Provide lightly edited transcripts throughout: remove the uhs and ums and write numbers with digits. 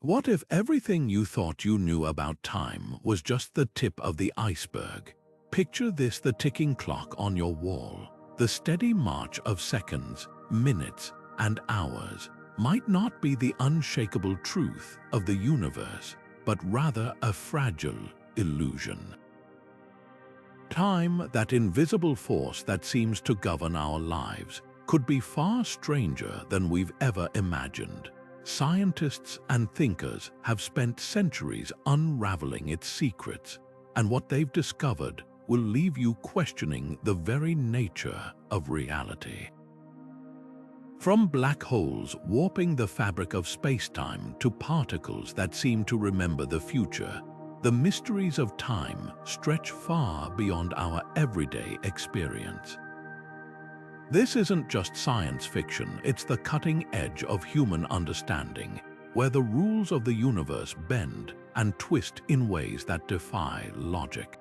What if everything you thought you knew about time was just the tip of the iceberg? Picture this: the ticking clock on your wall. The steady march of seconds, minutes, and hours might not be the unshakable truth of the universe, but rather a fragile illusion. Time, that invisible force that seems to govern our lives, could be far stranger than we've ever imagined. Scientists and thinkers have spent centuries unraveling its secrets, and what they've discovered will leave you questioning the very nature of reality. From black holes warping the fabric of space-time to particles that seem to remember the future, the mysteries of time stretch far beyond our everyday experience. This isn't just science fiction, it's the cutting edge of human understanding, where the rules of the universe bend and twist in ways that defy logic.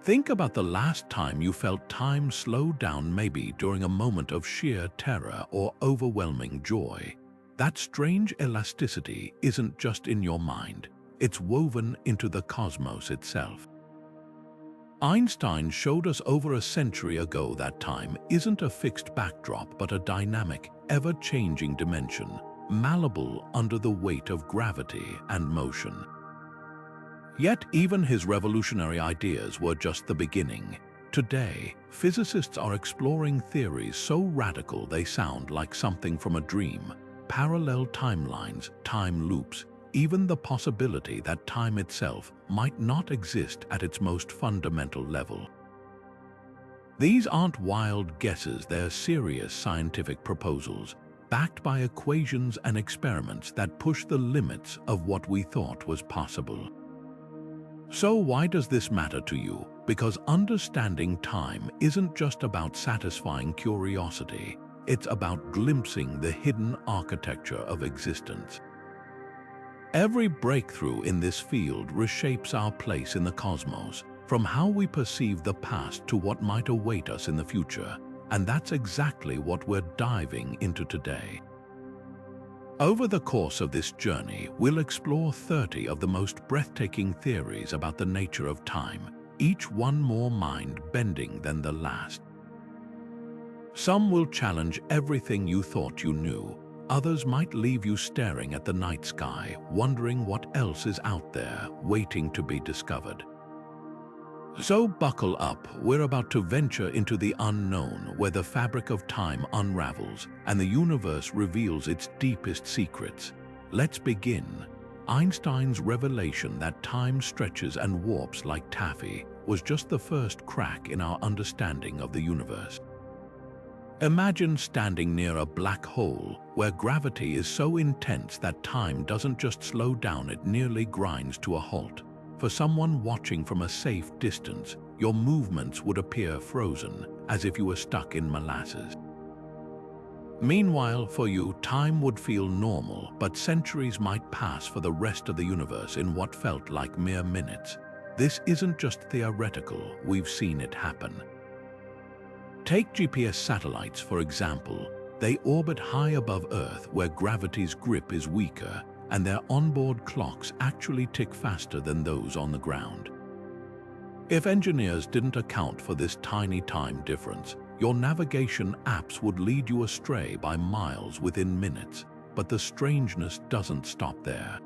Think about the last time you felt time slow down, maybe during a moment of sheer terror or overwhelming joy. That strange elasticity isn't just in your mind, it's woven into the cosmos itself. Einstein showed us over a century ago that time isn't a fixed backdrop but a dynamic, ever-changing dimension, malleable under the weight of gravity and motion. Yet even his revolutionary ideas were just the beginning. Today, physicists are exploring theories so radical they sound like something from a dream: parallel timelines, time loops, even the possibility that time itself might not exist at its most fundamental level. These aren't wild guesses, they're serious scientific proposals, backed by equations and experiments that push the limits of what we thought was possible. So why does this matter to you? Because understanding time isn't just about satisfying curiosity, it's about glimpsing the hidden architecture of existence. Every breakthrough in this field reshapes our place in the cosmos, from how we perceive the past to what might await us in the future, and that's exactly what we're diving into today. Over the course of this journey, we'll explore 30 of the most breathtaking theories about the nature of time, each one more mind-bending than the last. Some will challenge everything you thought you knew. Others might leave you staring at the night sky, wondering what else is out there, waiting to be discovered. So buckle up, we're about to venture into the unknown, where the fabric of time unravels and the universe reveals its deepest secrets. Let's begin. Einstein's revelation that time stretches and warps like taffy was just the first crack in our understanding of the universe. Imagine standing near a black hole where gravity is so intense that time doesn't just slow down, it nearly grinds to a halt. For someone watching from a safe distance, your movements would appear frozen, as if you were stuck in molasses. Meanwhile, for you, time would feel normal, but centuries might pass for the rest of the universe in what felt like mere minutes. This isn't just theoretical, we've seen it happen. Take GPS satellites, for example. They orbit high above Earth where gravity's grip is weaker, and their onboard clocks actually tick faster than those on the ground. If engineers didn't account for this tiny time difference, your navigation apps would lead you astray by miles within minutes. But the strangeness doesn't stop there.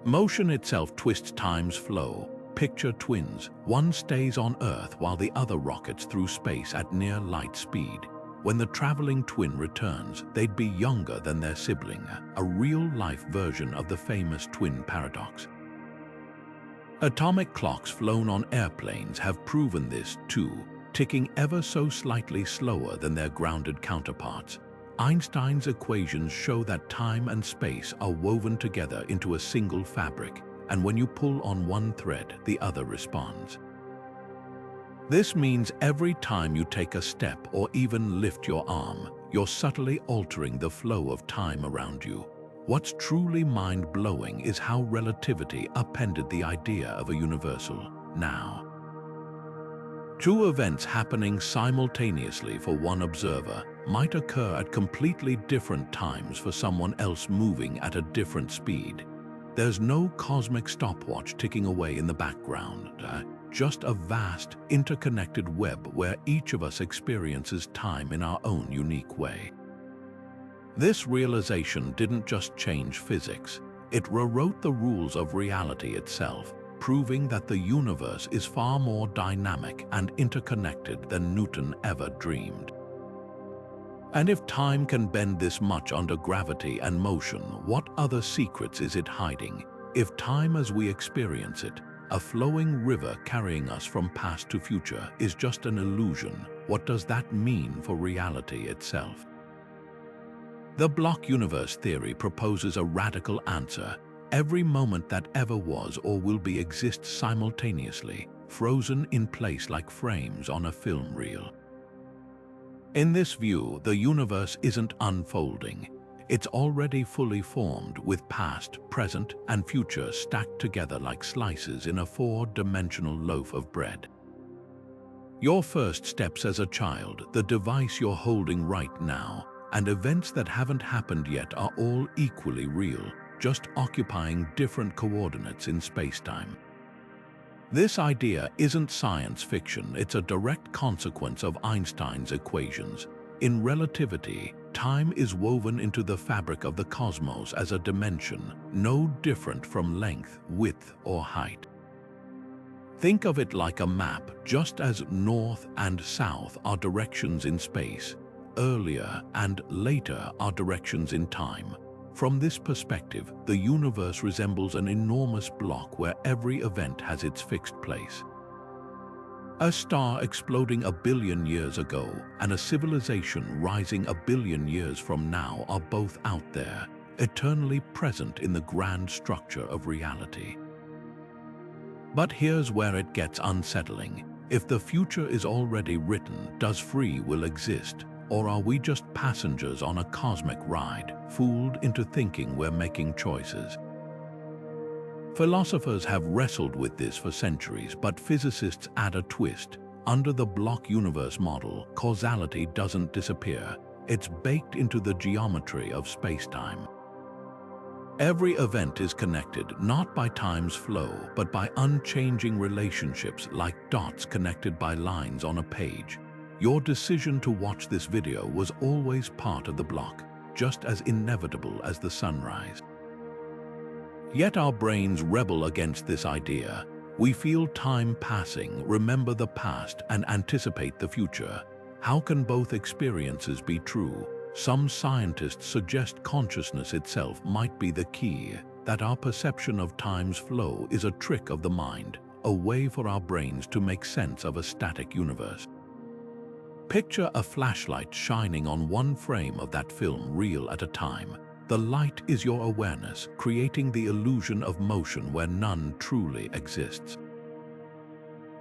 Motion itself twists time's flow. Picture twins. One stays on Earth while the other rockets through space at near light speed. When the traveling twin returns, they'd be younger than their sibling, a real-life version of the famous twin paradox. Atomic clocks flown on airplanes have proven this too, ticking ever so slightly slower than their grounded counterparts. Einstein's equations show that time and space are woven together into a single fabric, and when you pull on one thread, the other responds. This means every time you take a step or even lift your arm, you're subtly altering the flow of time around you. What's truly mind-blowing is how relativity upended the idea of a universal now. Two events happening simultaneously for one observer, might occur at completely different times for someone else moving at a different speed. There's no cosmic stopwatch ticking away in the background, just a vast, interconnected web where each of us experiences time in our own unique way. This realization didn't just change physics, it rewrote the rules of reality itself, proving that the universe is far more dynamic and interconnected than Newton ever dreamed. And if time can bend this much under gravity and motion, what other secrets is it hiding? If time as we experience it, a flowing river carrying us from past to future, is just an illusion, what does that mean for reality itself? The block universe theory proposes a radical answer. Every moment that ever was or will be exists simultaneously, frozen in place like frames on a film reel. In this view, the universe isn't unfolding. It's already fully formed, with past, present, and future stacked together like slices in a four-dimensional loaf of bread. Your first steps as a child, the device you're holding right now, and events that haven't happened yet are all equally real, just occupying different coordinates in space-time. This idea isn't science fiction, it's a direct consequence of Einstein's equations. In Relativity, time is woven into the fabric of the cosmos as a dimension, no different from length, width, or height. Think of it like a map, just as north and south are directions in space, earlier and later are directions in time. From this perspective, the universe resembles an enormous block where every event has its fixed place. A star exploding 1 billion years ago and a civilization rising 1 billion years from now are both out there, eternally present in the grand structure of reality. But here's where it gets unsettling. If the future is already written, does free will exist? Or are we just passengers on a cosmic ride, fooled into thinking we're making choices? Philosophers have wrestled with this for centuries, but physicists add a twist. Under the block universe model, causality doesn't disappear. It's baked into the geometry of space-time. Every event is connected, not by time's flow, but by unchanging relationships like dots connected by lines on a page. Your decision to watch this video was always part of the block, just as inevitable as the sunrise. Yet our brains rebel against this idea. We feel time passing, remember the past, and anticipate the future. How can both experiences be true? Some scientists suggest consciousness itself might be the key, that our perception of time's flow is a trick of the mind, a way for our brains to make sense of a static universe. Picture a flashlight shining on one frame of that film reel at a time. The light is your awareness, creating the illusion of motion where none truly exists.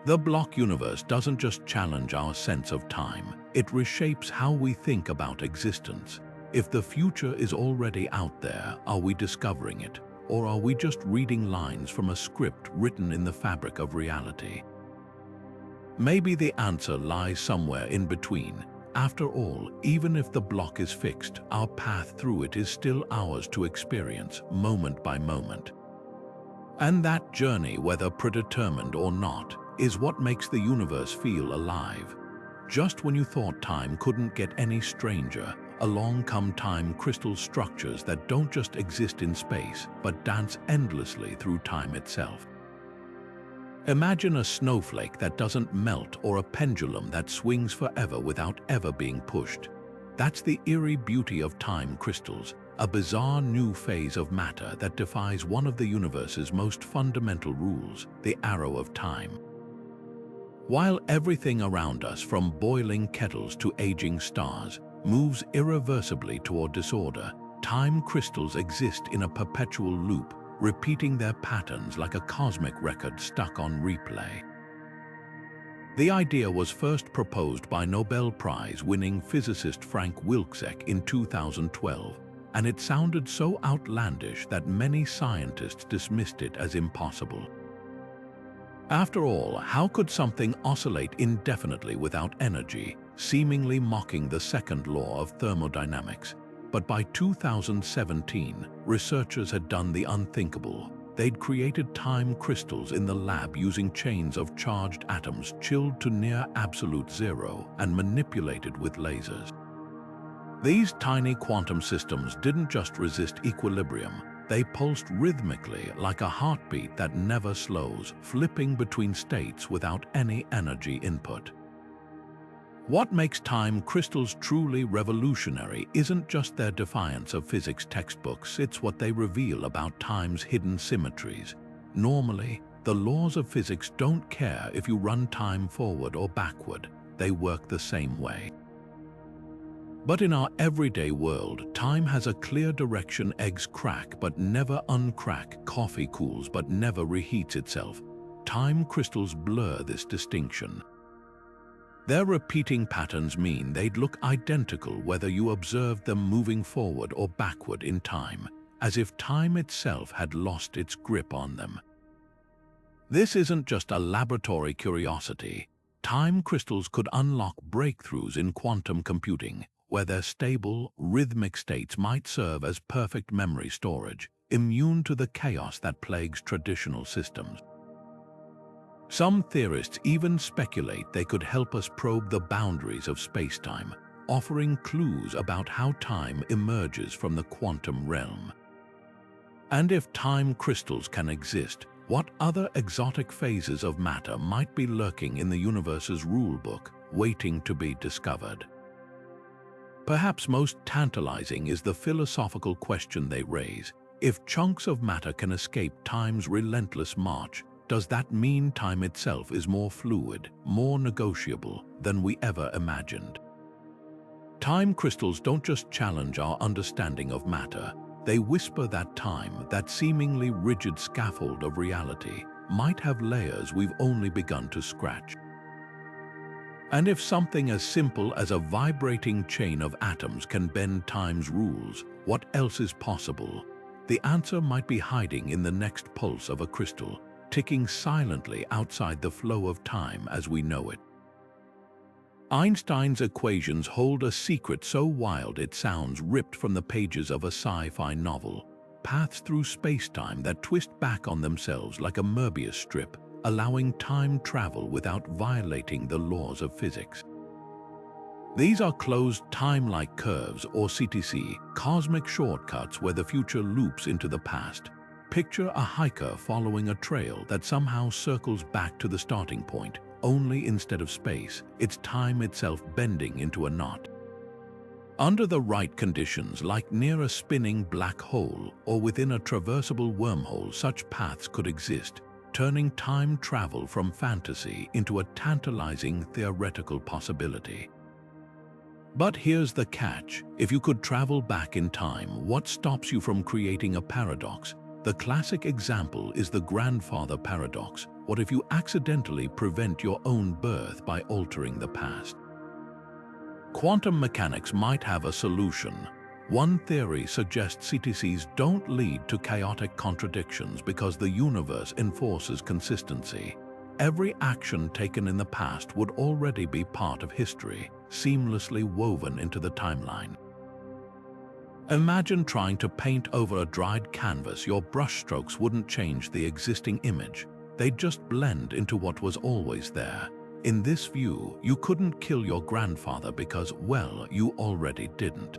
The block universe doesn't just challenge our sense of time, it reshapes how we think about existence. If the future is already out there, are we discovering it? Or are we just reading lines from a script written in the fabric of reality? Maybe the answer lies somewhere in between. After all, even if the block is fixed, our path through it is still ours to experience, moment by moment. And that journey, whether predetermined or not, is what makes the universe feel alive. Just when you thought time couldn't get any stranger, along come time crystal structures that don't just exist in space, but dance endlessly through time itself. Imagine a snowflake that doesn't melt or a pendulum that swings forever without ever being pushed. That's the eerie beauty of time crystals, a bizarre new phase of matter that defies one of the universe's most fundamental rules, the arrow of time. While everything around us, from boiling kettles to aging stars, moves irreversibly toward disorder, time crystals exist in a perpetual loop, repeating their patterns like a cosmic record stuck on replay. The idea was first proposed by Nobel Prize-winning physicist Frank Wilczek in 2012, and it sounded so outlandish that many scientists dismissed it as impossible. After all, how could something oscillate indefinitely without energy? seemingly mocking the second law of thermodynamics. But by 2017, researchers had done the unthinkable. They'd created time crystals in the lab using chains of charged atoms chilled to near absolute zero and manipulated with lasers. These tiny quantum systems didn't just resist equilibrium, they pulsed rhythmically like a heartbeat that never slows, flipping between states without any energy input. What makes time crystals truly revolutionary isn't just their defiance of physics textbooks, it's what they reveal about time's hidden symmetries. Normally, the laws of physics don't care if you run time forward or backward, they work the same way. But in our everyday world, time has a clear direction: eggs crack but never uncrack, coffee cools but never reheats itself. Time crystals blur this distinction. Their repeating patterns mean they'd look identical whether you observed them moving forward or backward in time, as if time itself had lost its grip on them. This isn't just a laboratory curiosity. Time crystals could unlock breakthroughs in quantum computing, where their stable, rhythmic states might serve as perfect memory storage, immune to the chaos that plagues traditional systems. Some theorists even speculate they could help us probe the boundaries of space-time, offering clues about how time emerges from the quantum realm. And if time crystals can exist, what other exotic phases of matter might be lurking in the universe's rulebook, waiting to be discovered? Perhaps most tantalizing is the philosophical question they raise. If chunks of matter can escape time's relentless march, does that mean time itself is more fluid, more negotiable than we ever imagined? Time crystals don't just challenge our understanding of matter, they whisper that time, that seemingly rigid scaffold of reality, might have layers we've only begun to scratch. And if something as simple as a vibrating chain of atoms can bend time's rules, what else is possible? The answer might be hiding in the next pulse of a crystal, ticking silently outside the flow of time as we know it. Einstein's equations hold a secret so wild it sounds ripped from the pages of a sci-fi novel. Paths through space-time that twist back on themselves like a Möbius strip, allowing time travel without violating the laws of physics. These are closed timelike curves, or CTC, cosmic shortcuts where the future loops into the past. Picture a hiker following a trail that somehow circles back to the starting point, only instead of space, it's time itself bending into a knot. Under the right conditions, like near a spinning black hole or within a traversable wormhole, such paths could exist, turning time travel from fantasy into a tantalizing theoretical possibility. But here's the catch: if you could travel back in time, what stops you from creating a paradox? The classic example is the grandfather paradox. What if you accidentally prevent your own birth by altering the past? Quantum mechanics might have a solution. One theory suggests CTCs don't lead to chaotic contradictions because the universe enforces consistency. Every action taken in the past would already be part of history, seamlessly woven into the timeline. Imagine trying to paint over a dried canvas. Your brushstrokes wouldn't change the existing image. They'd just blend into what was always there. In this view, you couldn't kill your grandfather because, well, you already didn't.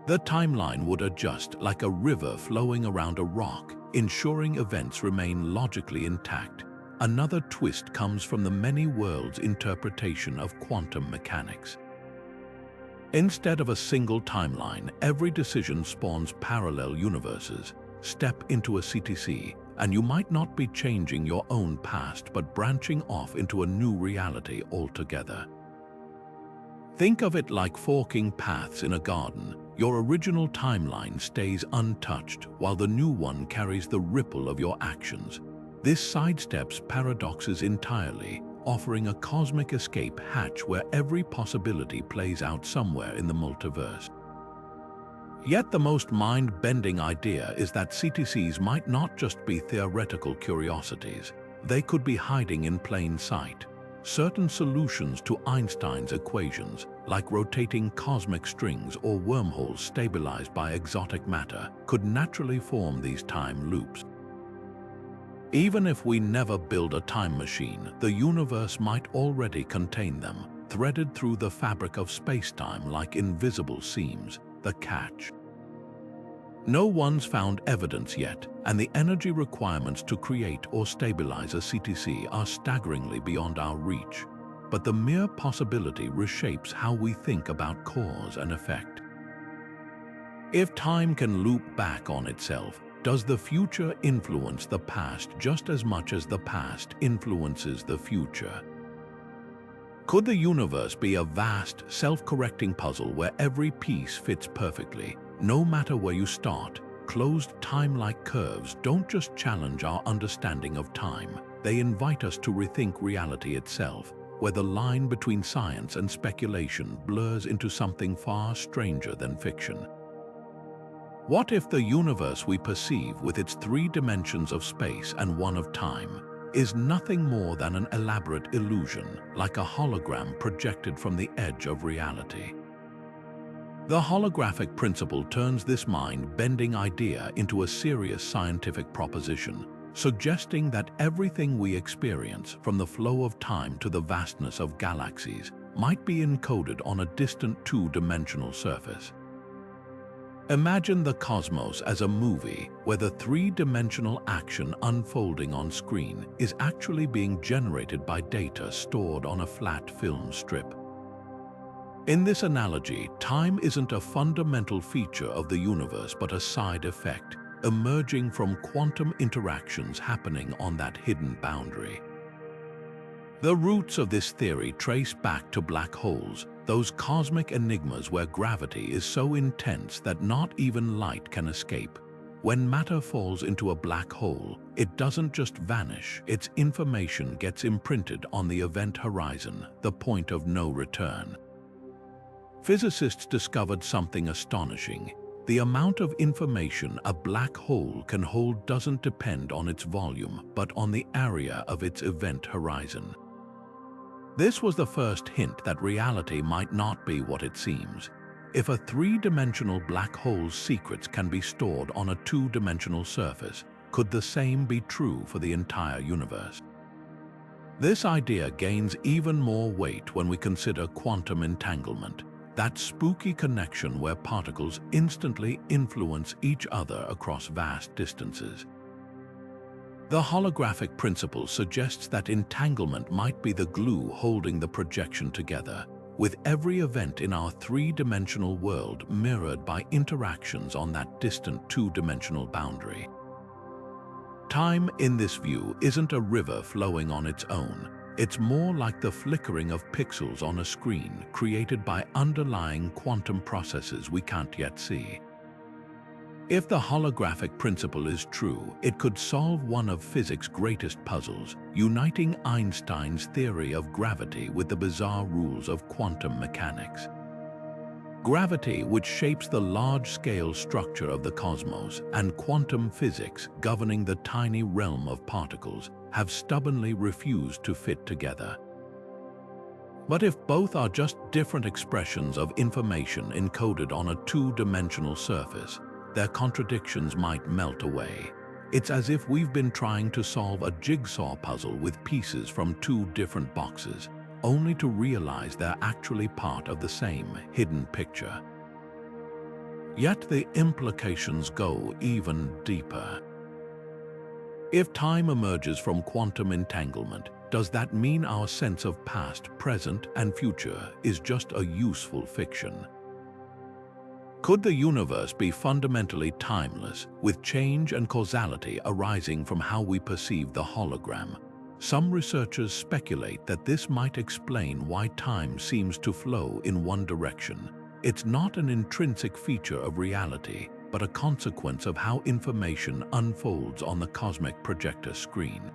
The timeline would adjust like a river flowing around a rock, ensuring events remain logically intact. Another twist comes from the many worlds interpretation of quantum mechanics. Instead of a single timeline, every decision spawns parallel universes. Step into a CTC, and you might not be changing your own past but branching off into a new reality altogether. Think of it like forking paths in a garden. Your original timeline stays untouched, while the new one carries the ripple of your actions. This sidesteps paradoxes entirely, offering a cosmic escape hatch where every possibility plays out somewhere in the multiverse. Yet the most mind-bending idea is that CTCs might not just be theoretical curiosities. They could be hiding in plain sight. certain solutions to Einstein's equations, like rotating cosmic strings or wormholes stabilized by exotic matter, could naturally form these time loops. Even if we never build a time machine, the universe might already contain them, threaded through the fabric of space-time like invisible seams. The catch: no one's found evidence yet, and the energy requirements to create or stabilize a CTC are staggeringly beyond our reach. But the mere possibility reshapes how we think about cause and effect. If time can loop back on itself, does the future influence the past just as much as the past influences the future? Could the universe be a vast, self-correcting puzzle where every piece fits perfectly, no matter where you start? Closed time-like curves don't just challenge our understanding of time, they invite us to rethink reality itself, where the line between science and speculation blurs into something far stranger than fiction. What if the universe we perceive, with its 3 dimensions of space and 1 of time, is nothing more than an elaborate illusion, like a hologram projected from the edge of reality? The holographic principle turns this mind-bending idea into a serious scientific proposition, suggesting that everything we experience, from the flow of time to the vastness of galaxies, might be encoded on a distant 2-dimensional surface. Imagine the cosmos as a movie where the 3-dimensional action unfolding on screen is actually being generated by data stored on a flat film strip. In this analogy, time isn't a fundamental feature of the universe but a side effect, emerging from quantum interactions happening on that hidden boundary. The roots of this theory trace back to black holes, those cosmic enigmas where gravity is so intense that not even light can escape. When matter falls into a black hole, it doesn't just vanish, its information gets imprinted on the event horizon, the point of no return. Physicists discovered something astonishing. The amount of information a black hole can hold doesn't depend on its volume, but on the area of its event horizon. This was the first hint that reality might not be what it seems. If a 3-dimensional black hole's secrets can be stored on a 2-dimensional surface, could the same be true for the entire universe? This idea gains even more weight when we consider quantum entanglement, that spooky connection where particles instantly influence each other across vast distances. The holographic principle suggests that entanglement might be the glue holding the projection together, with every event in our 3-dimensional world mirrored by interactions on that distant 2-dimensional boundary. Time, in this view, isn't a river flowing on its own. It's more like the flickering of pixels on a screen created by underlying quantum processes we can't yet see. If the holographic principle is true, it could solve one of physics' greatest puzzles, uniting Einstein's theory of gravity with the bizarre rules of quantum mechanics. Gravity, which shapes the large-scale structure of the cosmos, and quantum physics, governing the tiny realm of particles, have stubbornly refused to fit together. But if both are just different expressions of information encoded on a 2-dimensional surface, their contradictions might melt away. It's as if we've been trying to solve a jigsaw puzzle with pieces from 2 different boxes, only to realize they're actually part of the same hidden picture. Yet the implications go even deeper. If time emerges from quantum entanglement, does that mean our sense of past, present, and future is just a useful fiction? Could the universe be fundamentally timeless, with change and causality arising from how we perceive the hologram? Some researchers speculate that this might explain why time seems to flow in one direction. It's not an intrinsic feature of reality, but a consequence of how information unfolds on the cosmic projector screen.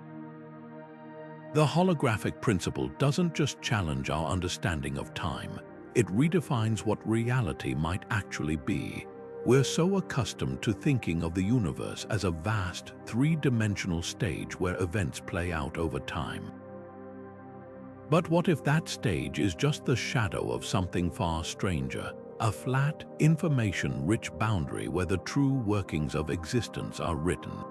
The holographic principle doesn't just challenge our understanding of time, it redefines what reality might actually be. We're so accustomed to thinking of the universe as a vast, 3-dimensional stage where events play out over time. But what if that stage is just the shadow of something far stranger, a flat, information-rich boundary where the true workings of existence are written?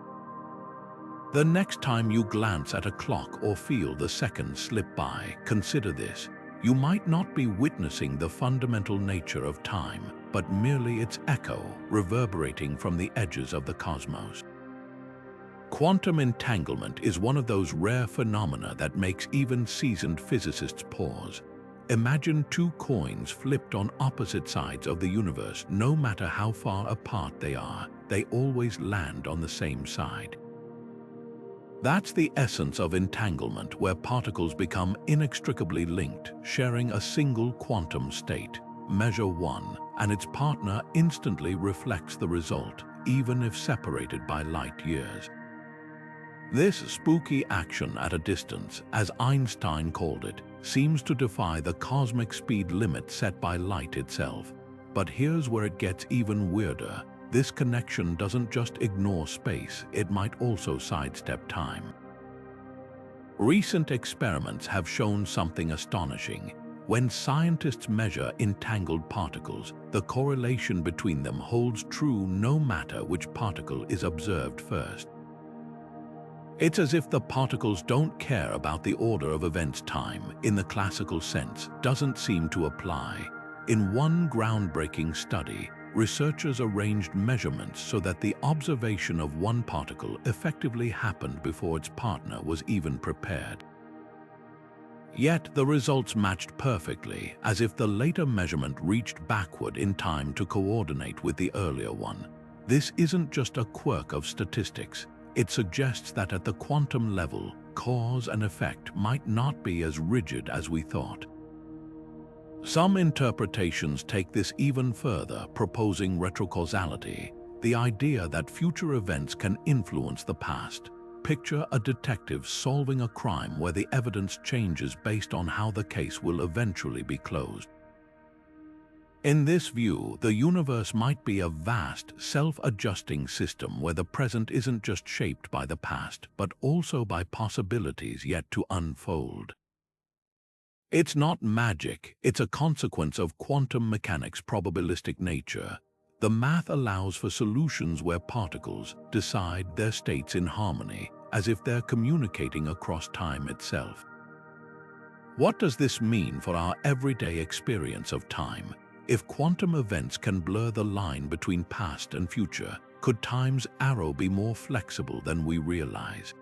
The next time you glance at a clock or feel the seconds slip by, consider this. You might not be witnessing the fundamental nature of time, but merely its echo reverberating from the edges of the cosmos. Quantum entanglement is one of those rare phenomena that makes even seasoned physicists pause. Imagine two coins flipped on opposite sides of the universe. No matter how far apart they are, they always land on the same side. That's the essence of entanglement, where particles become inextricably linked, sharing a single quantum state. Measure 1, and its partner instantly reflects the result, even if separated by light years. This spooky action at a distance, as Einstein called it, seems to defy the cosmic speed limit set by light itself. But here's where it gets even weirder. This connection doesn't just ignore space, it might also sidestep time. Recent experiments have shown something astonishing. When scientists measure entangled particles, the correlation between them holds true no matter which particle is observed first. It's as if the particles don't care about the order of events. Time, in the classical sense, doesn't seem to apply. In one groundbreaking study, researchers arranged measurements so that the observation of one particle effectively happened before its partner was even prepared. Yet the results matched perfectly, as if the later measurement reached backward in time to coordinate with the earlier one. This isn't just a quirk of statistics. It suggests that at the quantum level, cause and effect might not be as rigid as we thought. Some interpretations take this even further, proposing retrocausality, the idea that future events can influence the past. Picture a detective solving a crime where the evidence changes based on how the case will eventually be closed. In this view, the universe might be a vast, self-adjusting system where the present isn't just shaped by the past, but also by possibilities yet to unfold. It's not magic, it's a consequence of quantum mechanics' probabilistic nature. The math allows for solutions where particles decide their states in harmony, as if they're communicating across time itself. What does this mean for our everyday experience of time? If quantum events can blur the line between past and future, could time's arrow be more flexible than we realize?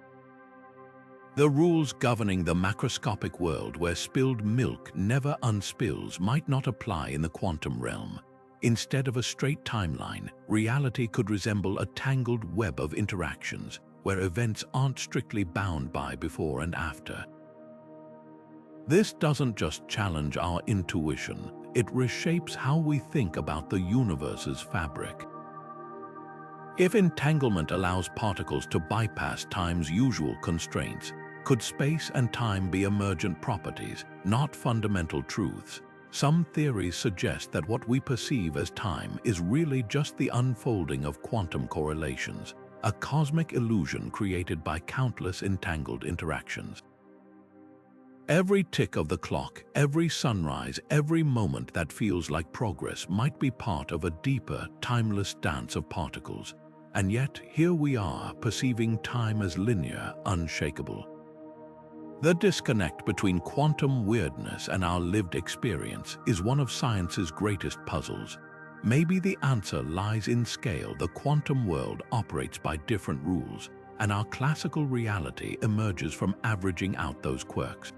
The rules governing the macroscopic world where spilled milk never unspills might not apply in the quantum realm. Instead of a straight timeline, reality could resemble a tangled web of interactions, where events aren't strictly bound by before and after. This doesn't just challenge our intuition, it reshapes how we think about the universe's fabric. If entanglement allows particles to bypass time's usual constraints, could space and time be emergent properties, not fundamental truths? Some theories suggest that what we perceive as time is really just the unfolding of quantum correlations, a cosmic illusion created by countless entangled interactions. Every tick of the clock, every sunrise, every moment that feels like progress might be part of a deeper, timeless dance of particles. And yet, here we are, perceiving time as linear, unshakable. The disconnect between quantum weirdness and our lived experience is one of science's greatest puzzles. Maybe the answer lies in scale. The quantum world operates by different rules, and our classical reality emerges from averaging out those quirks.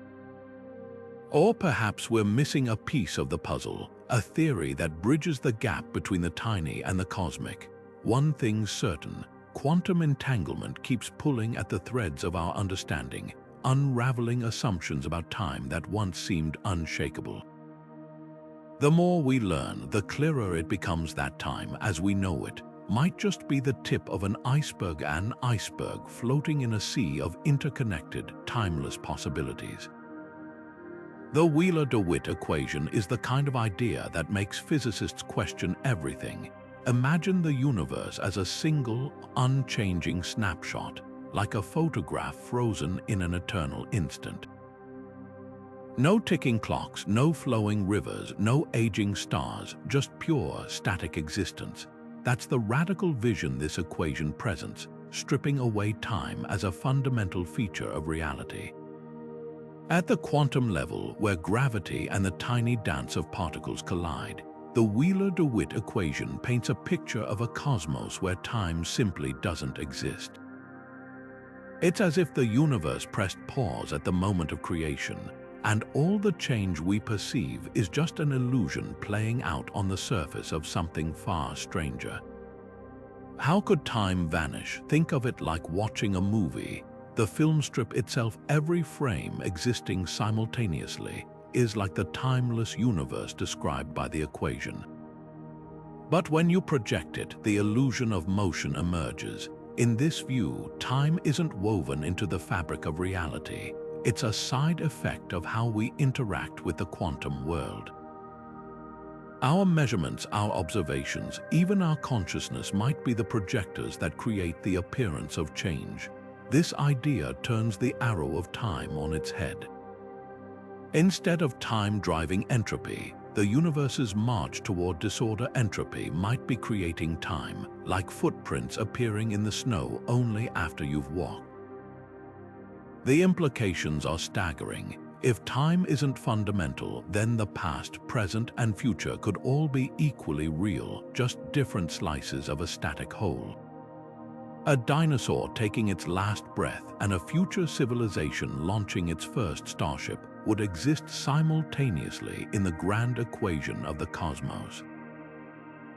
Or perhaps we're missing a piece of the puzzle, a theory that bridges the gap between the tiny and the cosmic. One thing's certain, quantum entanglement keeps pulling at the threads of our understanding, unraveling assumptions about time that once seemed unshakable. The more we learn, the clearer it becomes that time, as we know it, might just be the tip of an iceberg floating in a sea of interconnected, timeless possibilities. The Wheeler-DeWitt equation is the kind of idea that makes physicists question everything. Imagine the universe as a single, unchanging snapshot, like a photograph frozen in an eternal instant. No ticking clocks, no flowing rivers, no aging stars, just pure static existence. That's the radical vision this equation presents, stripping away time as a fundamental feature of reality. At the quantum level, where gravity and the tiny dance of particles collide, the Wheeler-DeWitt equation paints a picture of a cosmos where time simply doesn't exist. It's as if the universe pressed pause at the moment of creation, and all the change we perceive is just an illusion playing out on the surface of something far stranger. How could time vanish? Think of it like watching a movie. The film strip itself, every frame existing simultaneously, is like the timeless universe described by the equation. But when you project it, the illusion of motion emerges. In this view, time isn't woven into the fabric of reality. It's a side effect of how we interact with the quantum world. Our measurements, our observations, even our consciousness might be the projectors that create the appearance of change. This idea turns the arrow of time on its head. Instead of time driving entropy, the universe's march toward disorder entropy might be creating time, like footprints appearing in the snow only after you've walked. The implications are staggering. If time isn't fundamental, then the past, present, and future could all be equally real, just different slices of a static whole. A dinosaur taking its last breath and a future civilization launching its first starship would exist simultaneously in the grand equation of the cosmos.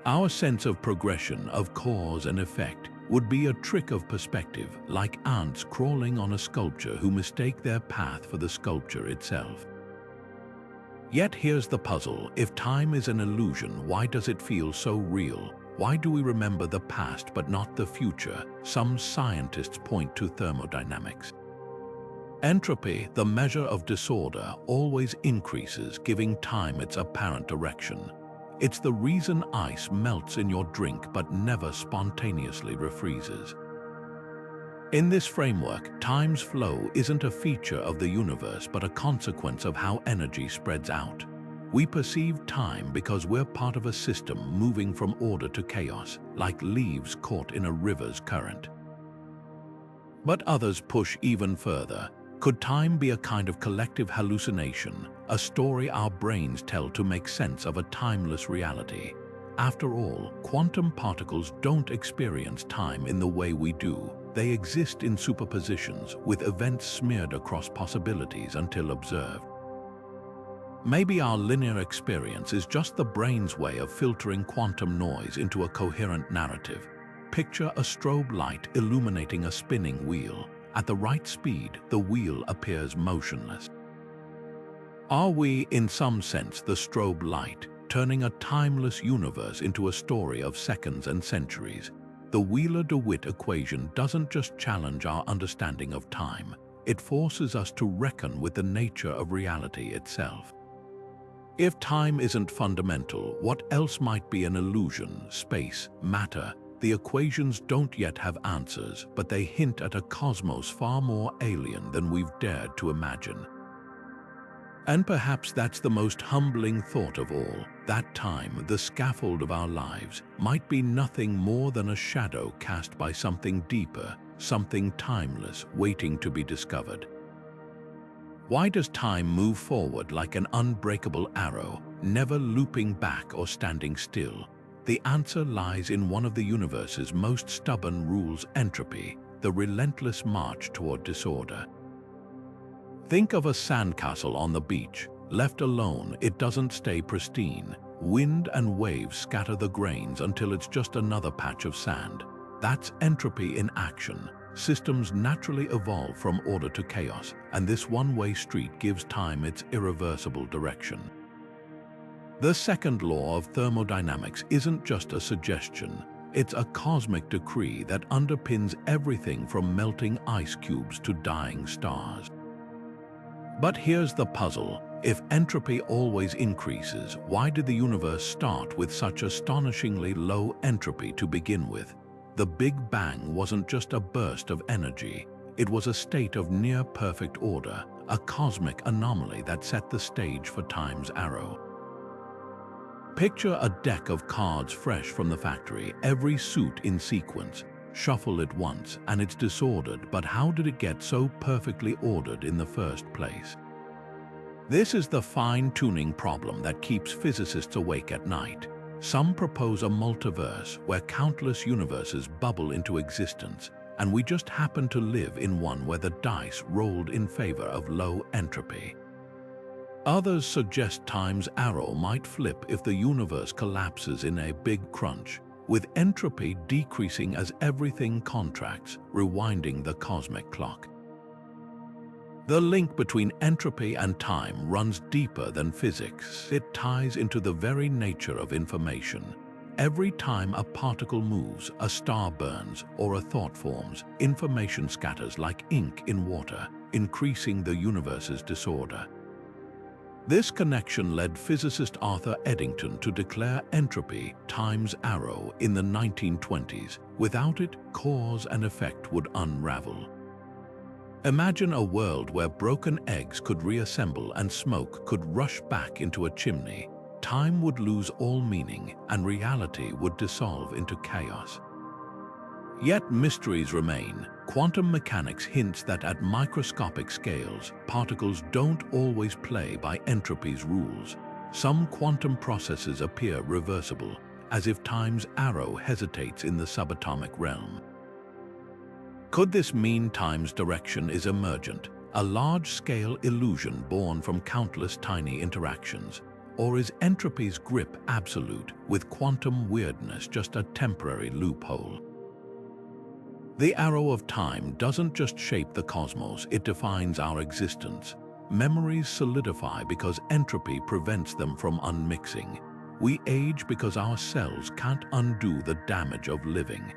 Our sense of progression, of cause and effect, would be a trick of perspective, like ants crawling on a sculpture who mistake their path for the sculpture itself. Yet here's the puzzle: if time is an illusion, why does it feel so real? Why do we remember the past but not the future? Some scientists point to thermodynamics. Entropy, the measure of disorder, always increases, giving time its apparent direction. It's the reason ice melts in your drink but never spontaneously refreezes. In this framework, time's flow isn't a feature of the universe but a consequence of how energy spreads out. We perceive time because we're part of a system moving from order to chaos, like leaves caught in a river's current. But others push even further. Could time be a kind of collective hallucination, a story our brains tell to make sense of a timeless reality? After all, quantum particles don't experience time in the way we do. They exist in superpositions, with events smeared across possibilities until observed. Maybe our linear experience is just the brain's way of filtering quantum noise into a coherent narrative. Picture a strobe light illuminating a spinning wheel. At the right speed, the wheel appears motionless. Are we, in some sense, the strobe light, turning a timeless universe into a story of seconds and centuries? The Wheeler-DeWitt equation doesn't just challenge our understanding of time, it forces us to reckon with the nature of reality itself. If time isn't fundamental, what else might be an illusion? Space, matter? The equations don't yet have answers, but they hint at a cosmos far more alien than we've dared to imagine. And perhaps that's the most humbling thought of all, that time, the scaffold of our lives, might be nothing more than a shadow cast by something deeper, something timeless, waiting to be discovered. Why does time move forward like an unbreakable arrow, never looping back or standing still? The answer lies in one of the universe's most stubborn rules: entropy, the relentless march toward disorder. Think of a sandcastle on the beach. Left alone, it doesn't stay pristine. Wind and waves scatter the grains until it's just another patch of sand. That's entropy in action. Systems naturally evolve from order to chaos, and this one-way street gives time its irreversible direction. The second law of thermodynamics isn't just a suggestion. It's a cosmic decree that underpins everything from melting ice cubes to dying stars. But here's the puzzle. If entropy always increases, why did the universe start with such astonishingly low entropy to begin with? The Big Bang wasn't just a burst of energy. It was a state of near-perfect order, a cosmic anomaly that set the stage for time's arrow. Picture a deck of cards fresh from the factory, every suit in sequence. Shuffle it once and it's disordered, but how did it get so perfectly ordered in the first place? This is the fine-tuning problem that keeps physicists awake at night. Some propose a multiverse where countless universes bubble into existence, and we just happen to live in one where the dice rolled in favor of low entropy. Others suggest time's arrow might flip if the universe collapses in a big crunch, with entropy decreasing as everything contracts, rewinding the cosmic clock. The link between entropy and time runs deeper than physics. It ties into the very nature of information. Every time a particle moves, a star burns, or a thought forms, information scatters like ink in water, increasing the universe's disorder. This connection led physicist Arthur Eddington to declare entropy time's arrow in the 1920s. Without it, cause and effect would unravel. Imagine a world where broken eggs could reassemble and smoke could rush back into a chimney. Time would lose all meaning and reality would dissolve into chaos. Yet mysteries remain. Quantum mechanics hints that at microscopic scales, particles don't always play by entropy's rules. Some quantum processes appear reversible, as if time's arrow hesitates in the subatomic realm. Could this mean time's direction is emergent, a large-scale illusion born from countless tiny interactions? Or is entropy's grip absolute, with quantum weirdness just a temporary loophole? The arrow of time doesn't just shape the cosmos, it defines our existence. Memories solidify because entropy prevents them from unmixing. We age because our cells can't undo the damage of living.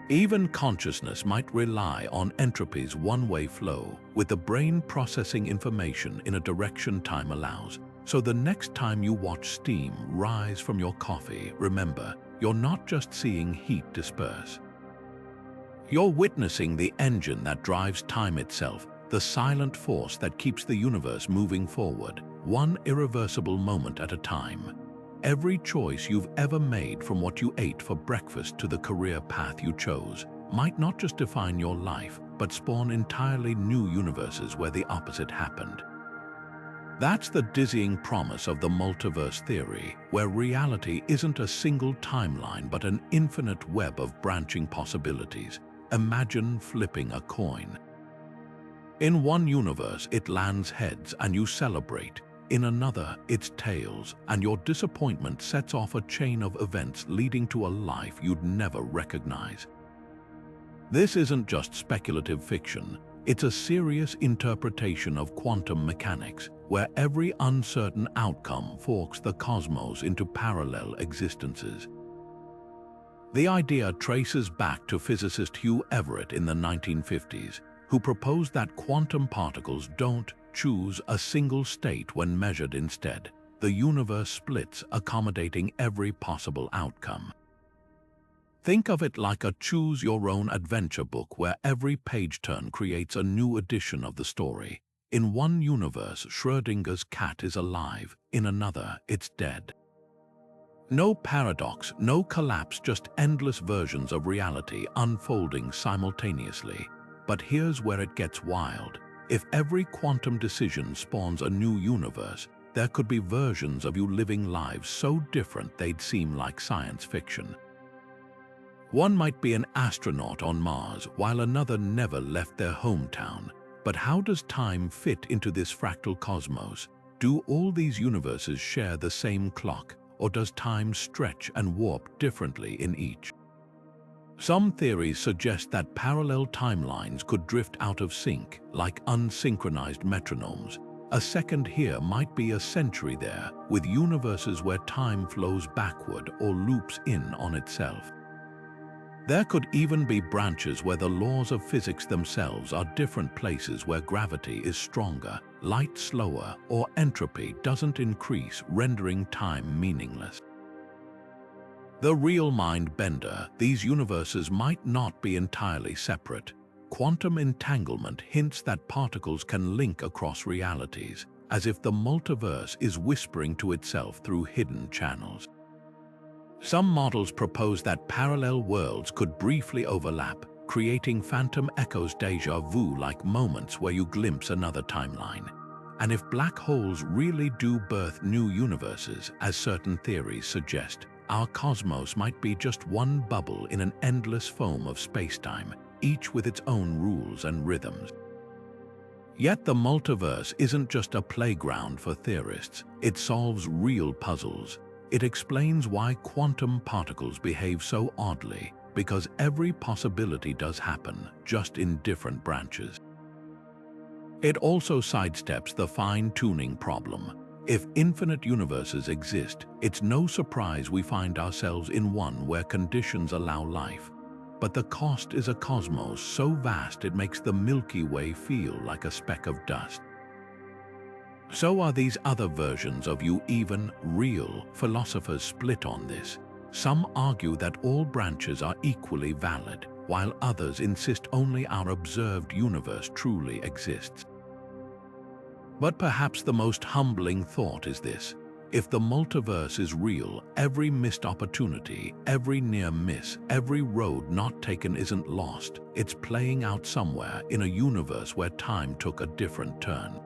Even consciousness might rely on entropy's one-way flow, with the brain processing information in a direction time allows. So the next time you watch steam rise from your coffee, remember, you're not just seeing heat disperse. You're witnessing the engine that drives time itself, the silent force that keeps the universe moving forward, one irreversible moment at a time. Every choice you've ever made, from what you ate for breakfast to the career path you chose, might not just define your life, but spawn entirely new universes where the opposite happened. That's the dizzying promise of the multiverse theory, where reality isn't a single timeline but an infinite web of branching possibilities. Imagine flipping a coin. In one universe, it lands heads and you celebrate. In another, it's tails, and your disappointment sets off a chain of events leading to a life you'd never recognize. This isn't just speculative fiction. It's a serious interpretation of quantum mechanics, where every uncertain outcome forks the cosmos into parallel existences. The idea traces back to physicist Hugh Everett in the 1950s, who proposed that quantum particles don't choose a single state when measured. Instead, the universe splits, accommodating every possible outcome. Think of it like a choose-your-own-adventure book where every page turn creates a new edition of the story. In one universe, Schrödinger's cat is alive. In another, it's dead. No paradox, no collapse, just endless versions of reality unfolding simultaneously. But here's where it gets wild. If every quantum decision spawns a new universe, there could be versions of you living lives so different they'd seem like science fiction. One might be an astronaut on Mars, while another never left their hometown. But how does time fit into this fractal cosmos? Do all these universes share the same clock, or does time stretch and warp differently in each? Some theories suggest that parallel timelines could drift out of sync, like unsynchronized metronomes. A second here might be a century there, with universes where time flows backward or loops in on itself. There could even be branches where the laws of physics themselves are different, places where gravity is stronger, light slower, or entropy doesn't increase, rendering time meaningless. The real mind bender, these universes might not be entirely separate. Quantum entanglement hints that particles can link across realities, as if the multiverse is whispering to itself through hidden channels. Some models propose that parallel worlds could briefly overlap, creating phantom echoes, déjà vu-like moments where you glimpse another timeline. And if black holes really do birth new universes, as certain theories suggest, our cosmos might be just one bubble in an endless foam of spacetime, each with its own rules and rhythms. Yet the multiverse isn't just a playground for theorists. It solves real puzzles. It explains why quantum particles behave so oddly, because every possibility does happen, just in different branches. It also sidesteps the fine-tuning problem. If infinite universes exist, it's no surprise we find ourselves in one where conditions allow life. But the cost is a cosmos so vast it makes the Milky Way feel like a speck of dust. So are these other versions of you even real? Philosophers split on this. Some argue that all branches are equally valid, while others insist only our observed universe truly exists. But perhaps the most humbling thought is this: if the multiverse is real, every missed opportunity, every near miss, every road not taken isn't lost. It's playing out somewhere in a universe where time took a different turn.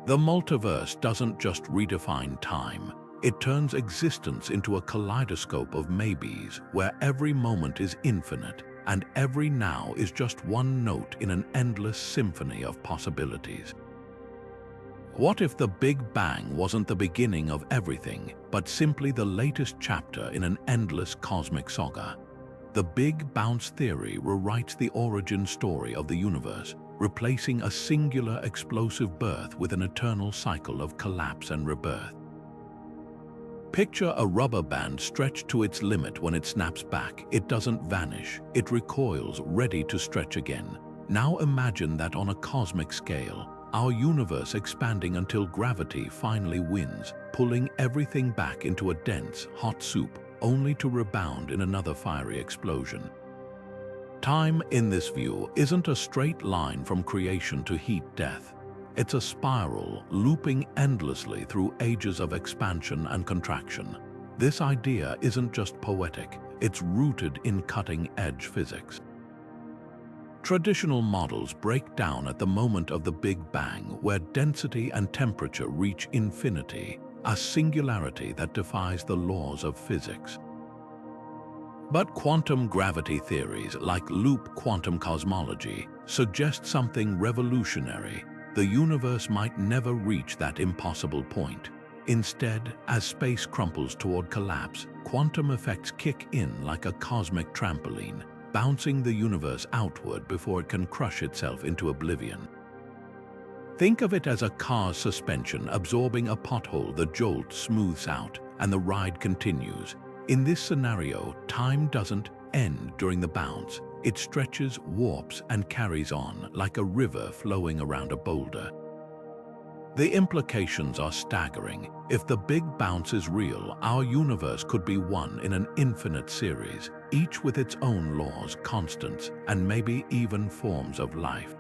The multiverse doesn't just redefine time. It turns existence into a kaleidoscope of maybes, where every moment is infinite, and every now is just one note in an endless symphony of possibilities. What if the Big Bang wasn't the beginning of everything, but simply the latest chapter in an endless cosmic saga? The Big Bounce theory rewrites the origin story of the universe, replacing a singular explosive birth with an eternal cycle of collapse and rebirth. Picture a rubber band stretched to its limit. When it snaps back, it doesn't vanish, it recoils, ready to stretch again. Now imagine that on a cosmic scale, our universe expanding until gravity finally wins, pulling everything back into a dense, hot soup, only to rebound in another fiery explosion. Time, in this view, isn't a straight line from creation to heat-death. It's a spiral, looping endlessly through ages of expansion and contraction. This idea isn't just poetic, it's rooted in cutting-edge physics. Traditional models break down at the moment of the Big Bang, where density and temperature reach infinity, a singularity that defies the laws of physics. But quantum gravity theories, like loop quantum cosmology, suggest something revolutionary. The universe might never reach that impossible point. Instead, as space crumples toward collapse, quantum effects kick in like a cosmic trampoline, bouncing the universe outward before it can crush itself into oblivion. Think of it as a car's suspension absorbing a pothole. The jolt smooths out, and the ride continues. In this scenario, time doesn't end during the bounce. It stretches, warps, and carries on, like a river flowing around a boulder. The implications are staggering. If the Big Bounce is real, our universe could be one in an infinite series, each with its own laws, constants, and maybe even forms of life.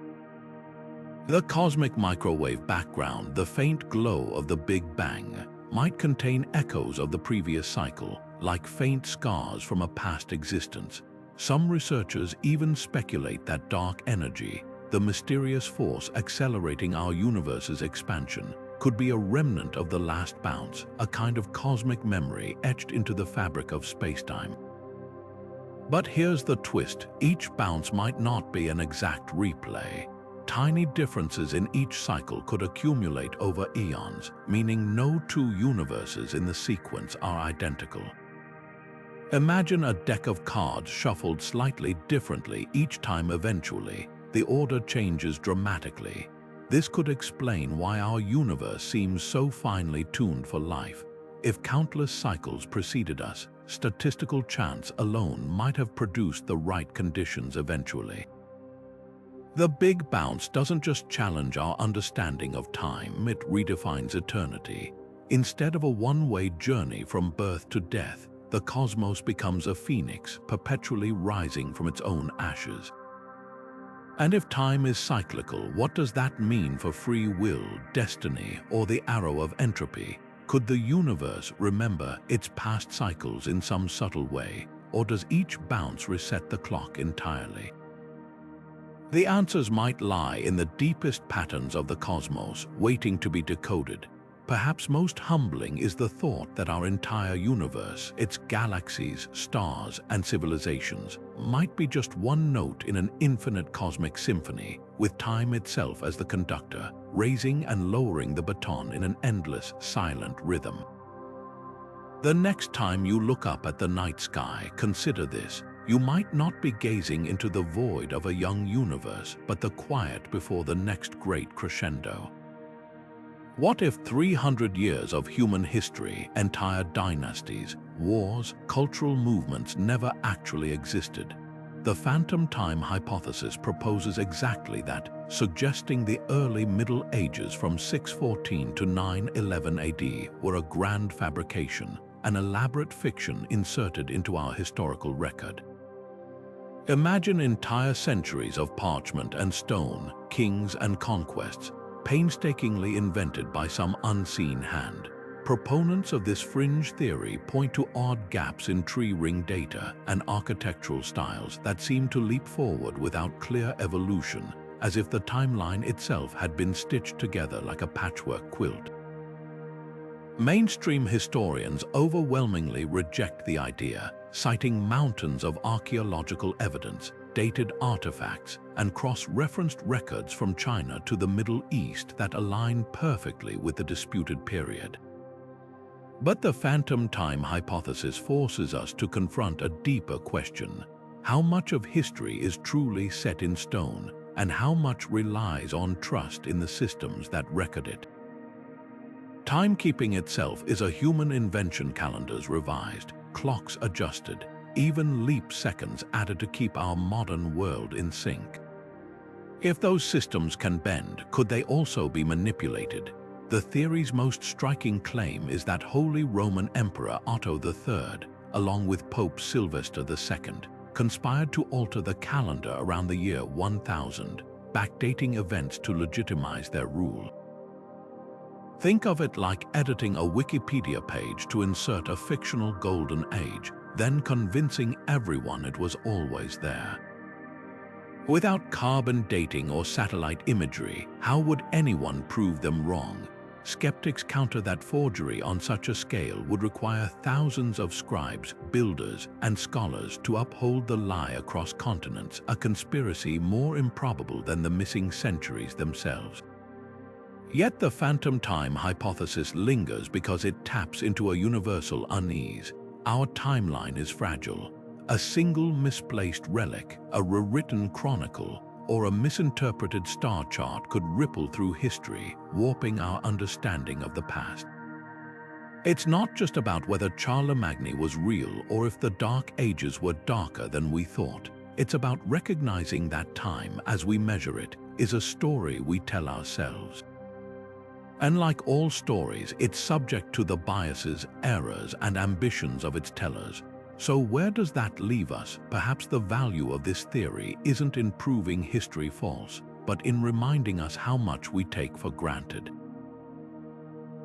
The cosmic microwave background, the faint glow of the Big Bang, might contain echoes of the previous cycle, like faint scars from a past existence. Some researchers even speculate that dark energy, the mysterious force accelerating our universe's expansion, could be a remnant of the last bounce, a kind of cosmic memory etched into the fabric of spacetime. But here's the twist: each bounce might not be an exact replay. Tiny differences in each cycle could accumulate over eons, meaning no two universes in the sequence are identical. Imagine a deck of cards shuffled slightly differently each time. Eventually, the order changes dramatically. This could explain why our universe seems so finely tuned for life. If countless cycles preceded us, statistical chance alone might have produced the right conditions eventually. The Big Bounce doesn't just challenge our understanding of time, it redefines eternity. Instead of a one-way journey from birth to death, the cosmos becomes a phoenix, perpetually rising from its own ashes. And if time is cyclical, what does that mean for free will, destiny, or the arrow of entropy? Could the universe remember its past cycles in some subtle way, or does each bounce reset the clock entirely? The answers might lie in the deepest patterns of the cosmos, waiting to be decoded. Perhaps most humbling is the thought that our entire universe, its galaxies, stars, and civilizations, might be just one note in an infinite cosmic symphony, with time itself as the conductor, raising and lowering the baton in an endless, silent rhythm. The next time you look up at the night sky, consider this. You might not be gazing into the void of a young universe, but the quiet before the next great crescendo. What if 300 years of human history, entire dynasties, wars, cultural movements never actually existed? The phantom time hypothesis proposes exactly that, suggesting the early Middle Ages from 614 to 911 AD were a grand fabrication, an elaborate fiction inserted into our historical record. Imagine entire centuries of parchment and stone, kings and conquests, painstakingly invented by some unseen hand. Proponents of this fringe theory point to odd gaps in tree ring data and architectural styles that seem to leap forward without clear evolution, as if the timeline itself had been stitched together like a patchwork quilt. Mainstream historians overwhelmingly reject the idea, citing mountains of archaeological evidence, dated artifacts, and cross-referenced records from China to the Middle East that align perfectly with the disputed period. But the phantom time hypothesis forces us to confront a deeper question. How much of history is truly set in stone, and how much relies on trust in the systems that record it? Timekeeping itself is a human invention, calendars revised, clocks adjusted, even leap seconds added to keep our modern world in sync. If those systems can bend, could they also be manipulated? The theory's most striking claim is that Holy Roman Emperor Otto III, along with Pope Sylvester II, conspired to alter the calendar around the year 1000, backdating events to legitimize their rule. Think of it like editing a Wikipedia page to insert a fictional golden age, then convincing everyone it was always there. Without carbon dating or satellite imagery, how would anyone prove them wrong? Skeptics counter that forgery on such a scale would require thousands of scribes, builders, and scholars to uphold the lie across continents, a conspiracy more improbable than the missing centuries themselves. Yet the phantom time hypothesis lingers because it taps into a universal unease. Our timeline is fragile. A single misplaced relic, a rewritten chronicle, or a misinterpreted star chart could ripple through history, warping our understanding of the past. It's not just about whether Charlemagne was real or if the Dark Ages were darker than we thought. It's about recognizing that time, as we measure it, is a story we tell ourselves. And like all stories, it's subject to the biases, errors, and ambitions of its tellers. So where does that leave us? Perhaps the value of this theory isn't in proving history false, but in reminding us how much we take for granted.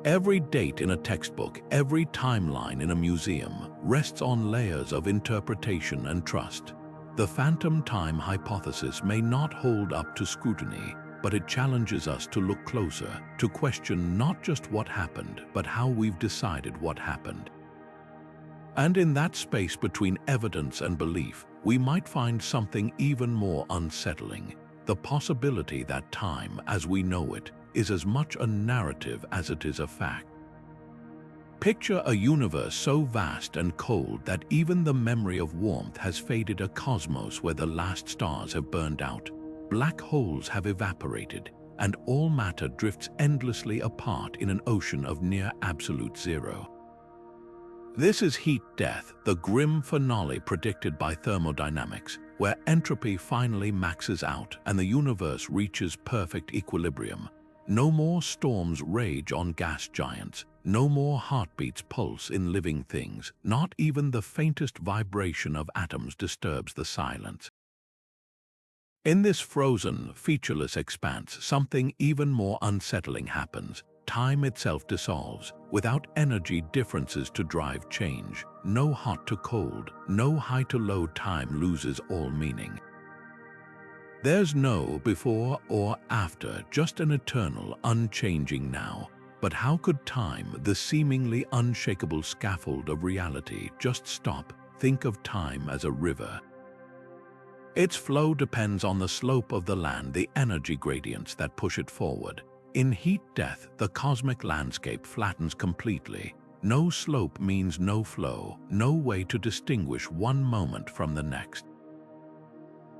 Every date in a textbook, every timeline in a museum, rests on layers of interpretation and trust. The phantom time hypothesis may not hold up to scrutiny, but it challenges us to look closer, to question not just what happened, but how we've decided what happened. And in that space between evidence and belief, we might find something even more unsettling: the possibility that time, as we know it, is as much a narrative as it is a fact. Picture a universe so vast and cold that even the memory of warmth has faded, a cosmos where the last stars have burned out, black holes have evaporated, and all matter drifts endlessly apart in an ocean of near absolute zero. This is heat death, the grim finale predicted by thermodynamics, where entropy finally maxes out and the universe reaches perfect equilibrium. No more storms rage on gas giants, no more heartbeats pulse in living things, not even the faintest vibration of atoms disturbs the silence. In this frozen, featureless expanse, something even more unsettling happens. Time itself dissolves, without energy differences to drive change. No hot to cold, no high to low. Time loses all meaning. There's no before or after, just an eternal, unchanging now. But how could time, the seemingly unshakable scaffold of reality, just stop? Think of time as a river. Its flow depends on the slope of the land, the energy gradients that push it forward. In heat death, the cosmic landscape flattens completely. No slope means no flow, no way to distinguish one moment from the next.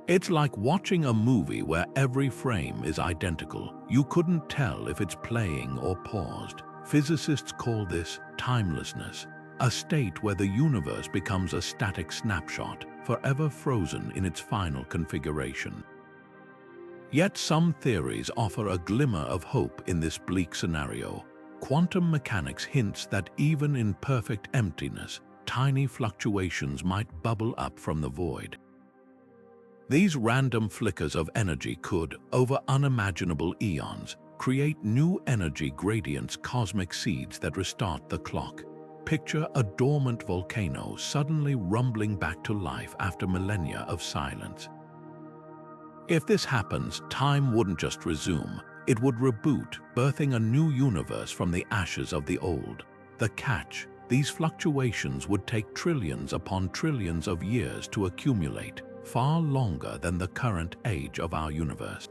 It's like watching a movie where every frame is identical. You couldn't tell if it's playing or paused. Physicists call this timelessness, a state where the universe becomes a static snapshot, forever frozen in its final configuration. Yet some theories offer a glimmer of hope in this bleak scenario. Quantum mechanics hints that even in perfect emptiness, tiny fluctuations might bubble up from the void. These random flickers of energy could, over unimaginable eons, create new energy gradients, cosmic seeds that restart the clock. Picture a dormant volcano suddenly rumbling back to life after millennia of silence. If this happens, time wouldn't just resume, it would reboot, birthing a new universe from the ashes of the old. The catch: these fluctuations would take trillions upon trillions of years to accumulate, far longer than the current age of our universe.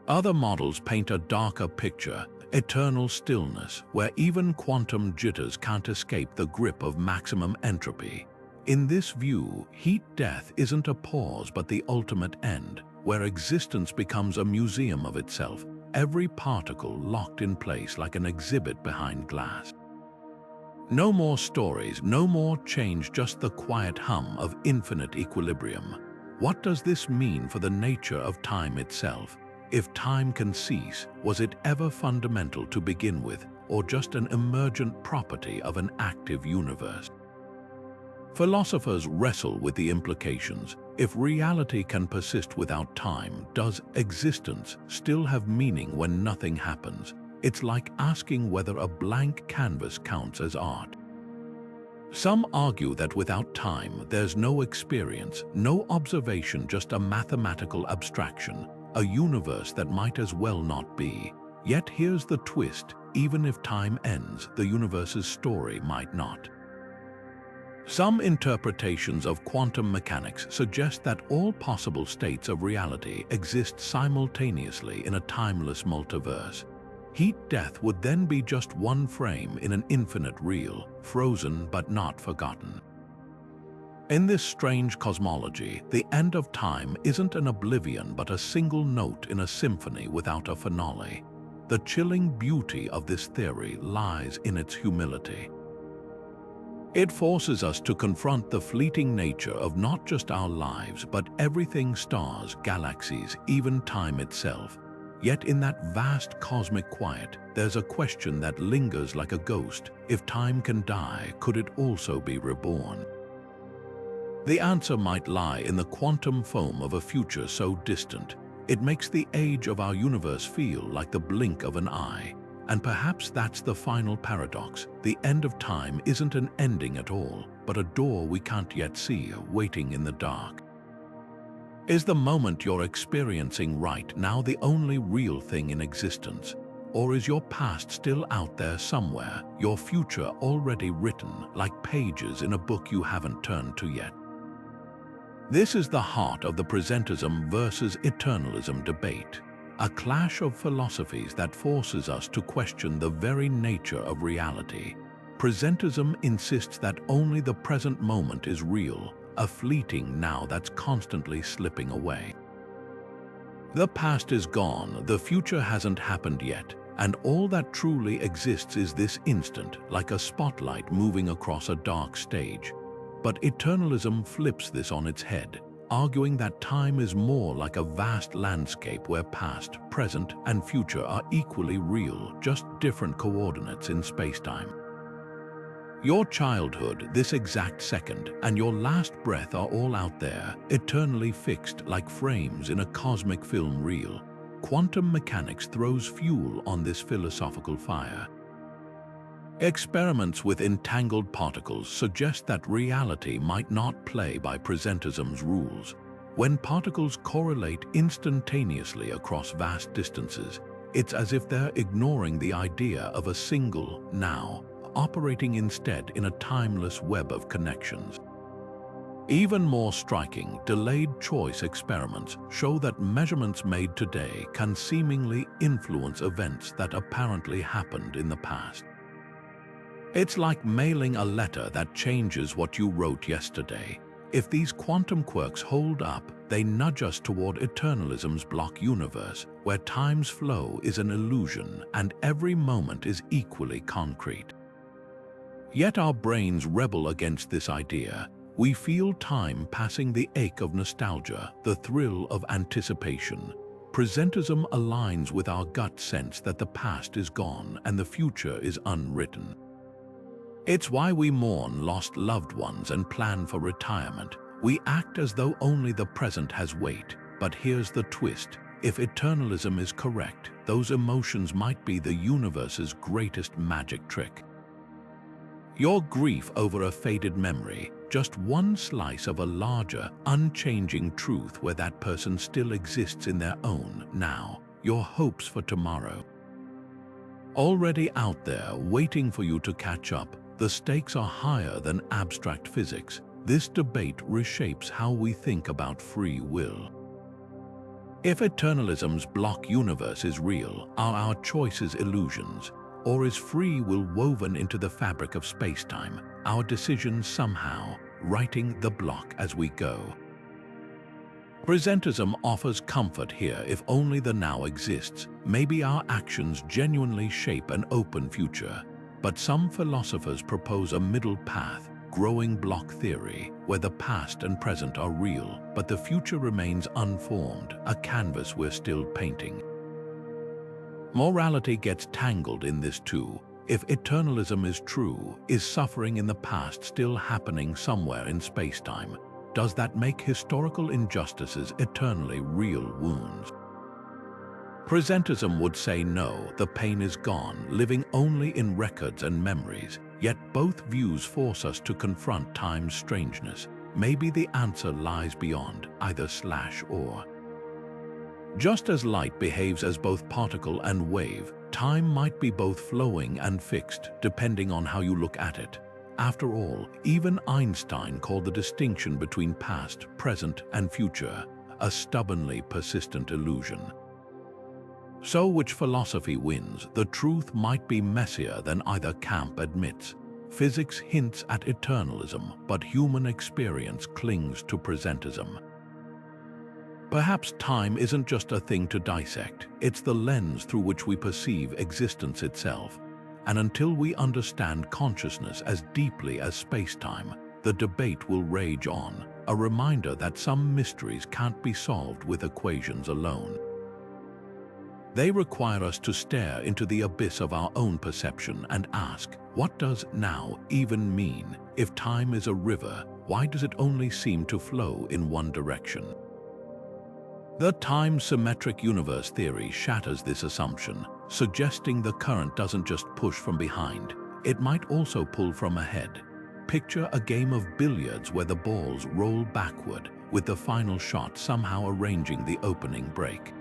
Other models paint a darker picture: eternal stillness, where even quantum jitters can't escape the grip of maximum entropy. In this view, heat death isn't a pause but the ultimate end, where existence becomes a museum of itself, every particle locked in place like an exhibit behind glass. No more stories, no more change, just the quiet hum of infinite equilibrium. What does this mean for the nature of time itself? If time can cease, was it ever fundamental to begin with, or just an emergent property of an active universe? Philosophers wrestle with the implications. If reality can persist without time, does existence still have meaning when nothing happens? It's like asking whether a blank canvas counts as art. Some argue that without time, there's no experience, no observation, just a mathematical abstraction, a universe that might as well not be. Yet here's the twist: even if time ends, the universe's story might not. Some interpretations of quantum mechanics suggest that all possible states of reality exist simultaneously in a timeless multiverse. Heat death would then be just one frame in an infinite reel, frozen but not forgotten. In this strange cosmology, the end of time isn't an oblivion but a single note in a symphony without a finale. The chilling beauty of this theory lies in its humility. It forces us to confront the fleeting nature of not just our lives but everything: stars, galaxies, even time itself. Yet in that vast cosmic quiet, there's a question that lingers like a ghost: if time can die, could it also be reborn? The answer might lie in the quantum foam of a future so distant, it makes the age of our universe feel like the blink of an eye. And perhaps that's the final paradox: the end of time isn't an ending at all, but a door we can't yet see, waiting in the dark. Is the moment you're experiencing right now the only real thing in existence? Or is your past still out there somewhere, your future already written, like pages in a book you haven't turned to yet? This is the heart of the Presentism versus Eternalism debate, a clash of philosophies that forces us to question the very nature of reality. Presentism insists that only the present moment is real, a fleeting now that's constantly slipping away. The past is gone, the future hasn't happened yet, and all that truly exists is this instant, like a spotlight moving across a dark stage. But Eternalism flips this on its head, arguing that time is more like a vast landscape where past, present, and future are equally real, just different coordinates in spacetime. Your childhood, this exact second, and your last breath are all out there, eternally fixed like frames in a cosmic film reel. Quantum mechanics throws fuel on this philosophical fire. Experiments with entangled particles suggest that reality might not play by Presentism's rules. When particles correlate instantaneously across vast distances, it's as if they're ignoring the idea of a single now, operating instead in a timeless web of connections. Even more striking, delayed choice experiments show that measurements made today can seemingly influence events that apparently happened in the past. It's like mailing a letter that changes what you wrote yesterday. If these quantum quirks hold up, they nudge us toward Eternalism's block universe, where time's flow is an illusion and every moment is equally concrete. Yet our brains rebel against this idea. We feel time passing the ache of nostalgia, the thrill of anticipation. Presentism aligns with our gut sense that the past is gone and the future is unwritten. It's why we mourn lost loved ones and plan for retirement. We act as though only the present has weight. But here's the twist. If Eternalism is correct, those emotions might be the universe's greatest magic trick. Your grief over a faded memory, just one slice of a larger, unchanging truth where that person still exists in their own now. Your hopes for tomorrow. Already out there, waiting for you to catch up. The stakes are higher than abstract physics. This debate reshapes how we think about free will. If Eternalism's block universe is real, are our choices illusions? Or is free will woven into the fabric of spacetime, our decisions somehow writing the block as we go? Presentism offers comfort here if only the now exists. Maybe our actions genuinely shape an open future. But some philosophers propose a middle path, growing block theory, where the past and present are real, but the future remains unformed, a canvas we're still painting. Morality gets tangled in this too. If Eternalism is true, is suffering in the past still happening somewhere in spacetime? Does that make historical injustices eternally real wounds? Presentism would say no, the pain is gone, living only in records and memories. Yet both views force us to confront time's strangeness. Maybe the answer lies beyond, either or. Just as light behaves as both particle and wave, time might be both flowing and fixed, depending on how you look at it. After all, even Einstein called the distinction between past, present, and future a stubbornly persistent illusion. So which philosophy wins? The truth might be messier than either camp admits. Physics hints at eternalism, but human experience clings to presentism. Perhaps time isn't just a thing to dissect, it's the lens through which we perceive existence itself. And until we understand consciousness as deeply as space-time, the debate will rage on, a reminder that some mysteries can't be solved with equations alone. They require us to stare into the abyss of our own perception and ask, what does now even mean? If time is a river, why does it only seem to flow in one direction? The time-symmetric universe theory shatters this assumption, suggesting the current doesn't just push from behind, it might also pull from ahead. Picture a game of billiards where the balls roll backward, with the final shot somehow arranging the opening break.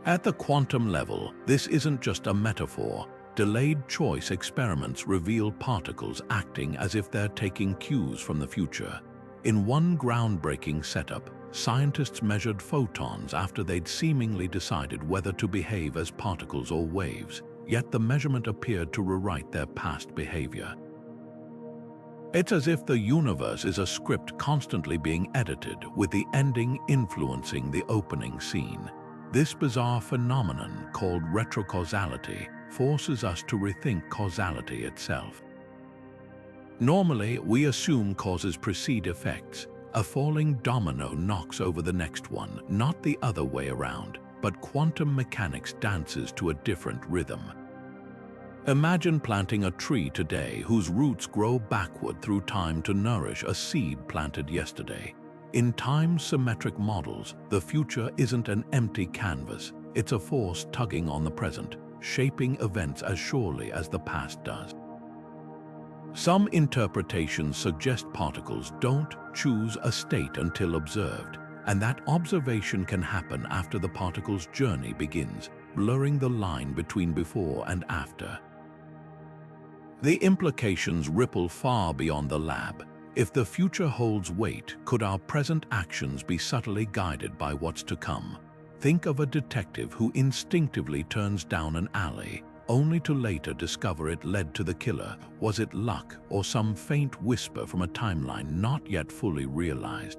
At the quantum level, this isn't just a metaphor. Delayed choice experiments reveal particles acting as if they're taking cues from the future. In one groundbreaking setup, scientists measured photons after they'd seemingly decided whether to behave as particles or waves, yet the measurement appeared to rewrite their past behavior. It's as if the universe is a script constantly being edited, with the ending influencing the opening scene. This bizarre phenomenon, called retrocausality, forces us to rethink causality itself. Normally, we assume causes precede effects. A falling domino knocks over the next one, not the other way around, but quantum mechanics dances to a different rhythm. Imagine planting a tree today whose roots grow backward through time to nourish a seed planted yesterday. In time-symmetric models, the future isn't an empty canvas, it's a force tugging on the present, shaping events as surely as the past does. Some interpretations suggest particles don't choose a state until observed, and that observation can happen after the particle's journey begins, blurring the line between before and after. The implications ripple far beyond the lab. If the future holds weight, could our present actions be subtly guided by what's to come? Think of a detective who instinctively turns down an alley, only to later discover it led to the killer. Was it luck or some faint whisper from a timeline not yet fully realized?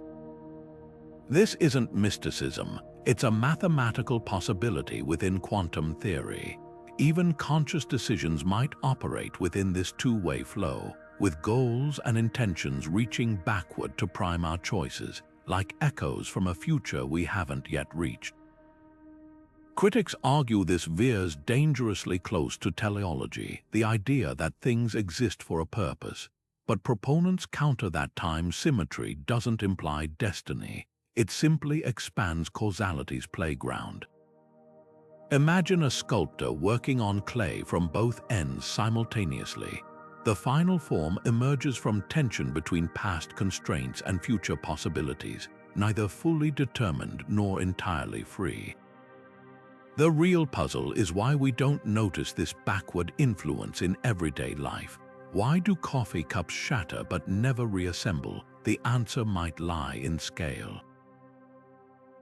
This isn't mysticism, it's a mathematical possibility within quantum theory. Even conscious decisions might operate within this two-way flow, with goals and intentions reaching backward to prime our choices, like echoes from a future we haven't yet reached. Critics argue this veers dangerously close to teleology, the idea that things exist for a purpose. But proponents counter that time symmetry doesn't imply destiny, it simply expands causality's playground. Imagine a sculptor working on clay from both ends simultaneously. The final form emerges from tension between past constraints and future possibilities, neither fully determined nor entirely free. The real puzzle is why we don't notice this backward influence in everyday life. Why do coffee cups shatter but never reassemble? The answer might lie in scale.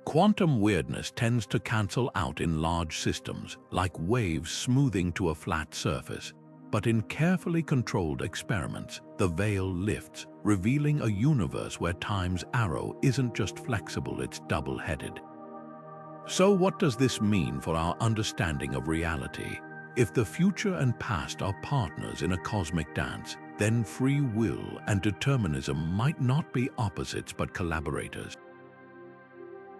Quantum weirdness tends to cancel out in large systems, like waves smoothing to a flat surface. But in carefully controlled experiments, the veil lifts, revealing a universe where time's arrow isn't just flexible, it's double-headed. So what does this mean for our understanding of reality? If the future and past are partners in a cosmic dance, then free will and determinism might not be opposites but collaborators.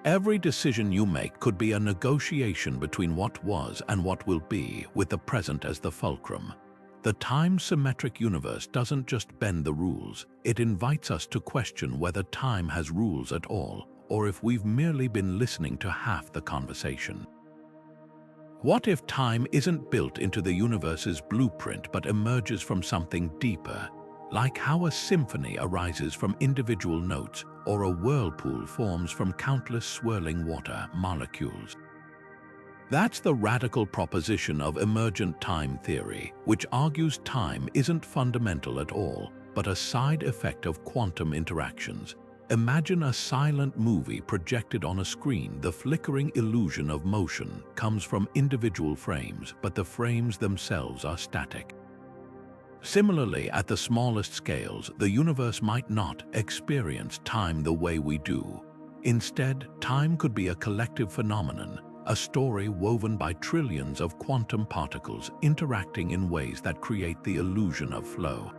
Every decision you make could be a negotiation between what was and what will be, with the present as the fulcrum. The time-symmetric universe doesn't just bend the rules, it invites us to question whether time has rules at all, or if we've merely been listening to half the conversation. What if time isn't built into the universe's blueprint but emerges from something deeper, like how a symphony arises from individual notes or a whirlpool forms from countless swirling water molecules? That's the radical proposition of emergent time theory, which argues time isn't fundamental at all, but a side effect of quantum interactions. Imagine a silent movie projected on a screen. The flickering illusion of motion comes from individual frames, but the frames themselves are static. Similarly, at the smallest scales, the universe might not experience time the way we do. Instead, time could be a collective phenomenon, a story woven by trillions of quantum particles interacting in ways that create the illusion of flow.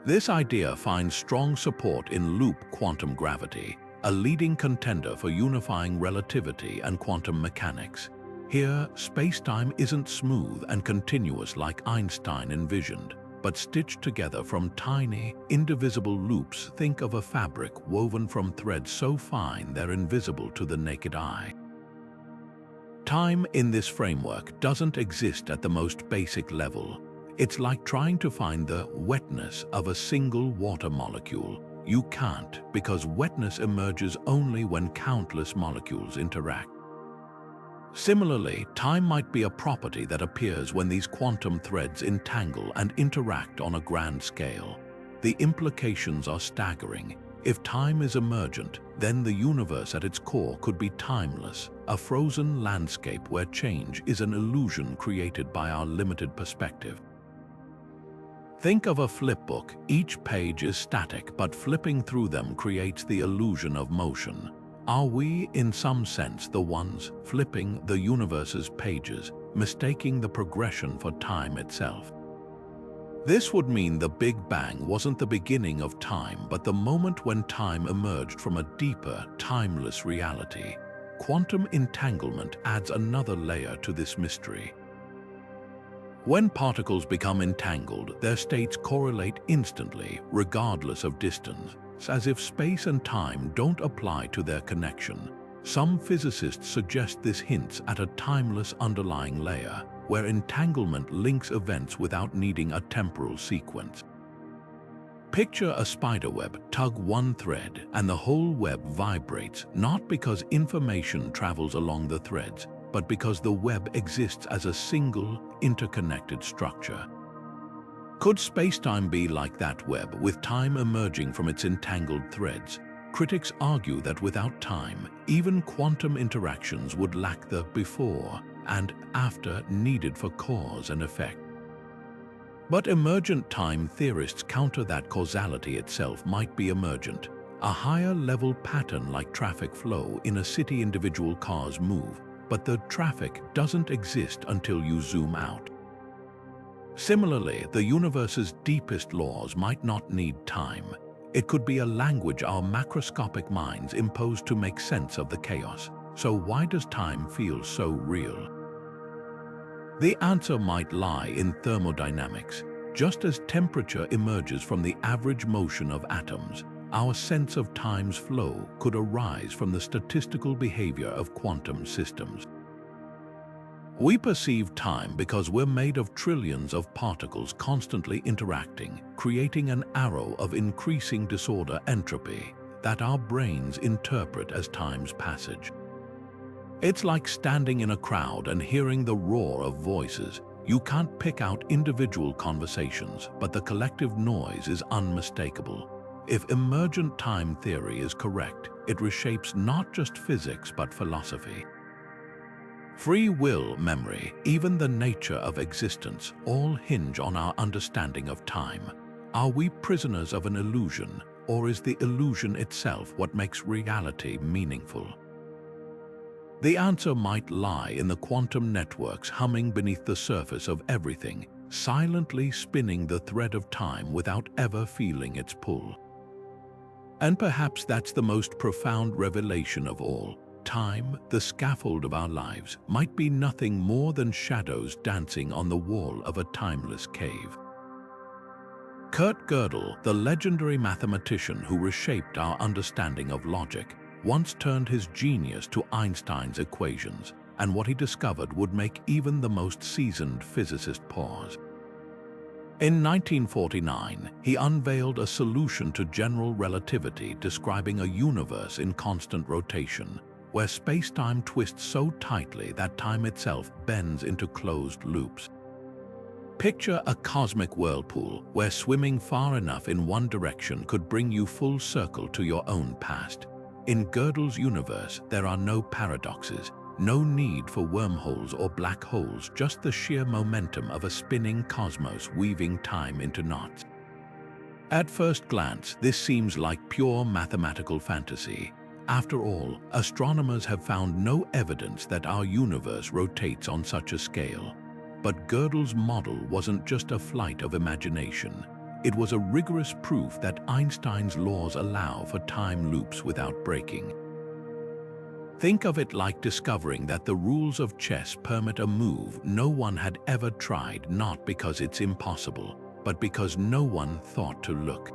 This idea finds strong support in loop quantum gravity, a leading contender for unifying relativity and quantum mechanics. Here, space-time isn't smooth and continuous like Einstein envisioned, but stitched together from tiny, indivisible loops. Think of a fabric woven from threads so fine they're invisible to the naked eye. Time in this framework doesn't exist at the most basic level. It's like trying to find the wetness of a single water molecule. You can't, because wetness emerges only when countless molecules interact. Similarly, time might be a property that appears when these quantum threads entangle and interact on a grand scale. The implications are staggering. If time is emergent, then the universe at its core could be timeless, a frozen landscape where change is an illusion created by our limited perspective. Think of a flipbook. Each page is static, but flipping through them creates the illusion of motion. Are we, in some sense, the ones flipping the universe's pages, mistaking the progression for time itself? This would mean the Big Bang wasn't the beginning of time, but the moment when time emerged from a deeper, timeless reality. Quantum entanglement adds another layer to this mystery. When particles become entangled, their states correlate instantly, regardless of distance, as if space and time don't apply to their connection. Some physicists suggest this hints at a timeless underlying layer, where entanglement links events without needing a temporal sequence. Picture a spiderweb. Tug one thread, and the whole web vibrates, not because information travels along the threads, but because the web exists as a single, interconnected structure. Could spacetime be like that web, with time emerging from its entangled threads? Critics argue that without time, even quantum interactions would lack the before and after needed for cause and effect. But emergent time theorists counter that causality itself might be emergent, a higher-level pattern like traffic flow in a city. Individual cars move, but the traffic doesn't exist until you zoom out. Similarly, the universe's deepest laws might not need time. It could be a language our macroscopic minds impose to make sense of the chaos. So why does time feel so real? The answer might lie in thermodynamics. Just as temperature emerges from the average motion of atoms, our sense of time's flow could arise from the statistical behavior of quantum systems. We perceive time because we're made of trillions of particles constantly interacting, creating an arrow of increasing disorder, entropy, that our brains interpret as time's passage. It's like standing in a crowd and hearing the roar of voices. You can't pick out individual conversations, but the collective noise is unmistakable. If emergent time theory is correct, it reshapes not just physics but philosophy. Free will, memory, even the nature of existence, all hinge on our understanding of time. Are we prisoners of an illusion, or is the illusion itself what makes reality meaningful? The answer might lie in the quantum networks humming beneath the surface of everything, silently spinning the thread of time without ever feeling its pull. And perhaps that's the most profound revelation of all. Time, the scaffold of our lives, might be nothing more than shadows dancing on the wall of a timeless cave. Kurt Gödel, the legendary mathematician who reshaped our understanding of logic, once turned his genius to Einstein's equations, and what he discovered would make even the most seasoned physicist pause. In 1949, he unveiled a solution to general relativity describing a universe in constant rotation, where space-time twists so tightly that time itself bends into closed loops. Picture a cosmic whirlpool where swimming far enough in one direction could bring you full circle to your own past. In Gödel's universe, there are no paradoxes, no need for wormholes or black holes, just the sheer momentum of a spinning cosmos weaving time into knots. At first glance, this seems like pure mathematical fantasy. After all, astronomers have found no evidence that our universe rotates on such a scale. But Gödel's model wasn't just a flight of imagination. It was a rigorous proof that Einstein's laws allow for time loops without breaking. Think of it like discovering that the rules of chess permit a move no one had ever tried, not because it's impossible, but because no one thought to look.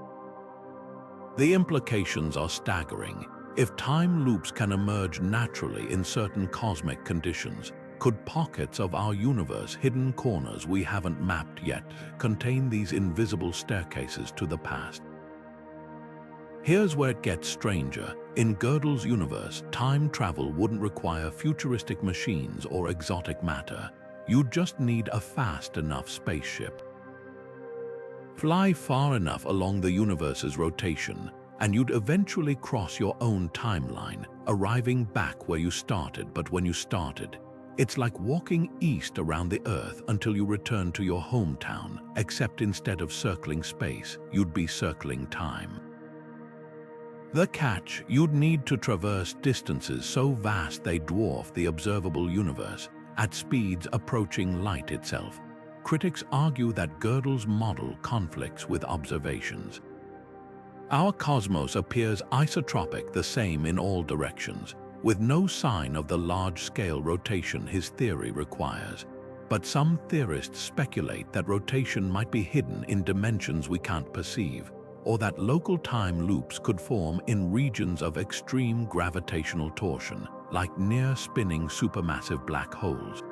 The implications are staggering. If time loops can emerge naturally in certain cosmic conditions, could pockets of our universe, hidden corners we haven't mapped yet, contain these invisible staircases to the past? Here's where it gets stranger. In Gödel's universe, time travel wouldn't require futuristic machines or exotic matter. You'd just need a fast enough spaceship. Fly far enough along the universe's rotation, and you'd eventually cross your own timeline, arriving back where you started. But when you started, it's like walking east around the Earth until you return to your hometown, except instead of circling space, you'd be circling time. The catch: you'd need to traverse distances so vast they dwarf the observable universe, at speeds approaching light itself. Critics argue that Gödel's model conflicts with observations. Our cosmos appears isotropic, the same in all directions, with no sign of the large-scale rotation his theory requires. but some theorists speculate that rotation might be hidden in dimensions we can't perceive, or that local time loops could form in regions of extreme gravitational torsion, like near-spinning supermassive black holes.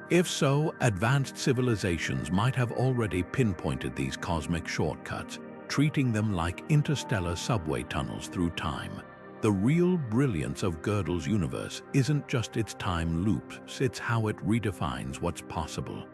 If so, advanced civilizations might have already pinpointed these cosmic shortcuts, treating them like interstellar subway tunnels through time. The real brilliance of Gödel's universe isn't just its time loops, it's how it redefines what's possible.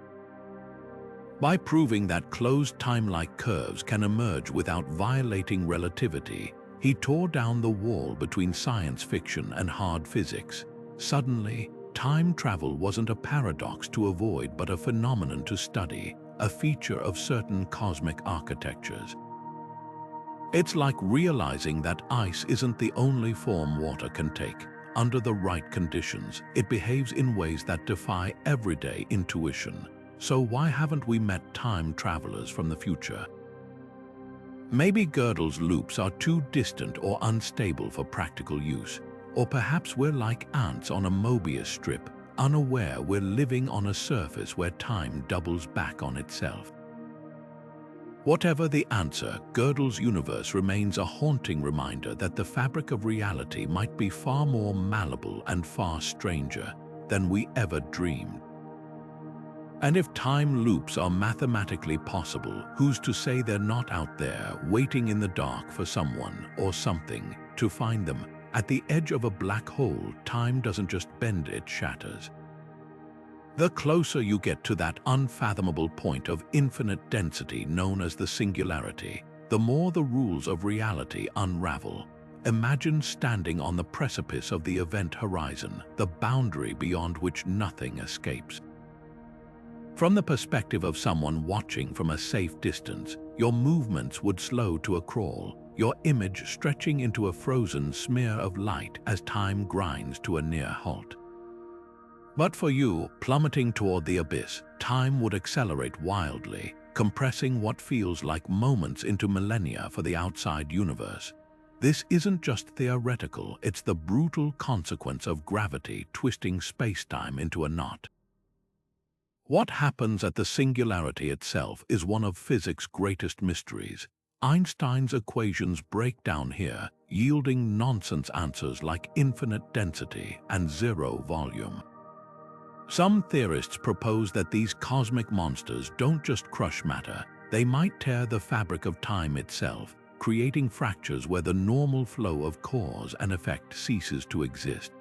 By proving that closed time-like curves can emerge without violating relativity, he tore down the wall between science fiction and hard physics. Suddenly, time travel wasn't a paradox to avoid but a phenomenon to study, a feature of certain cosmic architectures. It's like realizing that ice isn't the only form water can take. Under the right conditions, it behaves in ways that defy everyday intuition. So why haven't we met time travelers from the future? Maybe Gödel's loops are too distant or unstable for practical use. Or perhaps we're like ants on a Mobius strip, unaware we're living on a surface where time doubles back on itself. Whatever the answer, Gödel's universe remains a haunting reminder that the fabric of reality might be far more malleable and far stranger than we ever dreamed. And if time loops are mathematically possible, who's to say they're not out there, waiting in the dark for someone or something to find them? At the edge of a black hole, time doesn't just bend, it shatters. The closer you get to that unfathomable point of infinite density known as the singularity, the more the rules of reality unravel. Imagine standing on the precipice of the event horizon, the boundary beyond which nothing escapes. From the perspective of someone watching from a safe distance, your movements would slow to a crawl, your image stretching into a frozen smear of light as time grinds to a near halt. But for you, plummeting toward the abyss, time would accelerate wildly, compressing what feels like moments into millennia for the outside universe. This isn't just theoretical, it's the brutal consequence of gravity twisting space-time into a knot. What happens at the singularity itself is one of physics' greatest mysteries. Einstein's equations break down here, yielding nonsense answers like infinite density and zero volume. Some theorists propose that these cosmic monsters don't just crush matter, they might tear the fabric of time itself, creating fractures where the normal flow of cause and effect ceases to exist.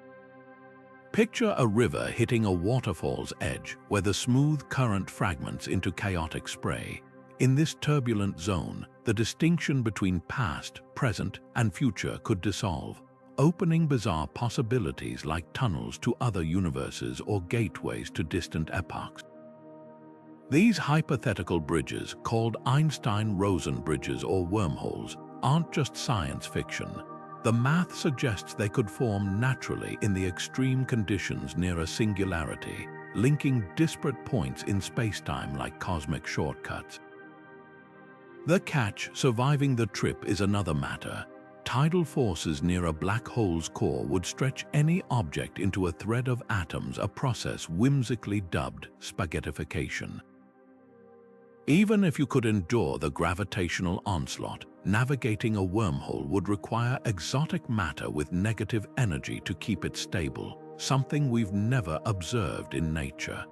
Picture a river hitting a waterfall's edge where the smooth current fragments into chaotic spray. In this turbulent zone, the distinction between past, present, and future could dissolve, opening bizarre possibilities like tunnels to other universes or gateways to distant epochs. These hypothetical bridges, called Einstein-Rosen bridges or wormholes, aren't just science fiction. The math suggests they could form naturally in the extreme conditions near a singularity, linking disparate points in spacetime like cosmic shortcuts. The catch, surviving the trip, is another matter. Tidal forces near a black hole's core would stretch any object into a thread of atoms, a process whimsically dubbed spaghettification. Even if you could endure the gravitational onslaught, navigating a wormhole would require exotic matter with negative energy to keep it stable, something we've never observed in nature.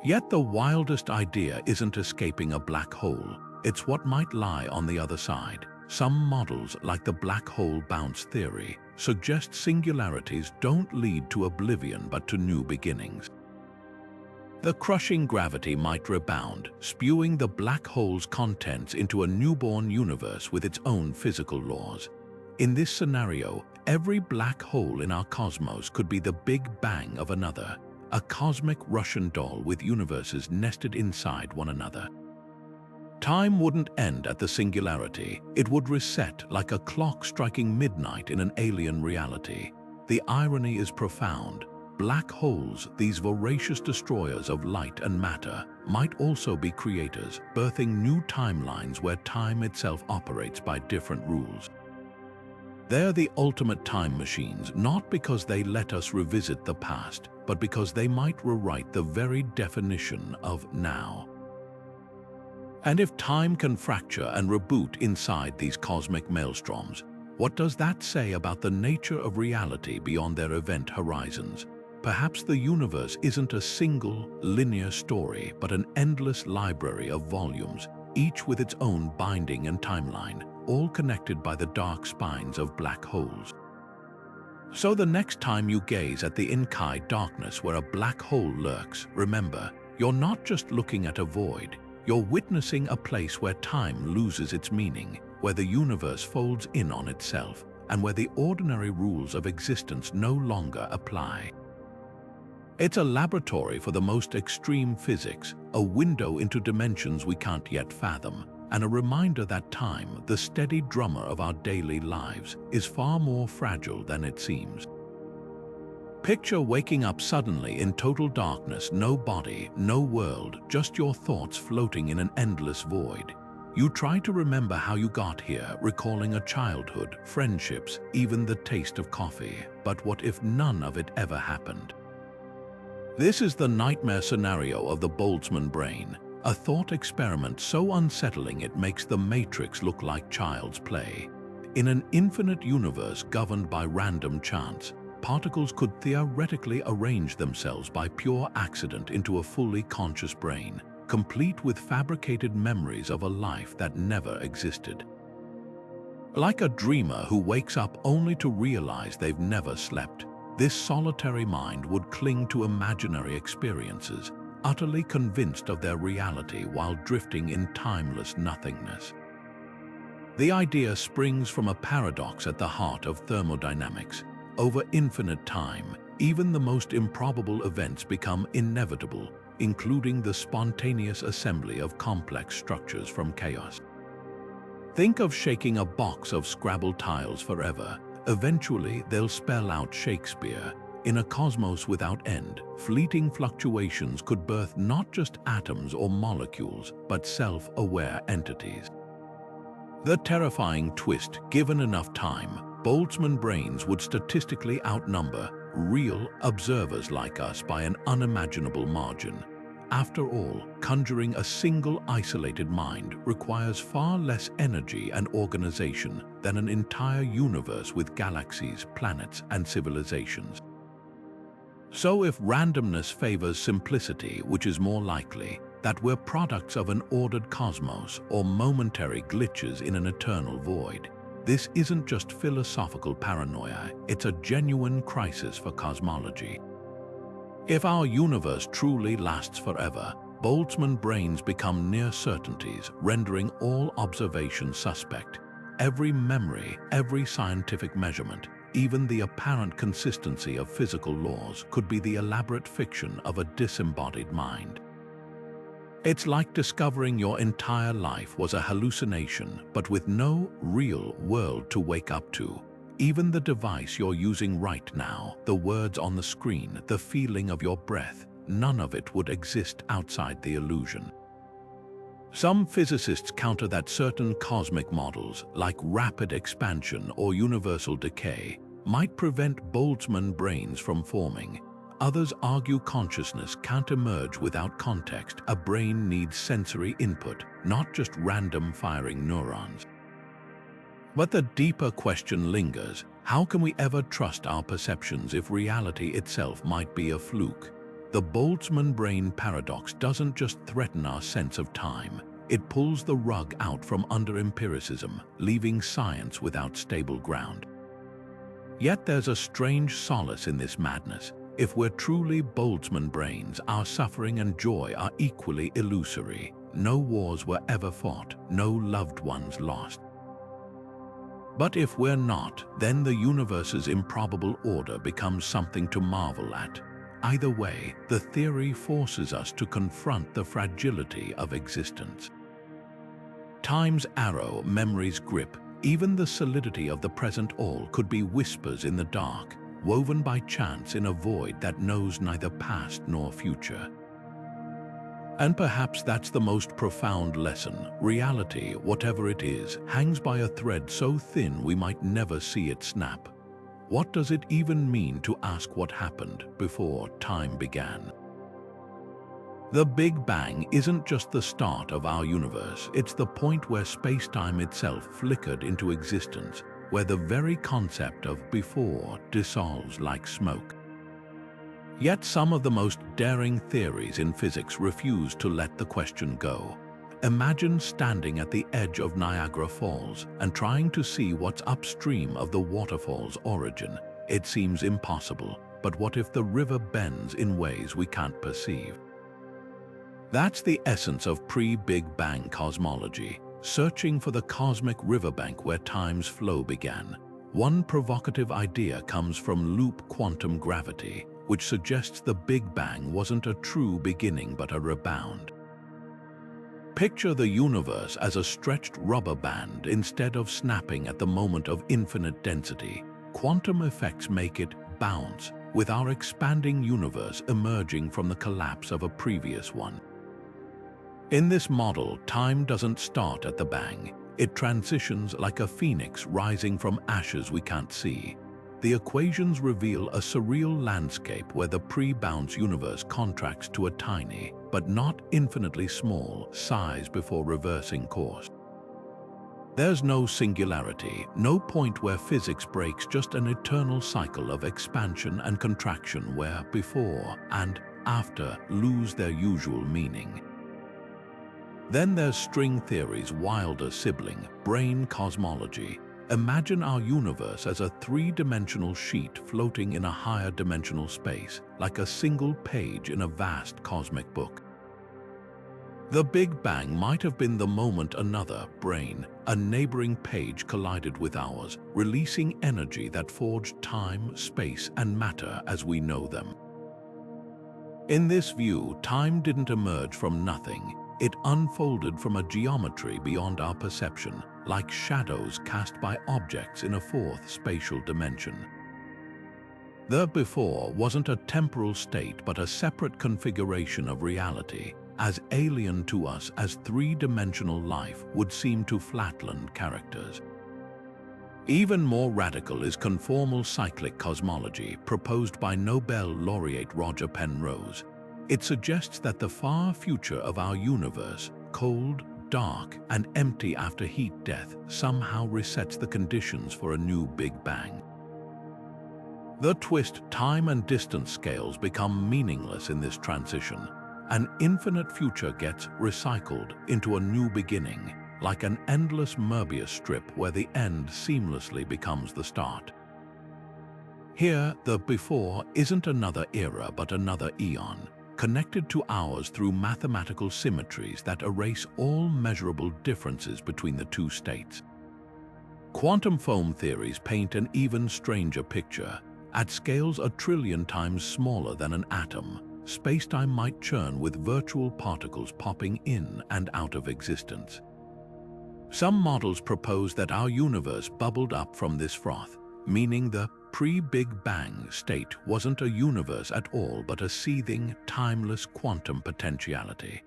Yet the wildest idea isn't escaping a black hole, it's what might lie on the other side. Some models, like the black hole bounce theory, suggest singularities don't lead to oblivion but to new beginnings. The crushing gravity might rebound, spewing the black hole's contents into a newborn universe with its own physical laws. In this scenario, every black hole in our cosmos could be the Big Bang of another, a cosmic Russian doll with universes nested inside one another. Time wouldn't end at the singularity, it would reset like a clock striking midnight in an alien reality. The irony is profound. Black holes, these voracious destroyers of light and matter, might also be creators, birthing new timelines where time itself operates by different rules. They're the ultimate time machines, not because they let us revisit the past, but because they might rewrite the very definition of now. And if time can fracture and reboot inside these cosmic maelstroms, what does that say about the nature of reality beyond their event horizons? Perhaps the universe isn't a single, linear story, but an endless library of volumes, each with its own binding and timeline, all connected by the dark spines of black holes. So the next time you gaze at the inky darkness where a black hole lurks, remember, you're not just looking at a void, you're witnessing a place where time loses its meaning, where the universe folds in on itself, and where the ordinary rules of existence no longer apply. It's a laboratory for the most extreme physics, a window into dimensions we can't yet fathom, and a reminder that time, the steady drummer of our daily lives, is far more fragile than it seems. Picture waking up suddenly in total darkness, no body, no world, just your thoughts floating in an endless void. You try to remember how you got here, recalling a childhood, friendships, even the taste of coffee. But what if none of it ever happened? This is the nightmare scenario of the Boltzmann brain, a thought experiment so unsettling it makes the Matrix look like child's play. In an infinite universe governed by random chance, particles could theoretically arrange themselves by pure accident into a fully conscious brain, complete with fabricated memories of a life that never existed. Like a dreamer who wakes up only to realize they've never slept, this solitary mind would cling to imaginary experiences, utterly convinced of their reality while drifting in timeless nothingness. The idea springs from a paradox at the heart of thermodynamics. Over infinite time, even the most improbable events become inevitable, including the spontaneous assembly of complex structures from chaos. Think of shaking a box of Scrabble tiles forever. Eventually, they'll spell out Shakespeare. In a cosmos without end, fleeting fluctuations could birth not just atoms or molecules, but self-aware entities. The terrifying twist: given enough time, Boltzmann brains would statistically outnumber real observers like us by an unimaginable margin. After all, conjuring a single isolated mind requires far less energy and organization than an entire universe with galaxies, planets, and civilizations. So if randomness favors simplicity, which is more likely, that we're products of an ordered cosmos or momentary glitches in an eternal void, this isn't just philosophical paranoia, it's a genuine crisis for cosmology. If our universe truly lasts forever, Boltzmann brains become near certainties, rendering all observation suspect. Every memory, every scientific measurement, even the apparent consistency of physical laws could be the elaborate fiction of a disembodied mind. It's like discovering your entire life was a hallucination, but with no real world to wake up to. Even the device you're using right now, the words on the screen, the feeling of your breath, none of it would exist outside the illusion. Some physicists counter that certain cosmic models, like rapid expansion or universal decay, might prevent Boltzmann brains from forming. Others argue consciousness can't emerge without context. A brain needs sensory input, not just random firing neurons. But the deeper question lingers: how can we ever trust our perceptions if reality itself might be a fluke? The Boltzmann brain paradox doesn't just threaten our sense of time, it pulls the rug out from under empiricism, leaving science without stable ground. Yet there's a strange solace in this madness. If we're truly Boltzmann brains, our suffering and joy are equally illusory. No wars were ever fought, no loved ones lost. But if we're not, then the universe's improbable order becomes something to marvel at. Either way, the theory forces us to confront the fragility of existence. Time's arrow, memory's grip, even the solidity of the present all could be whispers in the dark, woven by chance in a void that knows neither past nor future. And perhaps that's the most profound lesson. Reality, whatever it is, hangs by a thread so thin we might never see it snap. What does it even mean to ask what happened before time began? The Big Bang isn't just the start of our universe, it's the point where space-time itself flickered into existence, where the very concept of before dissolves like smoke. Yet some of the most daring theories in physics refuse to let the question go. Imagine standing at the edge of Niagara Falls and trying to see what's upstream of the waterfall's origin. It seems impossible, but what if the river bends in ways we can't perceive? That's the essence of pre-Big Bang cosmology, searching for the cosmic riverbank where time's flow began. One provocative idea comes from loop quantum gravity, which suggests the Big Bang wasn't a true beginning but a rebound. Picture the universe as a stretched rubber band instead of snapping at the moment of infinite density. Quantum effects make it bounce, with our expanding universe emerging from the collapse of a previous one. In this model, time doesn't start at the bang. It transitions like a phoenix rising from ashes we can't see. The equations reveal a surreal landscape where the pre-bounce universe contracts to a tiny, but not infinitely small, size before reversing course. There's no singularity, no point where physics breaks, just an eternal cycle of expansion and contraction where before and after lose their usual meaning. Then there's string theory's wilder sibling, brain cosmology. Imagine our universe as a three-dimensional sheet floating in a higher dimensional space, like a single page in a vast cosmic book. The Big Bang might have been the moment another brain, a neighboring page, collided with ours, releasing energy that forged time, space, and matter as we know them. In this view, time didn't emerge from nothing. It unfolded from a geometry beyond our perception, like shadows cast by objects in a fourth spatial dimension. The before wasn't a temporal state but a separate configuration of reality, as alien to us as three-dimensional life would seem to flatland characters. Even more radical is conformal cyclic cosmology, proposed by Nobel laureate Roger Penrose. It suggests that the far future of our universe, cold, dark, and empty after heat death, somehow resets the conditions for a new Big Bang. The twist, time and distance scales become meaningless in this transition. An infinite future gets recycled into a new beginning, like an endless Möbius strip where the end seamlessly becomes the start. Here, the before isn't another era but another eon, connected to ours through mathematical symmetries that erase all measurable differences between the two states. Quantum foam theories paint an even stranger picture. At scales a trillion times smaller than an atom, spacetime might churn with virtual particles popping in and out of existence. Some models propose that our universe bubbled up from this froth, meaning the pre-Big Bang state wasn't a universe at all but a seething, timeless quantum potentiality.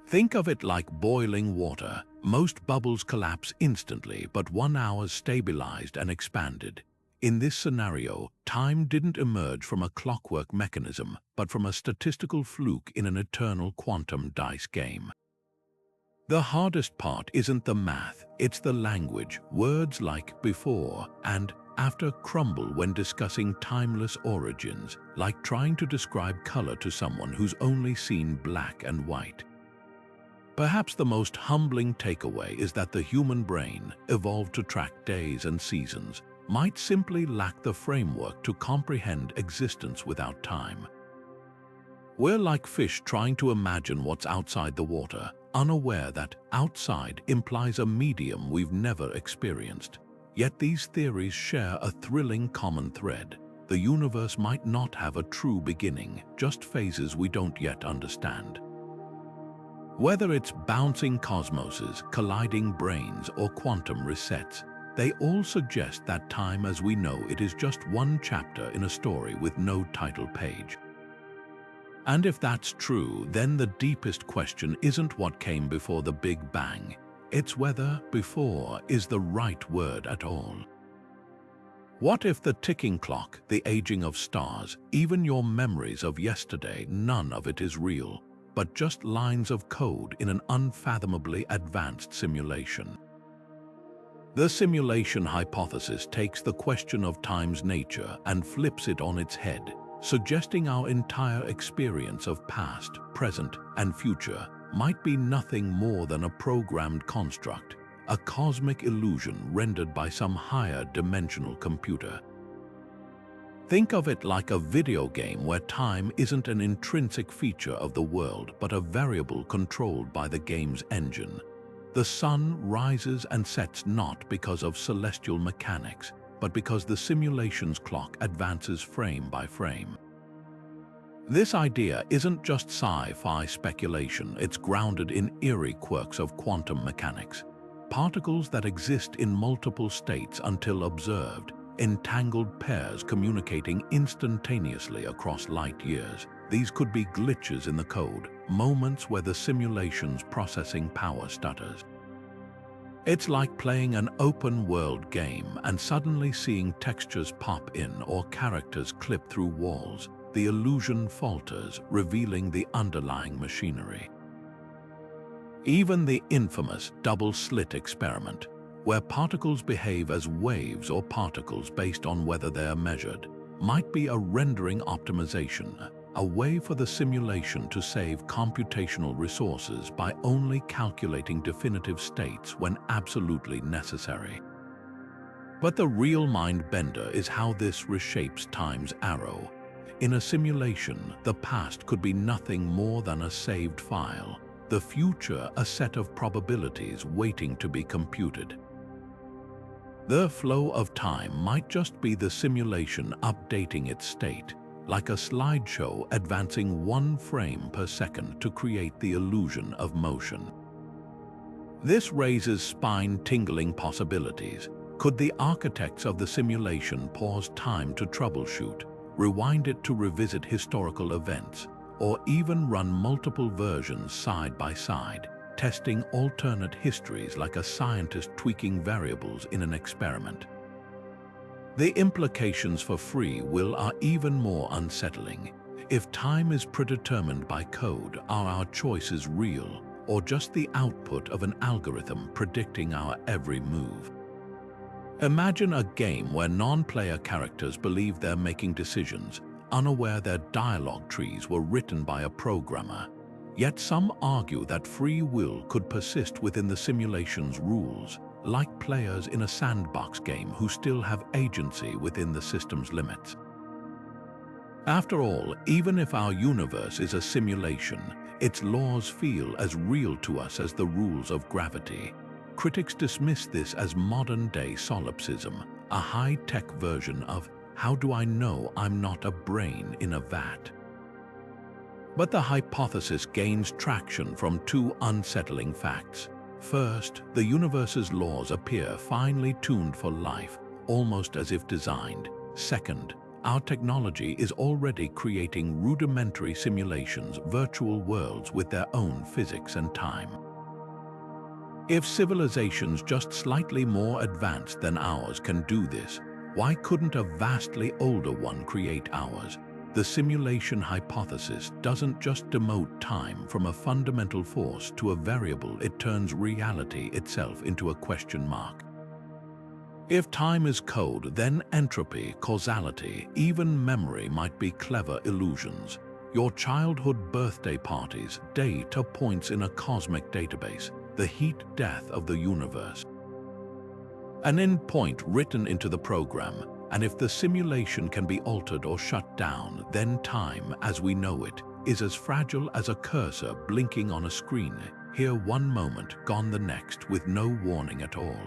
Think of it like boiling water. Most bubbles collapse instantly, but 1 hour stabilized and expanded. In this scenario, time didn't emerge from a clockwork mechanism, but from a statistical fluke in an eternal quantum dice game. The hardest part isn't the math, it's the language. Words like before and after crumble when discussing timeless origins, like trying to describe color to someone who's only seen black and white. Perhaps the most humbling takeaway is that the human brain, evolved to track days and seasons, might simply lack the framework to comprehend existence without time. We're like fish trying to imagine what's outside the water, unaware that outside implies a medium we've never experienced. Yet these theories share a thrilling common thread. The universe might not have a true beginning, just phases we don't yet understand. Whether it's bouncing cosmoses, colliding brains, or quantum resets, they all suggest that time as we know it is just one chapter in a story with no title page. And if that's true, then the deepest question isn't what came before the Big Bang. It's whether before is the right word at all. What if the ticking clock, the aging of stars, even your memories of yesterday, none of it is real, but just lines of code in an unfathomably advanced simulation? The simulation hypothesis takes the question of time's nature and flips it on its head, suggesting our entire experience of past, present, and future might be nothing more than a programmed construct, a cosmic illusion rendered by some higher dimensional computer. Think of it like a video game where time isn't an intrinsic feature of the world but a variable controlled by the game's engine. The sun rises and sets not because of celestial mechanics, but because the simulation's clock advances frame by frame. This idea isn't just sci-fi speculation, it's grounded in eerie quirks of quantum mechanics. Particles that exist in multiple states until observed, entangled pairs communicating instantaneously across light years. These could be glitches in the code, moments where the simulation's processing power stutters. It's like playing an open-world game and suddenly seeing textures pop in or characters clip through walls. The illusion falters, revealing the underlying machinery. Even the infamous double-slit experiment, where particles behave as waves or particles based on whether they are measured, might be a rendering optimization, a way for the simulation to save computational resources by only calculating definitive states when absolutely necessary. But the real mind-bender is how this reshapes time's arrow. In a simulation, the past could be nothing more than a saved file, the future a set of probabilities waiting to be computed. The flow of time might just be the simulation updating its state, like a slideshow advancing one frame per second to create the illusion of motion. This raises spine-tingling possibilities. Could the architects of the simulation pause time to troubleshoot, rewind it to revisit historical events, or even run multiple versions side by side, testing alternate histories like a scientist tweaking variables in an experiment? The implications for free will are even more unsettling. If time is predetermined by code, are our choices real, or just the output of an algorithm predicting our every move? Imagine a game where non-player characters believe they're making decisions, unaware their dialogue trees were written by a programmer. Yet some argue that free will could persist within the simulation's rules, like players in a sandbox game who still have agency within the system's limits. After all, even if our universe is a simulation, its laws feel as real to us as the rules of gravity. Critics dismiss this as modern-day solipsism, a high-tech version of "how do I know I'm not a brain in a vat?" But the hypothesis gains traction from two unsettling facts. First, the universe's laws appear finely tuned for life, almost as if designed. Second, our technology is already creating rudimentary simulations, virtual worlds with their own physics and time. If civilizations just slightly more advanced than ours can do this, why couldn't a vastly older one create ours? The simulation hypothesis doesn't just demote time from a fundamental force to a variable, it turns reality itself into a question mark. If time is code, then entropy, causality, even memory might be clever illusions. Your childhood birthday parties, data points in a cosmic database, the heat-death of the universe. An endpoint written into the program, and if the simulation can be altered or shut down, then time, as we know it, is as fragile as a cursor blinking on a screen, here one moment, gone the next, with no warning at all.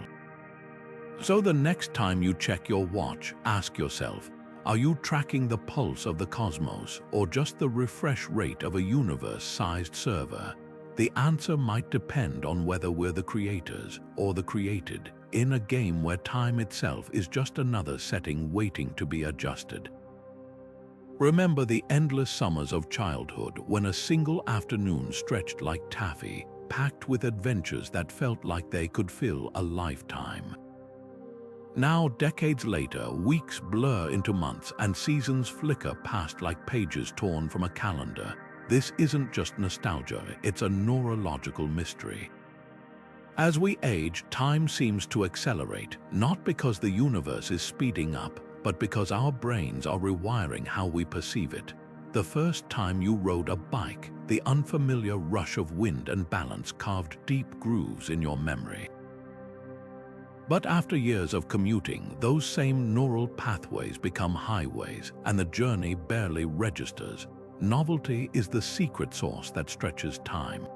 So the next time you check your watch, ask yourself, are you tracking the pulse of the cosmos, or just the refresh rate of a universe-sized server? The answer might depend on whether we're the creators or the created, in a game where time itself is just another setting waiting to be adjusted. Remember the endless summers of childhood when a single afternoon stretched like taffy, packed with adventures that felt like they could fill a lifetime. Now, decades later, weeks blur into months and seasons flicker past like pages torn from a calendar. This isn't just nostalgia, it's a neurological mystery. As we age, time seems to accelerate, not because the universe is speeding up, but because our brains are rewiring how we perceive it. The first time you rode a bike, the unfamiliar rush of wind and balance carved deep grooves in your memory. But after years of commuting, those same neural pathways become highways, and the journey barely registers. Novelty is the secret sauce that stretches time.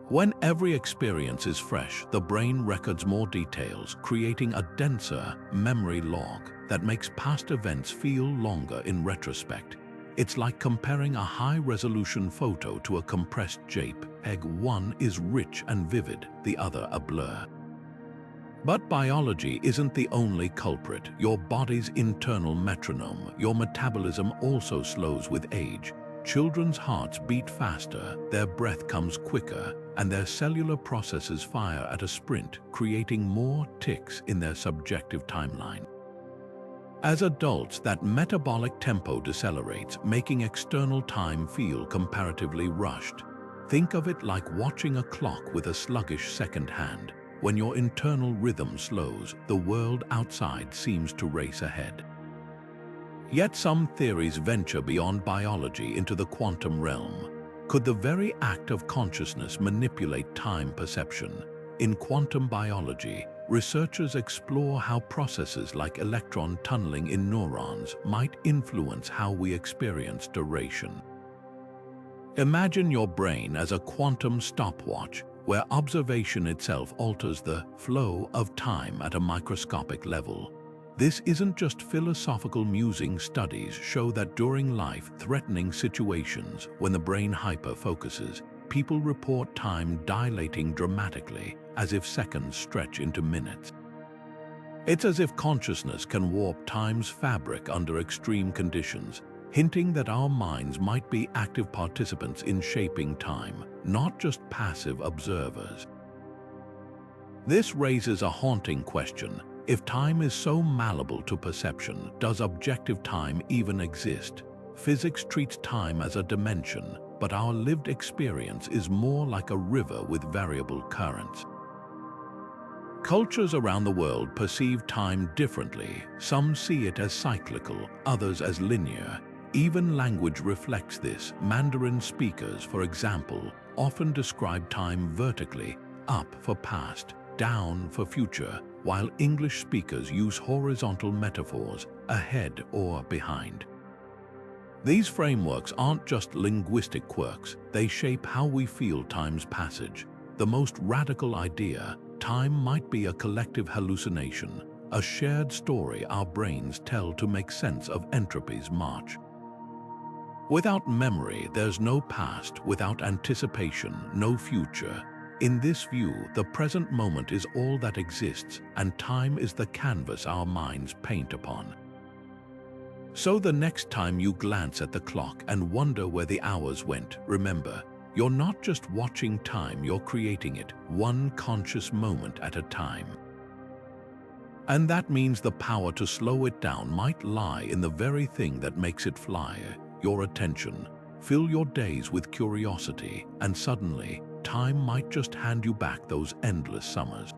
When every experience is fresh, the brain records more details, creating a denser memory log that makes past events feel longer in retrospect. It's like comparing a high-resolution photo to a compressed JPEG. One is rich and vivid, the other a blur. But biology isn't the only culprit. Your body's internal metronome, your metabolism also slows with age. Children's hearts beat faster, their breath comes quicker, and their cellular processes fire at a sprint, creating more ticks in their subjective timeline. As adults, that metabolic tempo decelerates, making external time feel comparatively rushed. Think of it like watching a clock with a sluggish second hand. When your internal rhythm slows, the world outside seems to race ahead. Yet some theories venture beyond biology into the quantum realm. Could the very act of consciousness manipulate time perception? In quantum biology, researchers explore how processes like electron tunneling in neurons might influence how we experience duration. Imagine your brain as a quantum stopwatch, where observation itself alters the flow of time at a microscopic level. This isn't just philosophical musing. Studies show that during life-threatening situations, when the brain hyper-focuses, people report time dilating dramatically, as if seconds stretch into minutes. It's as if consciousness can warp time's fabric under extreme conditions, hinting that our minds might be active participants in shaping time, not just passive observers. This raises a haunting question. If time is so malleable to perception, does objective time even exist? Physics treats time as a dimension, but our lived experience is more like a river with variable currents. Cultures around the world perceive time differently. Some see it as cyclical, others as linear. Even language reflects this. Mandarin speakers, for example, often describe time vertically, up for past, down for future, while English speakers use horizontal metaphors, ahead or behind. These frameworks aren't just linguistic quirks, they shape how we feel time's passage. The most radical idea, time might be a collective hallucination, a shared story our brains tell to make sense of entropy's march. Without memory, there's no past. Without anticipation, no future. In this view, the present moment is all that exists, and time is the canvas our minds paint upon. So the next time you glance at the clock and wonder where the hours went, remember, you're not just watching time, you're creating it, one conscious moment at a time. And that means the power to slow it down might lie in the very thing that makes it fly, your attention. Fill your days with curiosity, and suddenly, time might just hand you back those endless summers.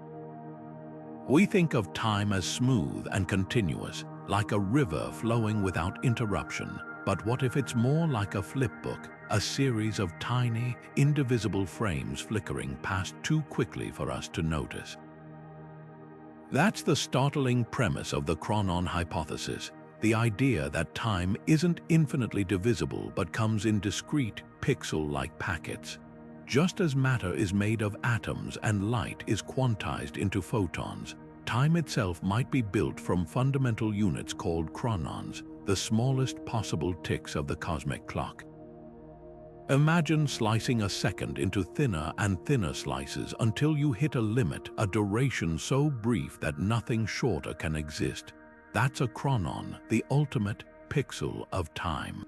We think of time as smooth and continuous, like a river flowing without interruption. But what if it's more like a flipbook, a series of tiny, indivisible frames flickering past too quickly for us to notice? That's the startling premise of the Chronon Hypothesis, the idea that time isn't infinitely divisible but comes in discrete, pixel-like packets. Just as matter is made of atoms and light is quantized into photons, time itself might be built from fundamental units called chronons, the smallest possible ticks of the cosmic clock. Imagine slicing a second into thinner and thinner slices until you hit a limit, a duration so brief that nothing shorter can exist. That's a chronon, the ultimate pixel of time.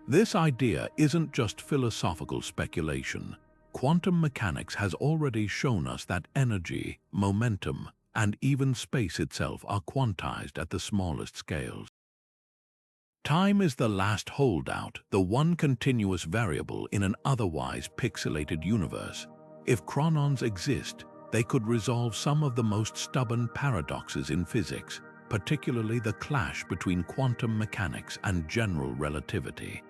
This idea isn't just philosophical speculation. Quantum mechanics has already shown us that energy, momentum, and even space itself are quantized at the smallest scales. Time is the last holdout, the one continuous variable in an otherwise pixelated universe. If chronons exist, they could resolve some of the most stubborn paradoxes in physics, particularly the clash between quantum mechanics and general relativity.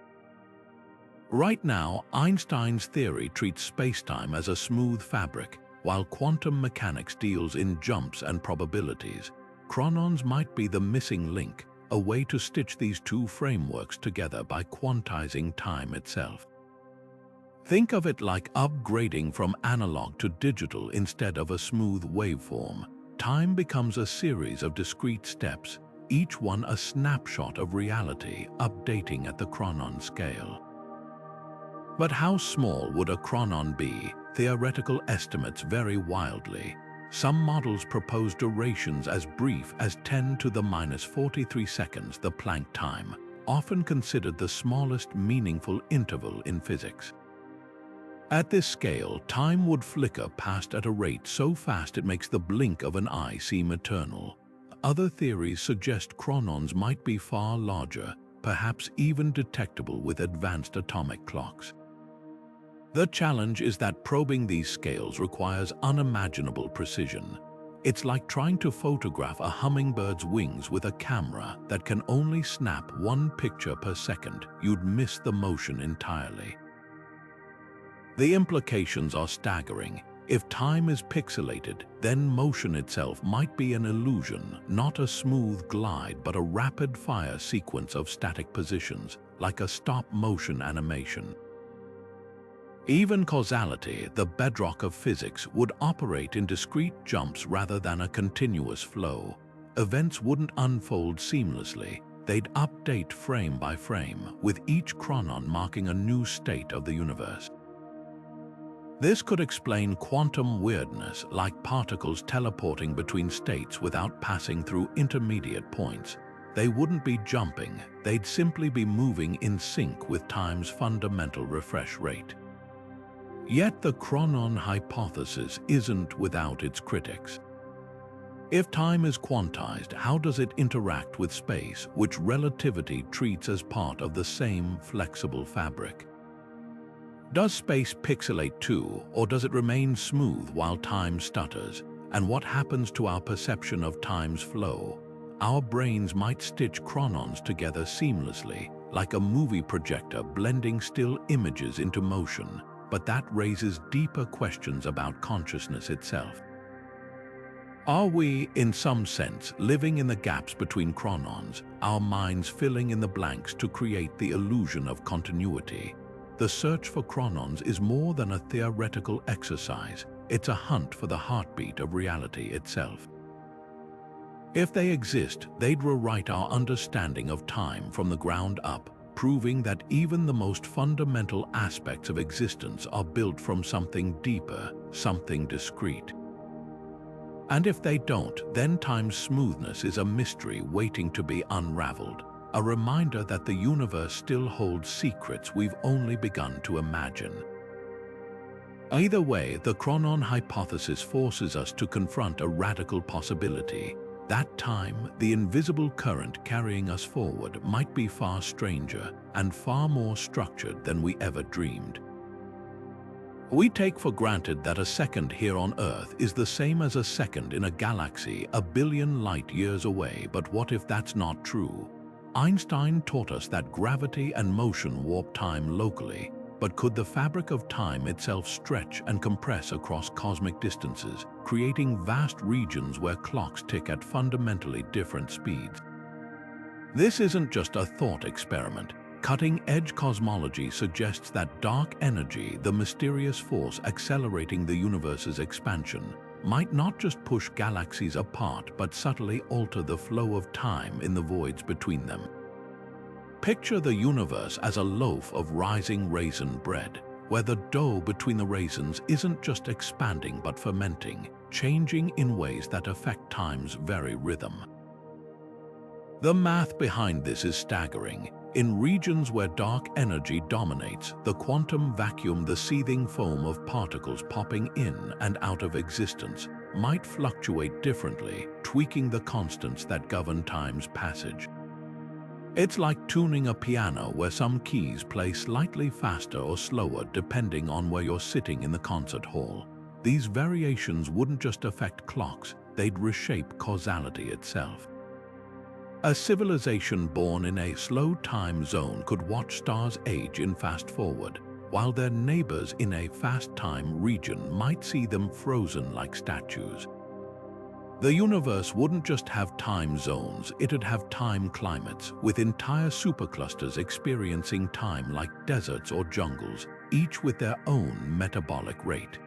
Right now, Einstein's theory treats spacetime as a smooth fabric, while quantum mechanics deals in jumps and probabilities. Chronons might be the missing link, a way to stitch these two frameworks together by quantizing time itself. Think of it like upgrading from analog to digital instead of a smooth waveform. Time becomes a series of discrete steps, each one a snapshot of reality, updating at the chronon scale. But how small would a chronon be? Theoretical estimates vary wildly. Some models propose durations as brief as 10 to the minus 43 seconds, the Planck time, often considered the smallest meaningful interval in physics. At this scale, time would flicker past at a rate so fast it makes the blink of an eye seem eternal. Other theories suggest chronons might be far larger, perhaps even detectable with advanced atomic clocks. The challenge is that probing these scales requires unimaginable precision. It's like trying to photograph a hummingbird's wings with a camera that can only snap one picture per second. You'd miss the motion entirely. The implications are staggering. If time is pixelated, then motion itself might be an illusion, not a smooth glide but a rapid-fire sequence of static positions, like a stop-motion animation. Even causality, the bedrock of physics, would operate in discrete jumps rather than a continuous flow. Events wouldn't unfold seamlessly. They'd update frame by frame, with each chronon marking a new state of the universe. This could explain quantum weirdness, like particles teleporting between states without passing through intermediate points. They wouldn't be jumping, they'd simply be moving in sync with time's fundamental refresh rate. Yet the Chronon Hypothesis isn't without its critics. If time is quantized, how does it interact with space, which relativity treats as part of the same flexible fabric? Does space pixelate too, or does it remain smooth while time stutters? And what happens to our perception of time's flow? Our brains might stitch chronons together seamlessly, like a movie projector blending still images into motion. But that raises deeper questions about consciousness itself. Are we, in some sense, living in the gaps between chronons, our minds filling in the blanks to create the illusion of continuity? The search for chronons is more than a theoretical exercise. It's a hunt for the heartbeat of reality itself. If they exist, they'd rewrite our understanding of time from the ground up, proving that even the most fundamental aspects of existence are built from something deeper, something discrete. And if they don't, then time's smoothness is a mystery waiting to be unraveled, a reminder that the universe still holds secrets we've only begun to imagine. Either way, the Chronon Hypothesis forces us to confront a radical possibility. That time, the invisible current carrying us forward might be far stranger and far more structured than we ever dreamed. We take for granted that a second here on Earth is the same as a second in a galaxy a billion light-years away, but what if that's not true? Einstein taught us that gravity and motion warp time locally, but could the fabric of time itself stretch and compress across cosmic distances, creating vast regions where clocks tick at fundamentally different speeds? This isn't just a thought experiment. Cutting-edge cosmology suggests that dark energy, the mysterious force accelerating the universe's expansion, might not just push galaxies apart but subtly alter the flow of time in the voids between them. Picture the universe as a loaf of rising raisin bread, where the dough between the raisins isn't just expanding but fermenting, changing in ways that affect time's very rhythm. The math behind this is staggering. In regions where dark energy dominates, the quantum vacuum, the seething foam of particles popping in and out of existence, might fluctuate differently, tweaking the constants that govern time's passage. It's like tuning a piano where some keys play slightly faster or slower depending on where you're sitting in the concert hall. These variations wouldn't just affect clocks, they'd reshape causality itself. A civilization born in a slow time zone could watch stars age in fast forward, while their neighbors in a fast time region might see them frozen like statues. The universe wouldn't just have time zones, it'd have time climates, with entire superclusters experiencing time like deserts or jungles, each with their own metabolic rate.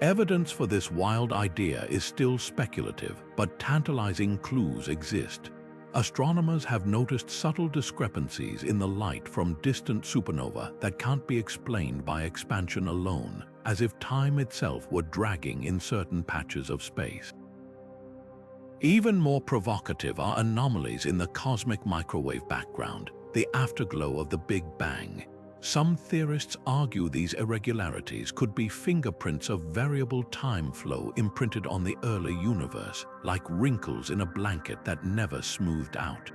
Evidence for this wild idea is still speculative, but tantalizing clues exist. Astronomers have noticed subtle discrepancies in the light from distant supernova that can't be explained by expansion alone, as if time itself were dragging in certain patches of space. Even more provocative are anomalies in the cosmic microwave background, the afterglow of the Big Bang. Some theorists argue these irregularities could be fingerprints of variable time flow imprinted on the early universe, like wrinkles in a blanket that never smoothed out.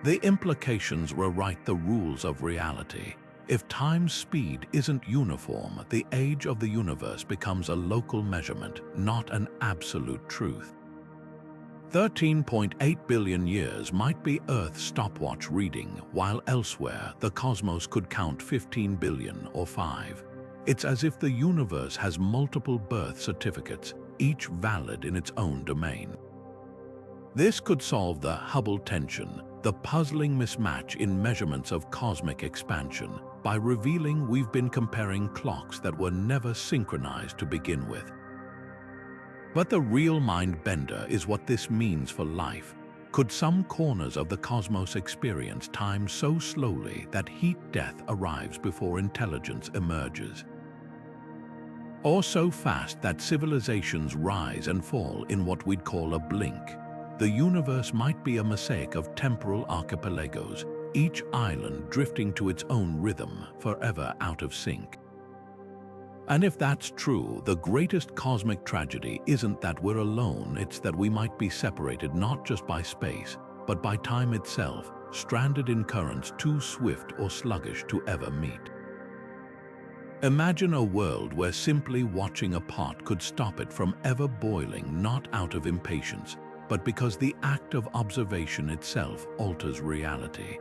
The implications rewrite the rules of reality. If time's speed isn't uniform, the age of the universe becomes a local measurement, not an absolute truth. 13.8 billion years might be Earth's stopwatch reading, while elsewhere the cosmos could count 15 billion or 5. It's as if the universe has multiple birth certificates, each valid in its own domain. This could solve the Hubble tension, the puzzling mismatch in measurements of cosmic expansion, by revealing we've been comparing clocks that were never synchronized to begin with. But the real mind-bender is what this means for life. Could some corners of the cosmos experience time so slowly that heat death arrives before intelligence emerges? Or so fast that civilizations rise and fall in what we'd call a blink? The universe might be a mosaic of temporal archipelagos, each island drifting to its own rhythm, forever out of sync. And if that's true, the greatest cosmic tragedy isn't that we're alone, it's that we might be separated not just by space, but by time itself, stranded in currents too swift or sluggish to ever meet. Imagine a world where simply watching a pot could stop it from ever boiling, not out of impatience, but because the act of observation itself alters reality.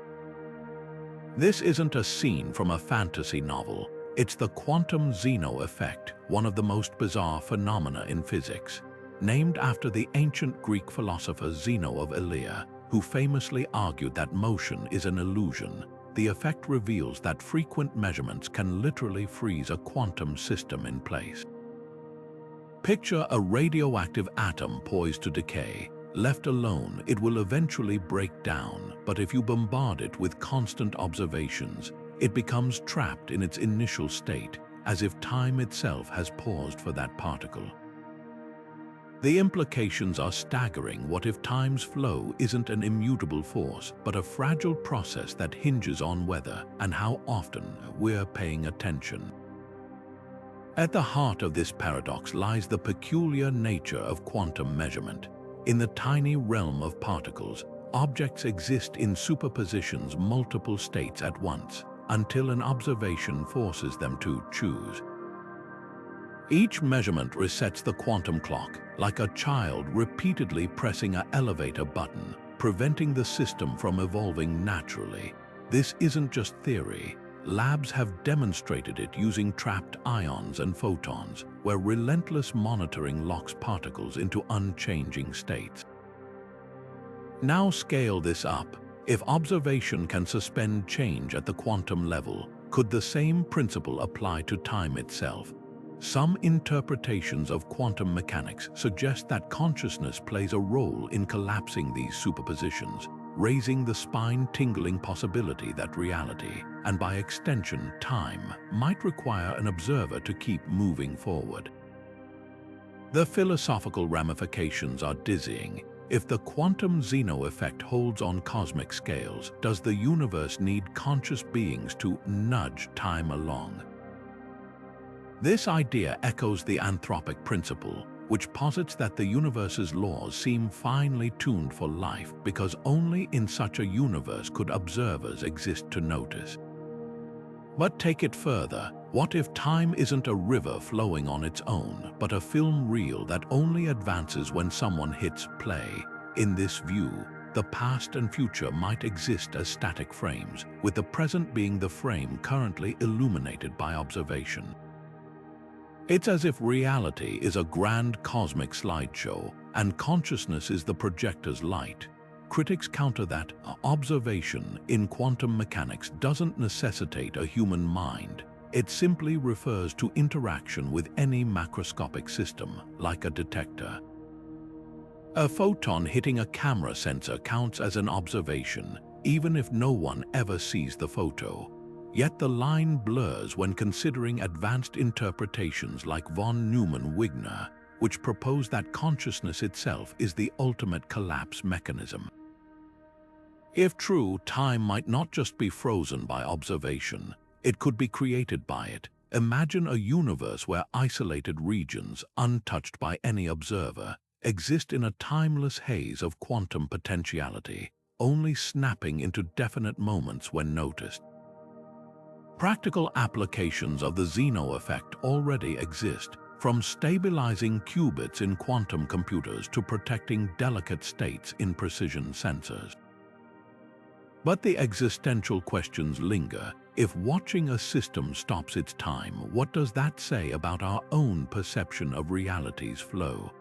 This isn't a scene from a fantasy novel. It's the quantum Zeno effect, one of the most bizarre phenomena in physics. Named after the ancient Greek philosopher Zeno of Elea, who famously argued that motion is an illusion, the effect reveals that frequent measurements can literally freeze a quantum system in place. Picture a radioactive atom poised to decay. Left alone, it will eventually break down, but if you bombard it with constant observations, it becomes trapped in its initial state, as if time itself has paused for that particle. The implications are staggering. What if time's flow isn't an immutable force, but a fragile process that hinges on whether and how often we're paying attention? At the heart of this paradox lies the peculiar nature of quantum measurement. In the tiny realm of particles, objects exist in superpositions, multiple states at once, until an observation forces them to choose. Each measurement resets the quantum clock, like a child repeatedly pressing an elevator button, preventing the system from evolving naturally. This isn't just theory. Labs have demonstrated it using trapped ions and photons, where relentless monitoring locks particles into unchanging states. Now scale this up. If observation can suspend change at the quantum level, could the same principle apply to time itself? Some interpretations of quantum mechanics suggest that consciousness plays a role in collapsing these superpositions, raising the spine-tingling possibility that reality, and by extension time, might require an observer to keep moving forward. The philosophical ramifications are dizzying. If the quantum Zeno effect holds on cosmic scales, does the universe need conscious beings to nudge time along? This idea echoes the anthropic principle, which posits that the universe's laws seem finely tuned for life because only in such a universe could observers exist to notice. But take it further. What if time isn't a river flowing on its own, but a film reel that only advances when someone hits play? In this view, the past and future might exist as static frames, with the present being the frame currently illuminated by observation. It's as if reality is a grand cosmic slideshow, and consciousness is the projector's light. Critics counter that observation in quantum mechanics doesn't necessitate a human mind. It simply refers to interaction with any macroscopic system, like a detector. A photon hitting a camera sensor counts as an observation, even if no one ever sees the photo. Yet the line blurs when considering advanced interpretations like von Neumann-Wigner, which propose that consciousness itself is the ultimate collapse mechanism. If true, time might not just be frozen by observation, it could be created by it. Imagine a universe where isolated regions, untouched by any observer, exist in a timeless haze of quantum potentiality, only snapping into definite moments when noticed. Practical applications of the Zeno effect already exist, from stabilizing qubits in quantum computers to protecting delicate states in precision sensors. But the existential questions linger. If watching a system stops its time, what does that say about our own perception of reality's flow?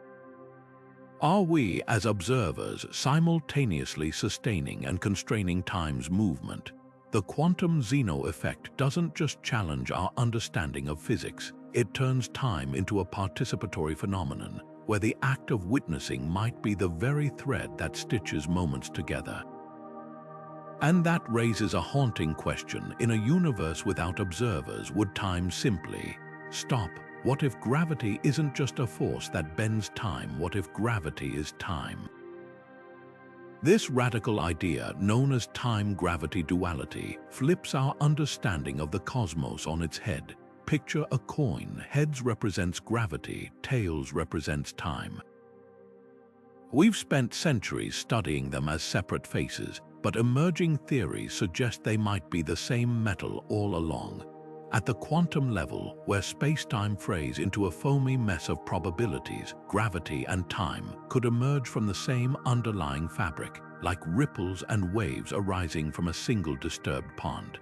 Are we, as observers, simultaneously sustaining and constraining time's movement? The quantum Zeno effect doesn't just challenge our understanding of physics, it turns time into a participatory phenomenon, where the act of witnessing might be the very thread that stitches moments together. And that raises a haunting question. In a universe without observers, would time simply stop? What if gravity isn't just a force that bends time? What if gravity is time? This radical idea, known as time-gravity duality, flips our understanding of the cosmos on its head. Picture a coin. Heads represents gravity, tails represents time. We've spent centuries studying them as separate faces, but emerging theories suggest they might be the same metal all along. At the quantum level, where space-time frays into a foamy mess of probabilities, gravity and time could emerge from the same underlying fabric, like ripples and waves arising from a single disturbed pond.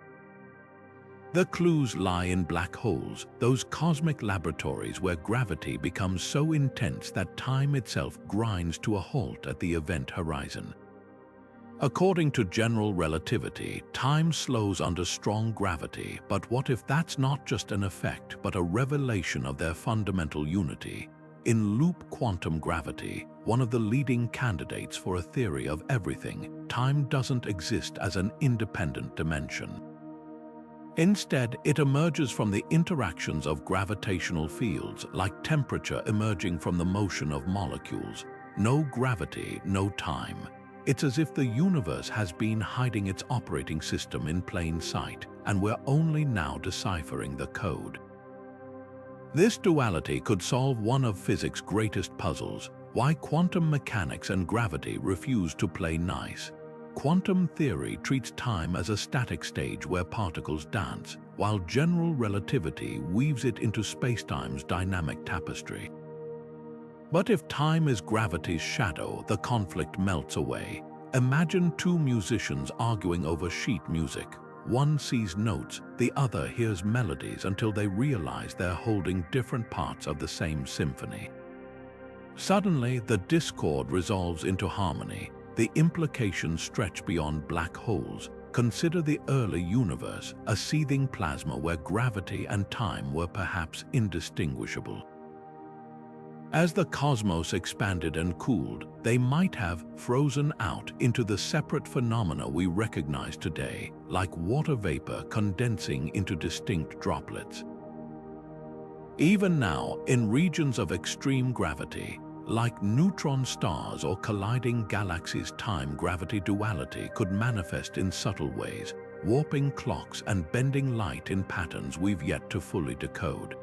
The clues lie in black holes, those cosmic laboratories where gravity becomes so intense that time itself grinds to a halt at the event horizon. According to general relativity, time slows under strong gravity, but what if that's not just an effect, but a revelation of their fundamental unity? In loop quantum gravity, one of the leading candidates for a theory of everything, time doesn't exist as an independent dimension. Instead, it emerges from the interactions of gravitational fields, like temperature emerging from the motion of molecules. No gravity, no time. It's as if the universe has been hiding its operating system in plain sight, and we're only now deciphering the code. This duality could solve one of physics' greatest puzzles: why quantum mechanics and gravity refuse to play nice. Quantum theory treats time as a static stage where particles dance, while general relativity weaves it into spacetime's dynamic tapestry. But if time is gravity's shadow, the conflict melts away. Imagine two musicians arguing over sheet music. One sees notes, the other hears melodies until they realize they're holding different parts of the same symphony. Suddenly, the discord resolves into harmony. The implications stretch beyond black holes. Consider the early universe, a seething plasma where gravity and time were perhaps indistinguishable. As the cosmos expanded and cooled, they might have frozen out into the separate phenomena we recognize today, like water vapor condensing into distinct droplets. Even now, in regions of extreme gravity, like neutron stars or colliding galaxies, time-gravity duality could manifest in subtle ways, warping clocks and bending light in patterns we've yet to fully decode.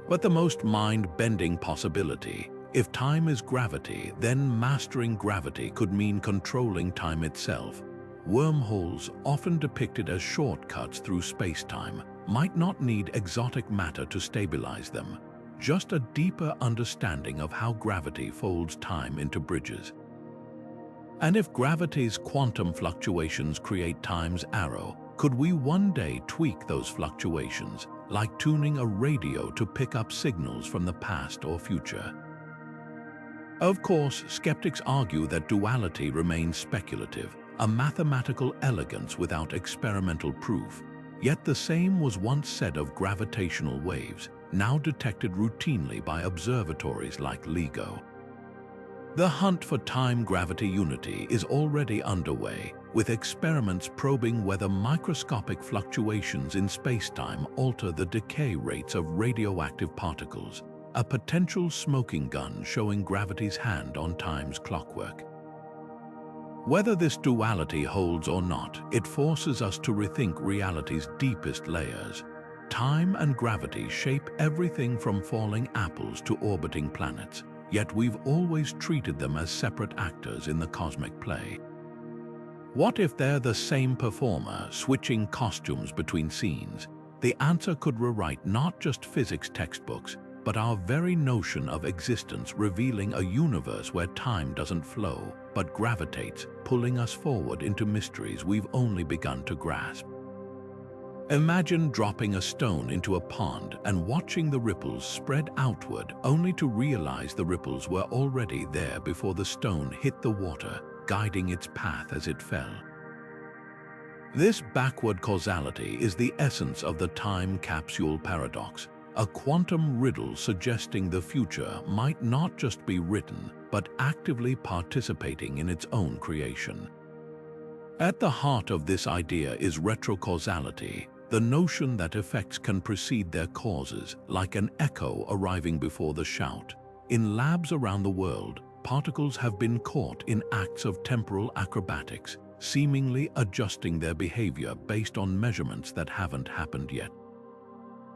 But the most mind-bending possibility, if time is gravity, then mastering gravity could mean controlling time itself. Wormholes, often depicted as shortcuts through space-time, might not need exotic matter to stabilize them, just a deeper understanding of how gravity folds time into bridges. And if gravity's quantum fluctuations create time's arrow, could we one day tweak those fluctuations, like tuning a radio to pick up signals from the past or future? Of course, skeptics argue that duality remains speculative, a mathematical elegance without experimental proof. Yet the same was once said of gravitational waves, now detected routinely by observatories like LIGO. The hunt for time-gravity unity is already underway, with experiments probing whether microscopic fluctuations in spacetime alter the decay rates of radioactive particles, a potential smoking gun showing gravity's hand on time's clockwork. Whether this duality holds or not, it forces us to rethink reality's deepest layers. Time and gravity shape everything from falling apples to orbiting planets, yet we've always treated them as separate actors in the cosmic play. What if they're the same performer, switching costumes between scenes? The answer could rewrite not just physics textbooks, but our very notion of existence, revealing a universe where time doesn't flow, but gravitates, pulling us forward into mysteries we've only begun to grasp. Imagine dropping a stone into a pond and watching the ripples spread outward, only to realize the ripples were already there before the stone hit the water, guiding its path as it fell. This backward causality is the essence of the time capsule paradox, a quantum riddle suggesting the future might not just be written, but actively participating in its own creation. At the heart of this idea is retrocausality, the notion that effects can precede their causes, like an echo arriving before the shout. In labs around the world, particles have been caught in acts of temporal acrobatics, seemingly adjusting their behavior based on measurements that haven't happened yet.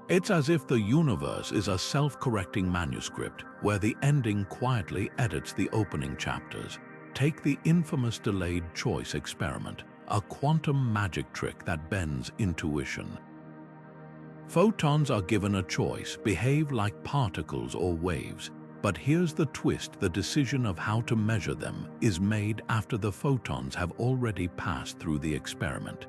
It's as if the universe is a self-correcting manuscript where the ending quietly edits the opening chapters. Take the infamous delayed choice experiment, a quantum magic trick that bends intuition. Photons are given a choice, behave like particles or waves, but here's the twist: the decision of how to measure them is made after the photons have already passed through the experiment.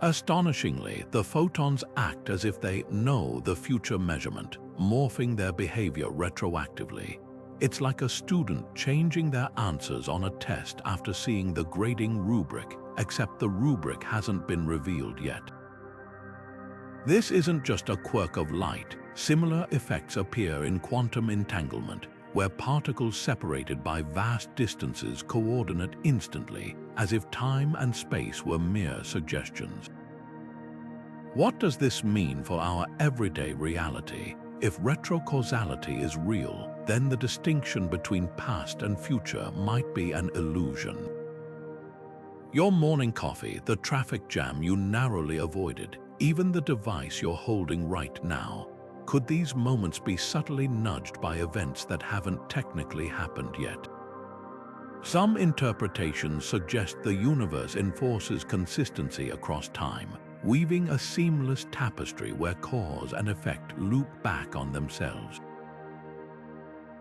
Astonishingly, the photons act as if they know the future measurement, morphing their behavior retroactively. It's like a student changing their answers on a test after seeing the grading rubric, except the rubric hasn't been revealed yet. This isn't just a quirk of light. Similar effects appear in quantum entanglement, where particles separated by vast distances coordinate instantly, as if time and space were mere suggestions. What does this mean for our everyday reality? If retrocausality is real, then the distinction between past and future might be an illusion. Your morning coffee, the traffic jam you narrowly avoided, even the device you're holding right now. Could these moments be subtly nudged by events that haven't technically happened yet? Some interpretations suggest the universe enforces consistency across time, weaving a seamless tapestry where cause and effect loop back on themselves.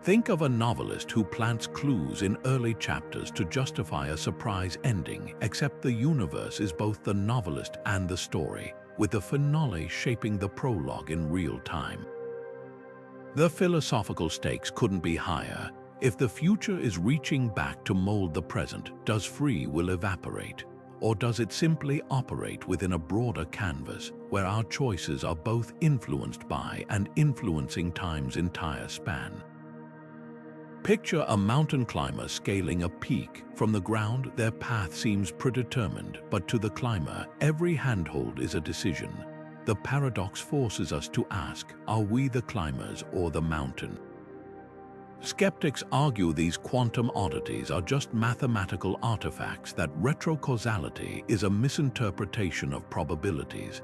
Think of a novelist who plants clues in early chapters to justify a surprise ending, except the universe is both the novelist and the story, with the finale shaping the prologue in real time. The philosophical stakes couldn't be higher. If the future is reaching back to mold the present, does free will evaporate? Or does it simply operate within a broader canvas, where our choices are both influenced by and influencing time's entire span? Picture a mountain climber scaling a peak. From the ground, their path seems predetermined, but to the climber, every handhold is a decision. The paradox forces us to ask, are we the climbers or the mountain? Skeptics argue these quantum oddities are just mathematical artifacts, that retrocausality is a misinterpretation of probabilities.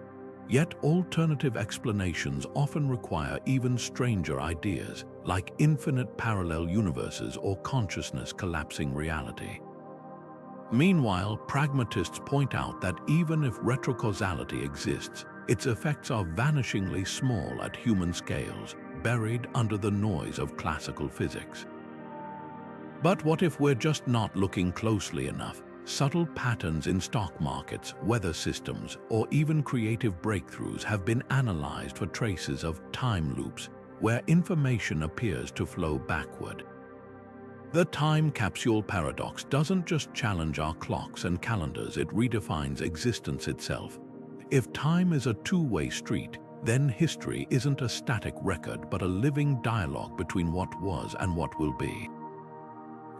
Yet alternative explanations often require even stranger ideas, like infinite parallel universes or consciousness collapsing reality. Meanwhile, pragmatists point out that even if retrocausality exists, its effects are vanishingly small at human scales, buried under the noise of classical physics. But what if we're just not looking closely enough? Subtle patterns in stock markets, weather systems, or even creative breakthroughs have been analyzed for traces of time loops, where information appears to flow backward. The time capsule paradox doesn't just challenge our clocks and calendars, it redefines existence itself. If time is a two-way street, then history isn't a static record but a living dialogue between what was and what will be.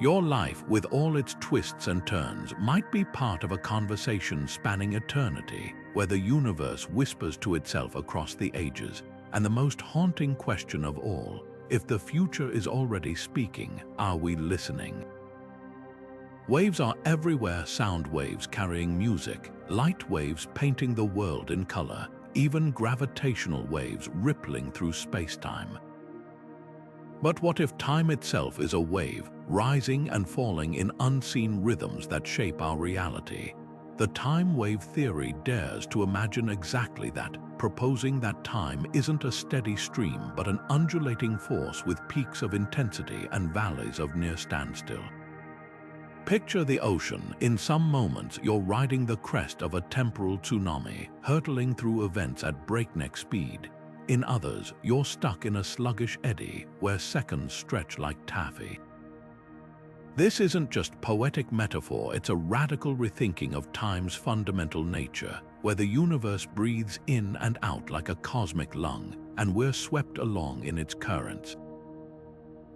Your life, with all its twists and turns, might be part of a conversation spanning eternity, where the universe whispers to itself across the ages. And the most haunting question of all, if the future is already speaking, are we listening? Waves are everywhere: sound waves carrying music, light waves painting the world in color, even gravitational waves rippling through space-time. But what if time itself is a wave, rising and falling in unseen rhythms that shape our reality? The time wave theory dares to imagine exactly that, proposing that time isn't a steady stream but an undulating force with peaks of intensity and valleys of near standstill. Picture the ocean. In some moments, you're riding the crest of a temporal tsunami, hurtling through events at breakneck speed. In others, you're stuck in a sluggish eddy where seconds stretch like taffy. This isn't just poetic metaphor, it's a radical rethinking of time's fundamental nature, where the universe breathes in and out like a cosmic lung, and we're swept along in its currents.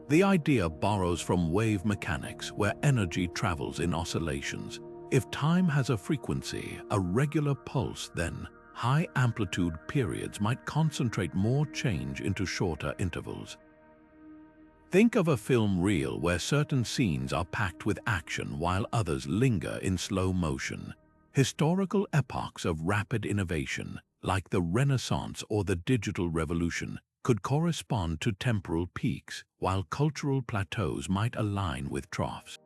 The idea borrows from wave mechanics, where energy travels in oscillations. If time has a frequency, a regular pulse, then high-amplitude periods might concentrate more change into shorter intervals. Think of a film reel where certain scenes are packed with action while others linger in slow motion. Historical epochs of rapid innovation, like the Renaissance or the digital revolution, could correspond to temporal peaks, while cultural plateaus might align with troughs.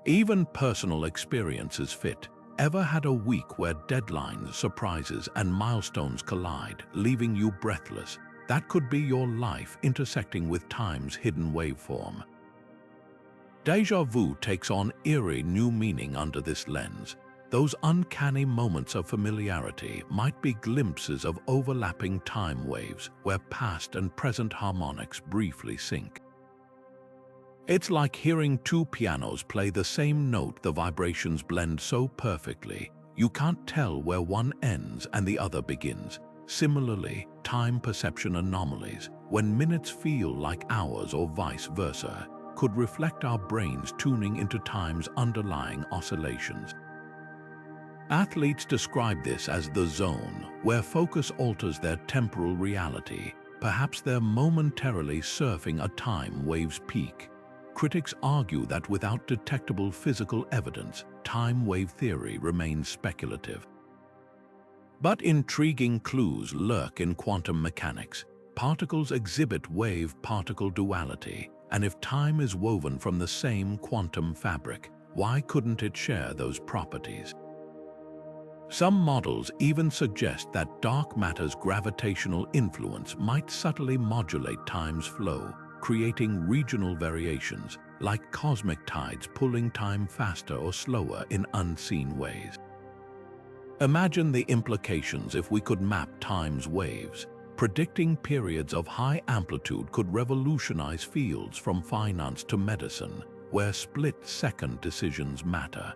Even personal experiences fit. Ever had a week where deadlines, surprises, and milestones collide, leaving you breathless? That could be your life intersecting with time's hidden waveform. Déjà vu takes on eerie new meaning under this lens. Those uncanny moments of familiarity might be glimpses of overlapping time waves where past and present harmonics briefly sync. It's like hearing two pianos play the same note. The vibrations blend so perfectly, you can't tell where one ends and the other begins. Similarly, time perception anomalies, when minutes feel like hours or vice versa, could reflect our brains tuning into time's underlying oscillations. Athletes describe this as the zone, where focus alters their temporal reality. Perhaps they're momentarily surfing a time wave's peak. Critics argue that without detectable physical evidence, time wave theory remains speculative. But intriguing clues lurk in quantum mechanics. Particles exhibit wave-particle duality, and if time is woven from the same quantum fabric, why couldn't it share those properties? Some models even suggest that dark matter's gravitational influence might subtly modulate time's flow, creating regional variations, like cosmic tides pulling time faster or slower in unseen ways. Imagine the implications if we could map time's waves. Predicting periods of high amplitude could revolutionize fields from finance to medicine, where split-second decisions matter.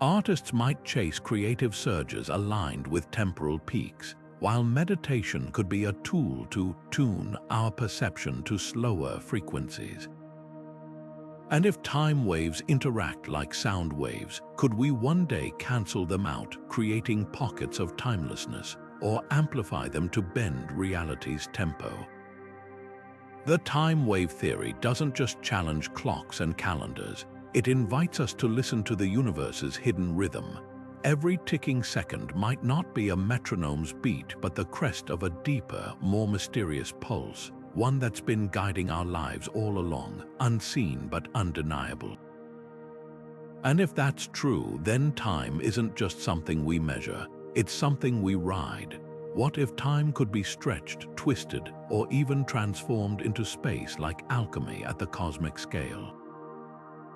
Artists might chase creative surges aligned with temporal peaks, while meditation could be a tool to tune our perception to slower frequencies. And if time waves interact like sound waves, could we one day cancel them out, creating pockets of timelessness, or amplify them to bend reality's tempo? The time wave theory doesn't just challenge clocks and calendars, it invites us to listen to the universe's hidden rhythm. Every ticking second might not be a metronome's beat, but the crest of a deeper, more mysterious pulse, one that's been guiding our lives all along, unseen but undeniable. And if that's true, then time isn't just something we measure, it's something we ride. What if time could be stretched, twisted, or even transformed into space like alchemy at the cosmic scale?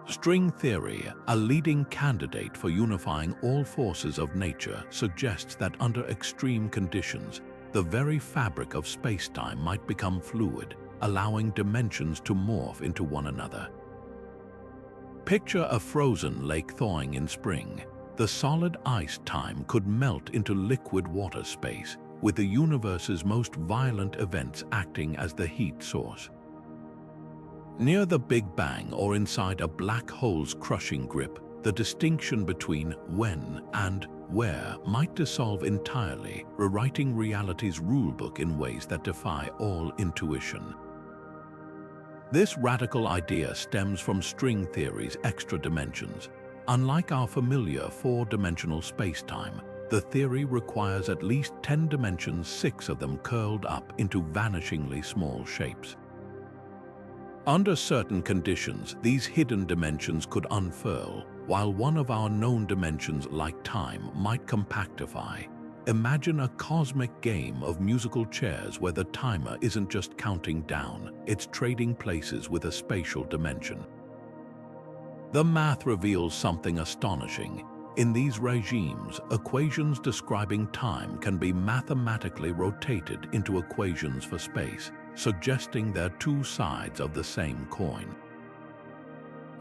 String theory, a leading candidate for unifying all forces of nature, suggests that under extreme conditions, the very fabric of space-time might become fluid, allowing dimensions to morph into one another. Picture a frozen lake thawing in spring. The solid ice time could melt into liquid water space, with the universe's most violent events acting as the heat source. Near the Big Bang or inside a black hole's crushing grip, the distinction between when and where might dissolve entirely, rewriting reality's rulebook in ways that defy all intuition. This radical idea stems from string theory's extra dimensions. Unlike our familiar four-dimensional space-time, the theory requires at least 10 dimensions, 6 of them curled up into vanishingly small shapes. Under certain conditions, these hidden dimensions could unfurl, while one of our known dimensions, like time, might compactify. Imagine a cosmic game of musical chairs where the timer isn't just counting down, it's trading places with a spatial dimension. The math reveals something astonishing. In these regimes, equations describing time can be mathematically rotated into equations for space, suggesting they're two sides of the same coin.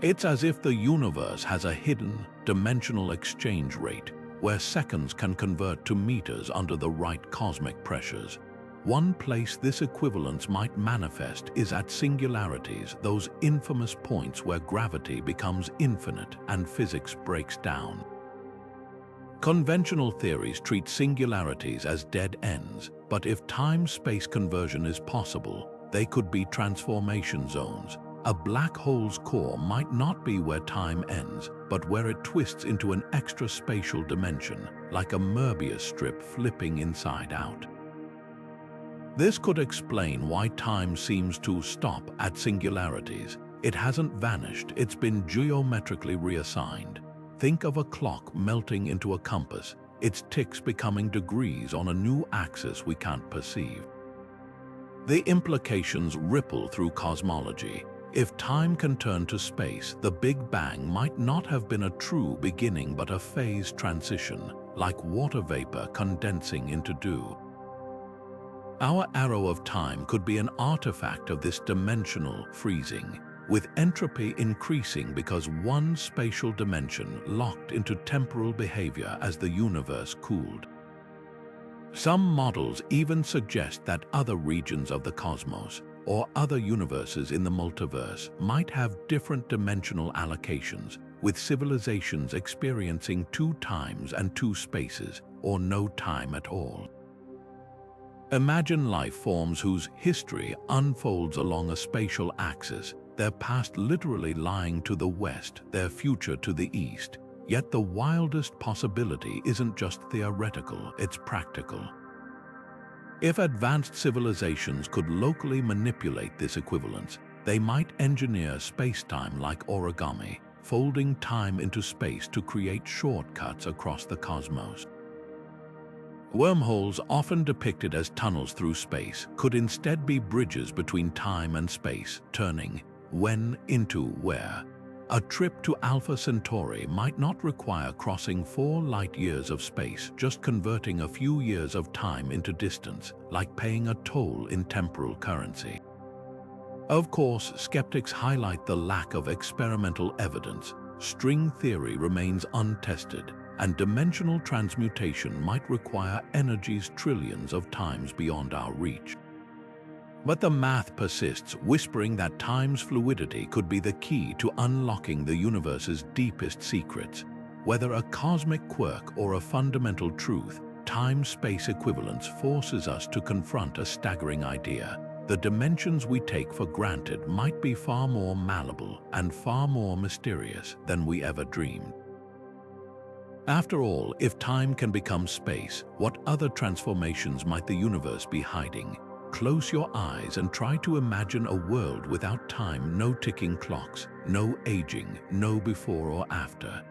It's as if the universe has a hidden, dimensional exchange rate, where seconds can convert to meters under the right cosmic pressures. One place this equivalence might manifest is at singularities, those infamous points where gravity becomes infinite and physics breaks down. Conventional theories treat singularities as dead ends, but if time-space conversion is possible, they could be transformation zones. A black hole's core might not be where time ends, but where it twists into an extra spatial dimension, like a Möbius strip flipping inside out. This could explain why time seems to stop at singularities. It hasn't vanished, it's been geometrically reassigned. Think of a clock melting into a compass, its ticks becoming degrees on a new axis we can't perceive. The implications ripple through cosmology. If time can turn to space, the Big Bang might not have been a true beginning but a phase transition, like water vapor condensing into dew. Our arrow of time could be an artifact of this dimensional freezing, with entropy increasing because one spatial dimension locked into temporal behavior as the universe cooled. Some models even suggest that other regions of the cosmos, or other universes in the multiverse, might have different dimensional allocations, with civilizations experiencing 2 times and 2 spaces, or no time at all. Imagine life forms whose history unfolds along a spatial axis, their past literally lying to the west, their future to the east. Yet the wildest possibility isn't just theoretical, it's practical. If advanced civilizations could locally manipulate this equivalence, they might engineer spacetime like origami, folding time into space to create shortcuts across the cosmos. Wormholes, often depicted as tunnels through space, could instead be bridges between time and space, turning when into where. A trip to Alpha Centauri might not require crossing 4 light-years of space, just converting a few years of time into distance, like paying a toll in temporal currency. Of course, skeptics highlight the lack of experimental evidence. String theory remains untested, and dimensional transmutation might require energies trillions of times beyond our reach. But the math persists, whispering that time's fluidity could be the key to unlocking the universe's deepest secrets. Whether a cosmic quirk or a fundamental truth, time-space equivalence forces us to confront a staggering idea. The dimensions we take for granted might be far more malleable and far more mysterious than we ever dreamed. After all, if time can become space, what other transformations might the universe be hiding? Close your eyes and try to imagine a world without time, no ticking clocks, no aging, no before or after.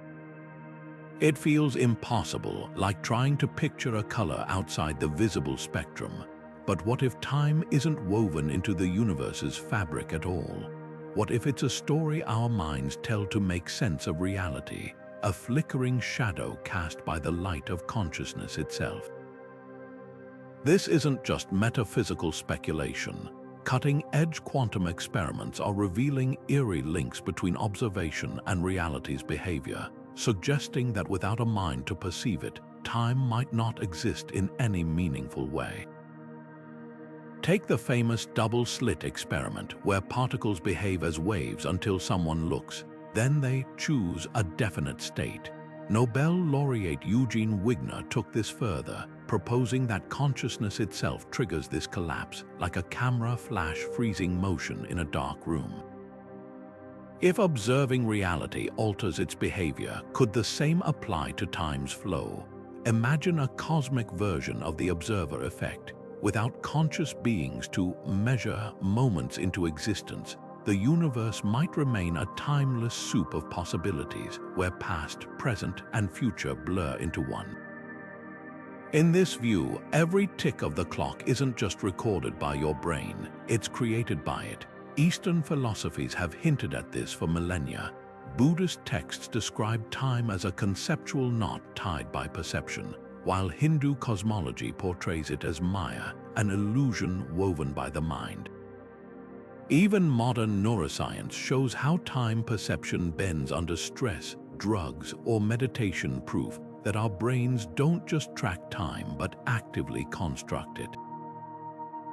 It feels impossible, like trying to picture a color outside the visible spectrum. But what if time isn't woven into the universe's fabric at all? What if it's a story our minds tell to make sense of reality, a flickering shadow cast by the light of consciousness itself? This isn't just metaphysical speculation. Cutting-edge quantum experiments are revealing eerie links between observation and reality's behavior, suggesting that without a mind to perceive it, time might not exist in any meaningful way. Take the famous double-slit experiment, where particles behave as waves until someone looks. Then they choose a definite state. Nobel laureate Eugene Wigner took this further, proposing that consciousness itself triggers this collapse, like a camera flash freezing motion in a dark room. If observing reality alters its behavior, could the same apply to time's flow? Imagine a cosmic version of the observer effect. Without conscious beings to measure moments into existence, the universe might remain a timeless soup of possibilities, where past, present, and future blur into one. In this view, every tick of the clock isn't just recorded by your brain, it's created by it. Eastern philosophies have hinted at this for millennia. Buddhist texts describe time as a conceptual knot tied by perception, while Hindu cosmology portrays it as Maya, an illusion woven by the mind. Even modern neuroscience shows how time perception bends under stress, drugs, or meditation, proof that our brains don't just track time but actively construct it.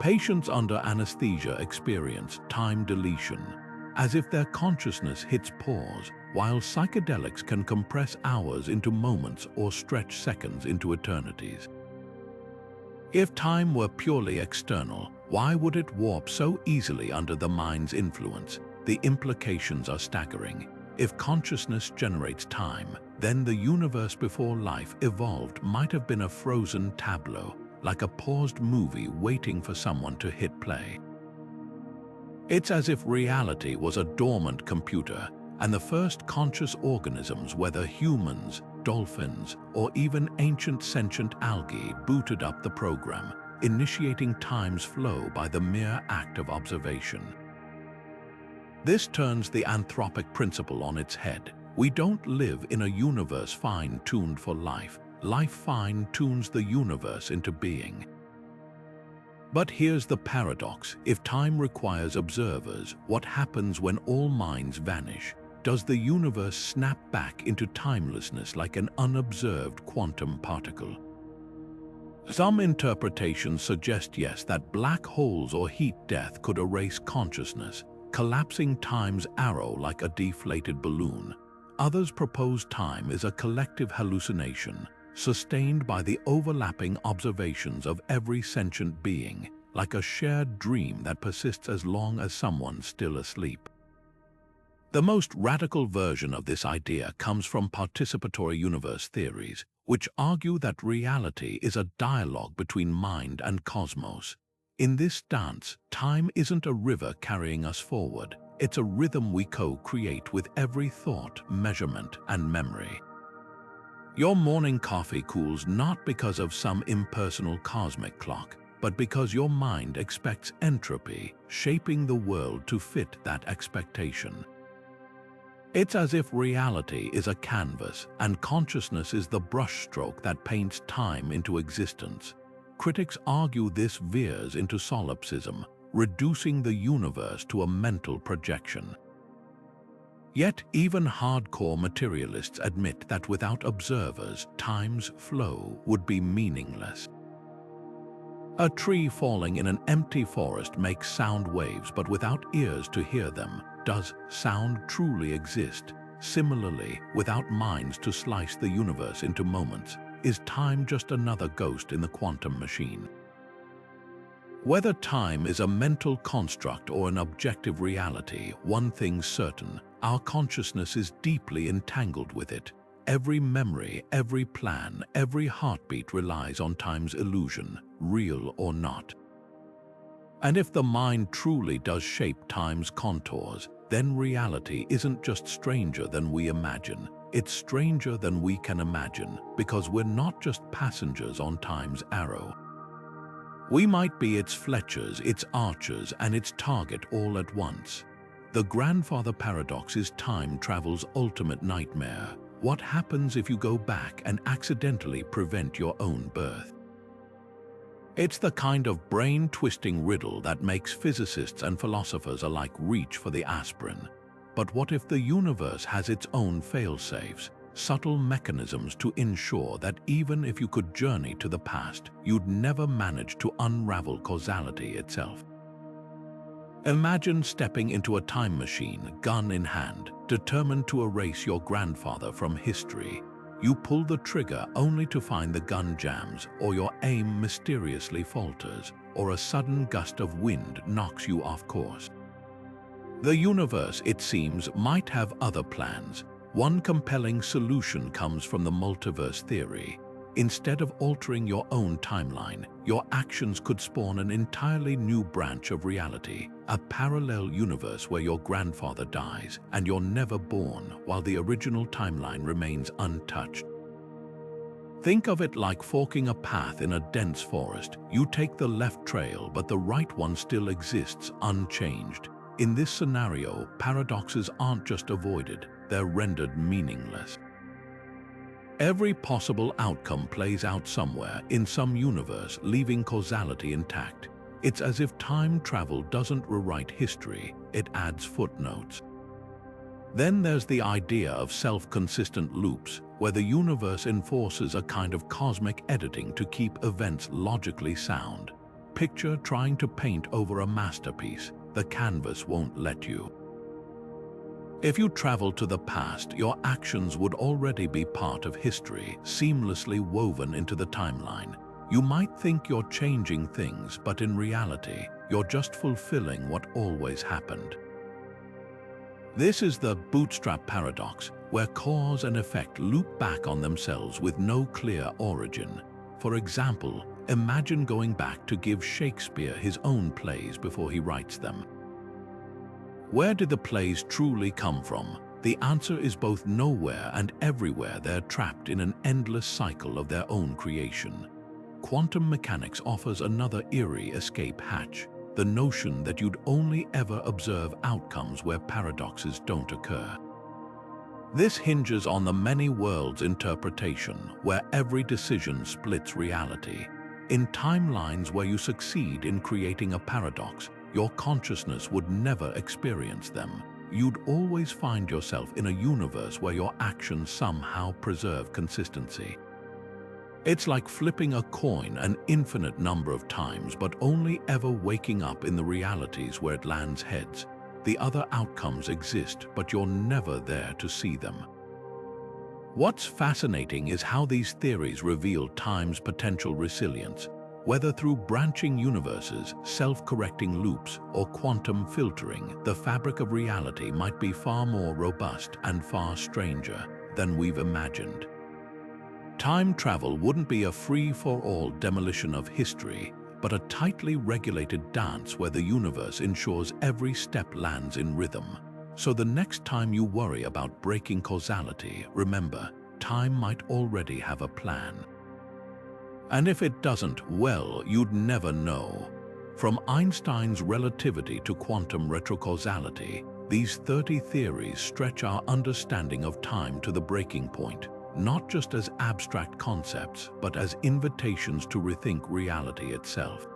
Patients under anesthesia experience time deletion, as if their consciousness hits pause, while psychedelics can compress hours into moments or stretch seconds into eternities. If time were purely external, why would it warp so easily under the mind's influence? The implications are staggering. If consciousness generates time, then the universe before life evolved might have been a frozen tableau, like a paused movie waiting for someone to hit play. It's as if reality was a dormant computer, and the first conscious organisms, whether humans, dolphins, or even ancient sentient algae, booted up the program, initiating time's flow by the mere act of observation. This turns the anthropic principle on its head. We don't live in a universe fine-tuned for life. Life fine-tunes the universe into being. But here's the paradox. If time requires observers, what happens when all minds vanish? Does the universe snap back into timelessness like an unobserved quantum particle? Some interpretations suggest yes, that black holes or heat death could erase consciousness, collapsing time's arrow like a deflated balloon. Others propose time is a collective hallucination, sustained by the overlapping observations of every sentient being, like a shared dream that persists as long as someone's still asleep. The most radical version of this idea comes from participatory universe theories, which argue that reality is a dialogue between mind and cosmos. In this dance, time isn't a river carrying us forward, it's a rhythm we co-create with every thought, measurement, and memory. Your morning coffee cools not because of some impersonal cosmic clock, but because your mind expects entropy, shaping the world to fit that expectation. It's as if reality is a canvas and consciousness is the brushstroke that paints time into existence. Critics argue this veers into solipsism, reducing the universe to a mental projection. Yet even hardcore materialists admit that without observers, time's flow would be meaningless. A tree falling in an empty forest makes sound waves, but without ears to hear them, does sound truly exist? Similarly, without minds to slice the universe into moments, is time just another ghost in the quantum machine? Whether time is a mental construct or an objective reality, one thing's certain: our consciousness is deeply entangled with it. every memory, every plan, every heartbeat relies on time's illusion, real or not. And if the mind truly does shape time's contours, then reality isn't just stranger than we imagine. It's stranger than we can imagine, because we're not just passengers on time's arrow. We might be its fletchers, its archers, and its target all at once. The grandfather paradox is time travel's ultimate nightmare. What happens if you go back and accidentally prevent your own birth? It's the kind of brain-twisting riddle that makes physicists and philosophers alike reach for the aspirin. But what if the universe has its own fail-safes, subtle mechanisms to ensure that even if you could journey to the past, you'd never manage to unravel causality itself? Imagine stepping into a time machine, gun in hand, determined to erase your grandfather from history. You pull the trigger only to find the gun jams, or your aim mysteriously falters, or a sudden gust of wind knocks you off course. The universe, it seems, might have other plans. One compelling solution comes from the multiverse theory. Instead of altering your own timeline, your actions could spawn an entirely new branch of reality, a parallel universe where your grandfather dies and you're never born while the original timeline remains untouched. Think of it like forking a path in a dense forest. You take the left trail, but the right one still exists unchanged. In this scenario, paradoxes aren't just avoided, they're rendered meaningless. Every possible outcome plays out somewhere in some universe, leaving causality intact. It's as if time travel doesn't rewrite history, it adds footnotes. Then there's the idea of self-consistent loops, where the universe enforces a kind of cosmic editing to keep events logically sound. Picture trying to paint over a masterpiece. The canvas won't let you. If you travel to the past, your actions would already be part of history, seamlessly woven into the timeline. You might think you're changing things, but in reality, you're just fulfilling what always happened. This is the bootstrap paradox, where cause and effect loop back on themselves with no clear origin. For example, imagine going back to give Shakespeare his own plays before he writes them. Where did the plays truly come from? The answer is both nowhere and everywhere. They're trapped in an endless cycle of their own creation. Quantum mechanics offers another eerie escape hatch, the notion that you'd only ever observe outcomes where paradoxes don't occur. This hinges on the many worlds interpretation, where every decision splits reality. In timelines where you succeed in creating a paradox, your consciousness would never experience them. You'd always find yourself in a universe where your actions somehow preserve consistency. It's like flipping a coin an infinite number of times, but only ever waking up in the realities where it lands heads. The other outcomes exist, but you're never there to see them. What's fascinating is how these theories reveal time's potential resilience. Whether through branching universes, self-correcting loops, or quantum filtering, the fabric of reality might be far more robust and far stranger than we've imagined. Time travel wouldn't be a free-for-all demolition of history, but a tightly regulated dance where the universe ensures every step lands in rhythm. So the next time you worry about breaking causality, remember, time might already have a plan. And if it doesn't, well, you'd never know. From Einstein's relativity to quantum retrocausality, these 30 theories stretch our understanding of time to the breaking point, not just as abstract concepts, but as invitations to rethink reality itself.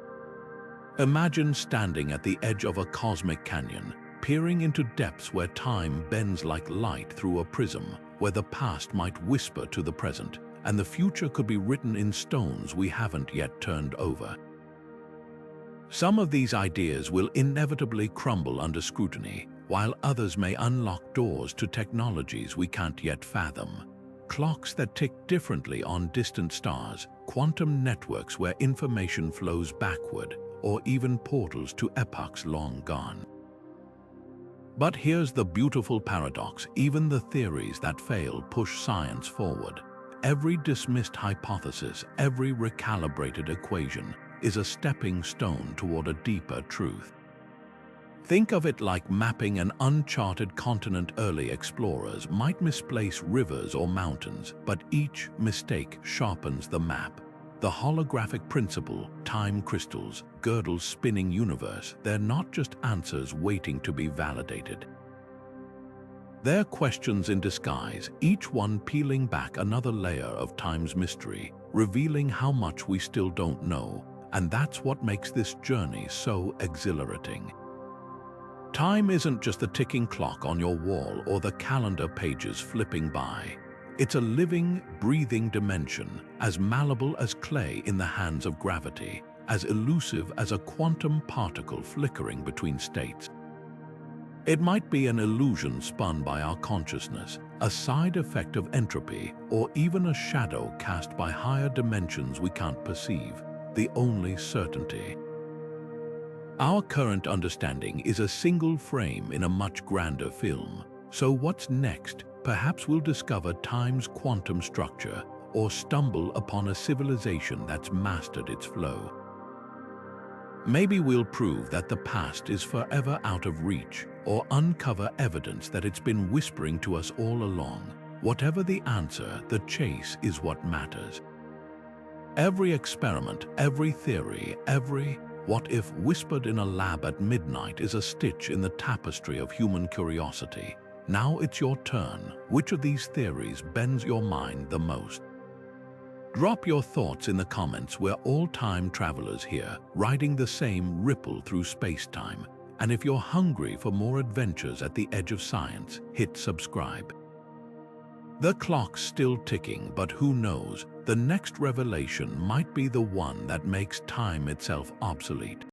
Imagine standing at the edge of a cosmic canyon, peering into depths where time bends like light through a prism, where the past might whisper to the present, and the future could be written in stones we haven't yet turned over. Some of these ideas will inevitably crumble under scrutiny, while others may unlock doors to technologies we can't yet fathom. Clocks that tick differently on distant stars, quantum networks where information flows backward, or even portals to epochs long gone. But here's the beautiful paradox: even the theories that fail push science forward. Every dismissed hypothesis, every recalibrated equation is a stepping stone toward a deeper truth. Think of it like mapping an uncharted continent. Early explorers might misplace rivers or mountains, but each mistake sharpens the map. The holographic principle, time crystals, Gödel's spinning universe, they're not just answers waiting to be validated. They're questions in disguise, each one peeling back another layer of time's mystery, revealing how much we still don't know, and that's what makes this journey so exhilarating. Time isn't just the ticking clock on your wall or the calendar pages flipping by. It's a living, breathing dimension, as malleable as clay in the hands of gravity, as elusive as a quantum particle flickering between states. It might be an illusion spun by our consciousness, a side effect of entropy, or even a shadow cast by higher dimensions we can't perceive. The only certainty: our current understanding is a single frame in a much grander film. So what's next? Perhaps we'll discover time's quantum structure, or stumble upon a civilization that's mastered its flow. Maybe we'll prove that the past is forever out of reach, or uncover evidence that it's been whispering to us all along. Whatever the answer, the chase is what matters. Every experiment, every theory, every what if whispered in a lab at midnight is a stitch in the tapestry of human curiosity. Now it's your turn. Which of these theories bends your mind the most? Drop your thoughts in the comments. We're all time travelers here, riding the same ripple through space-time. And if you're hungry for more adventures at the edge of science, hit subscribe. The clock's still ticking, but who knows? The next revelation might be the one that makes time itself obsolete.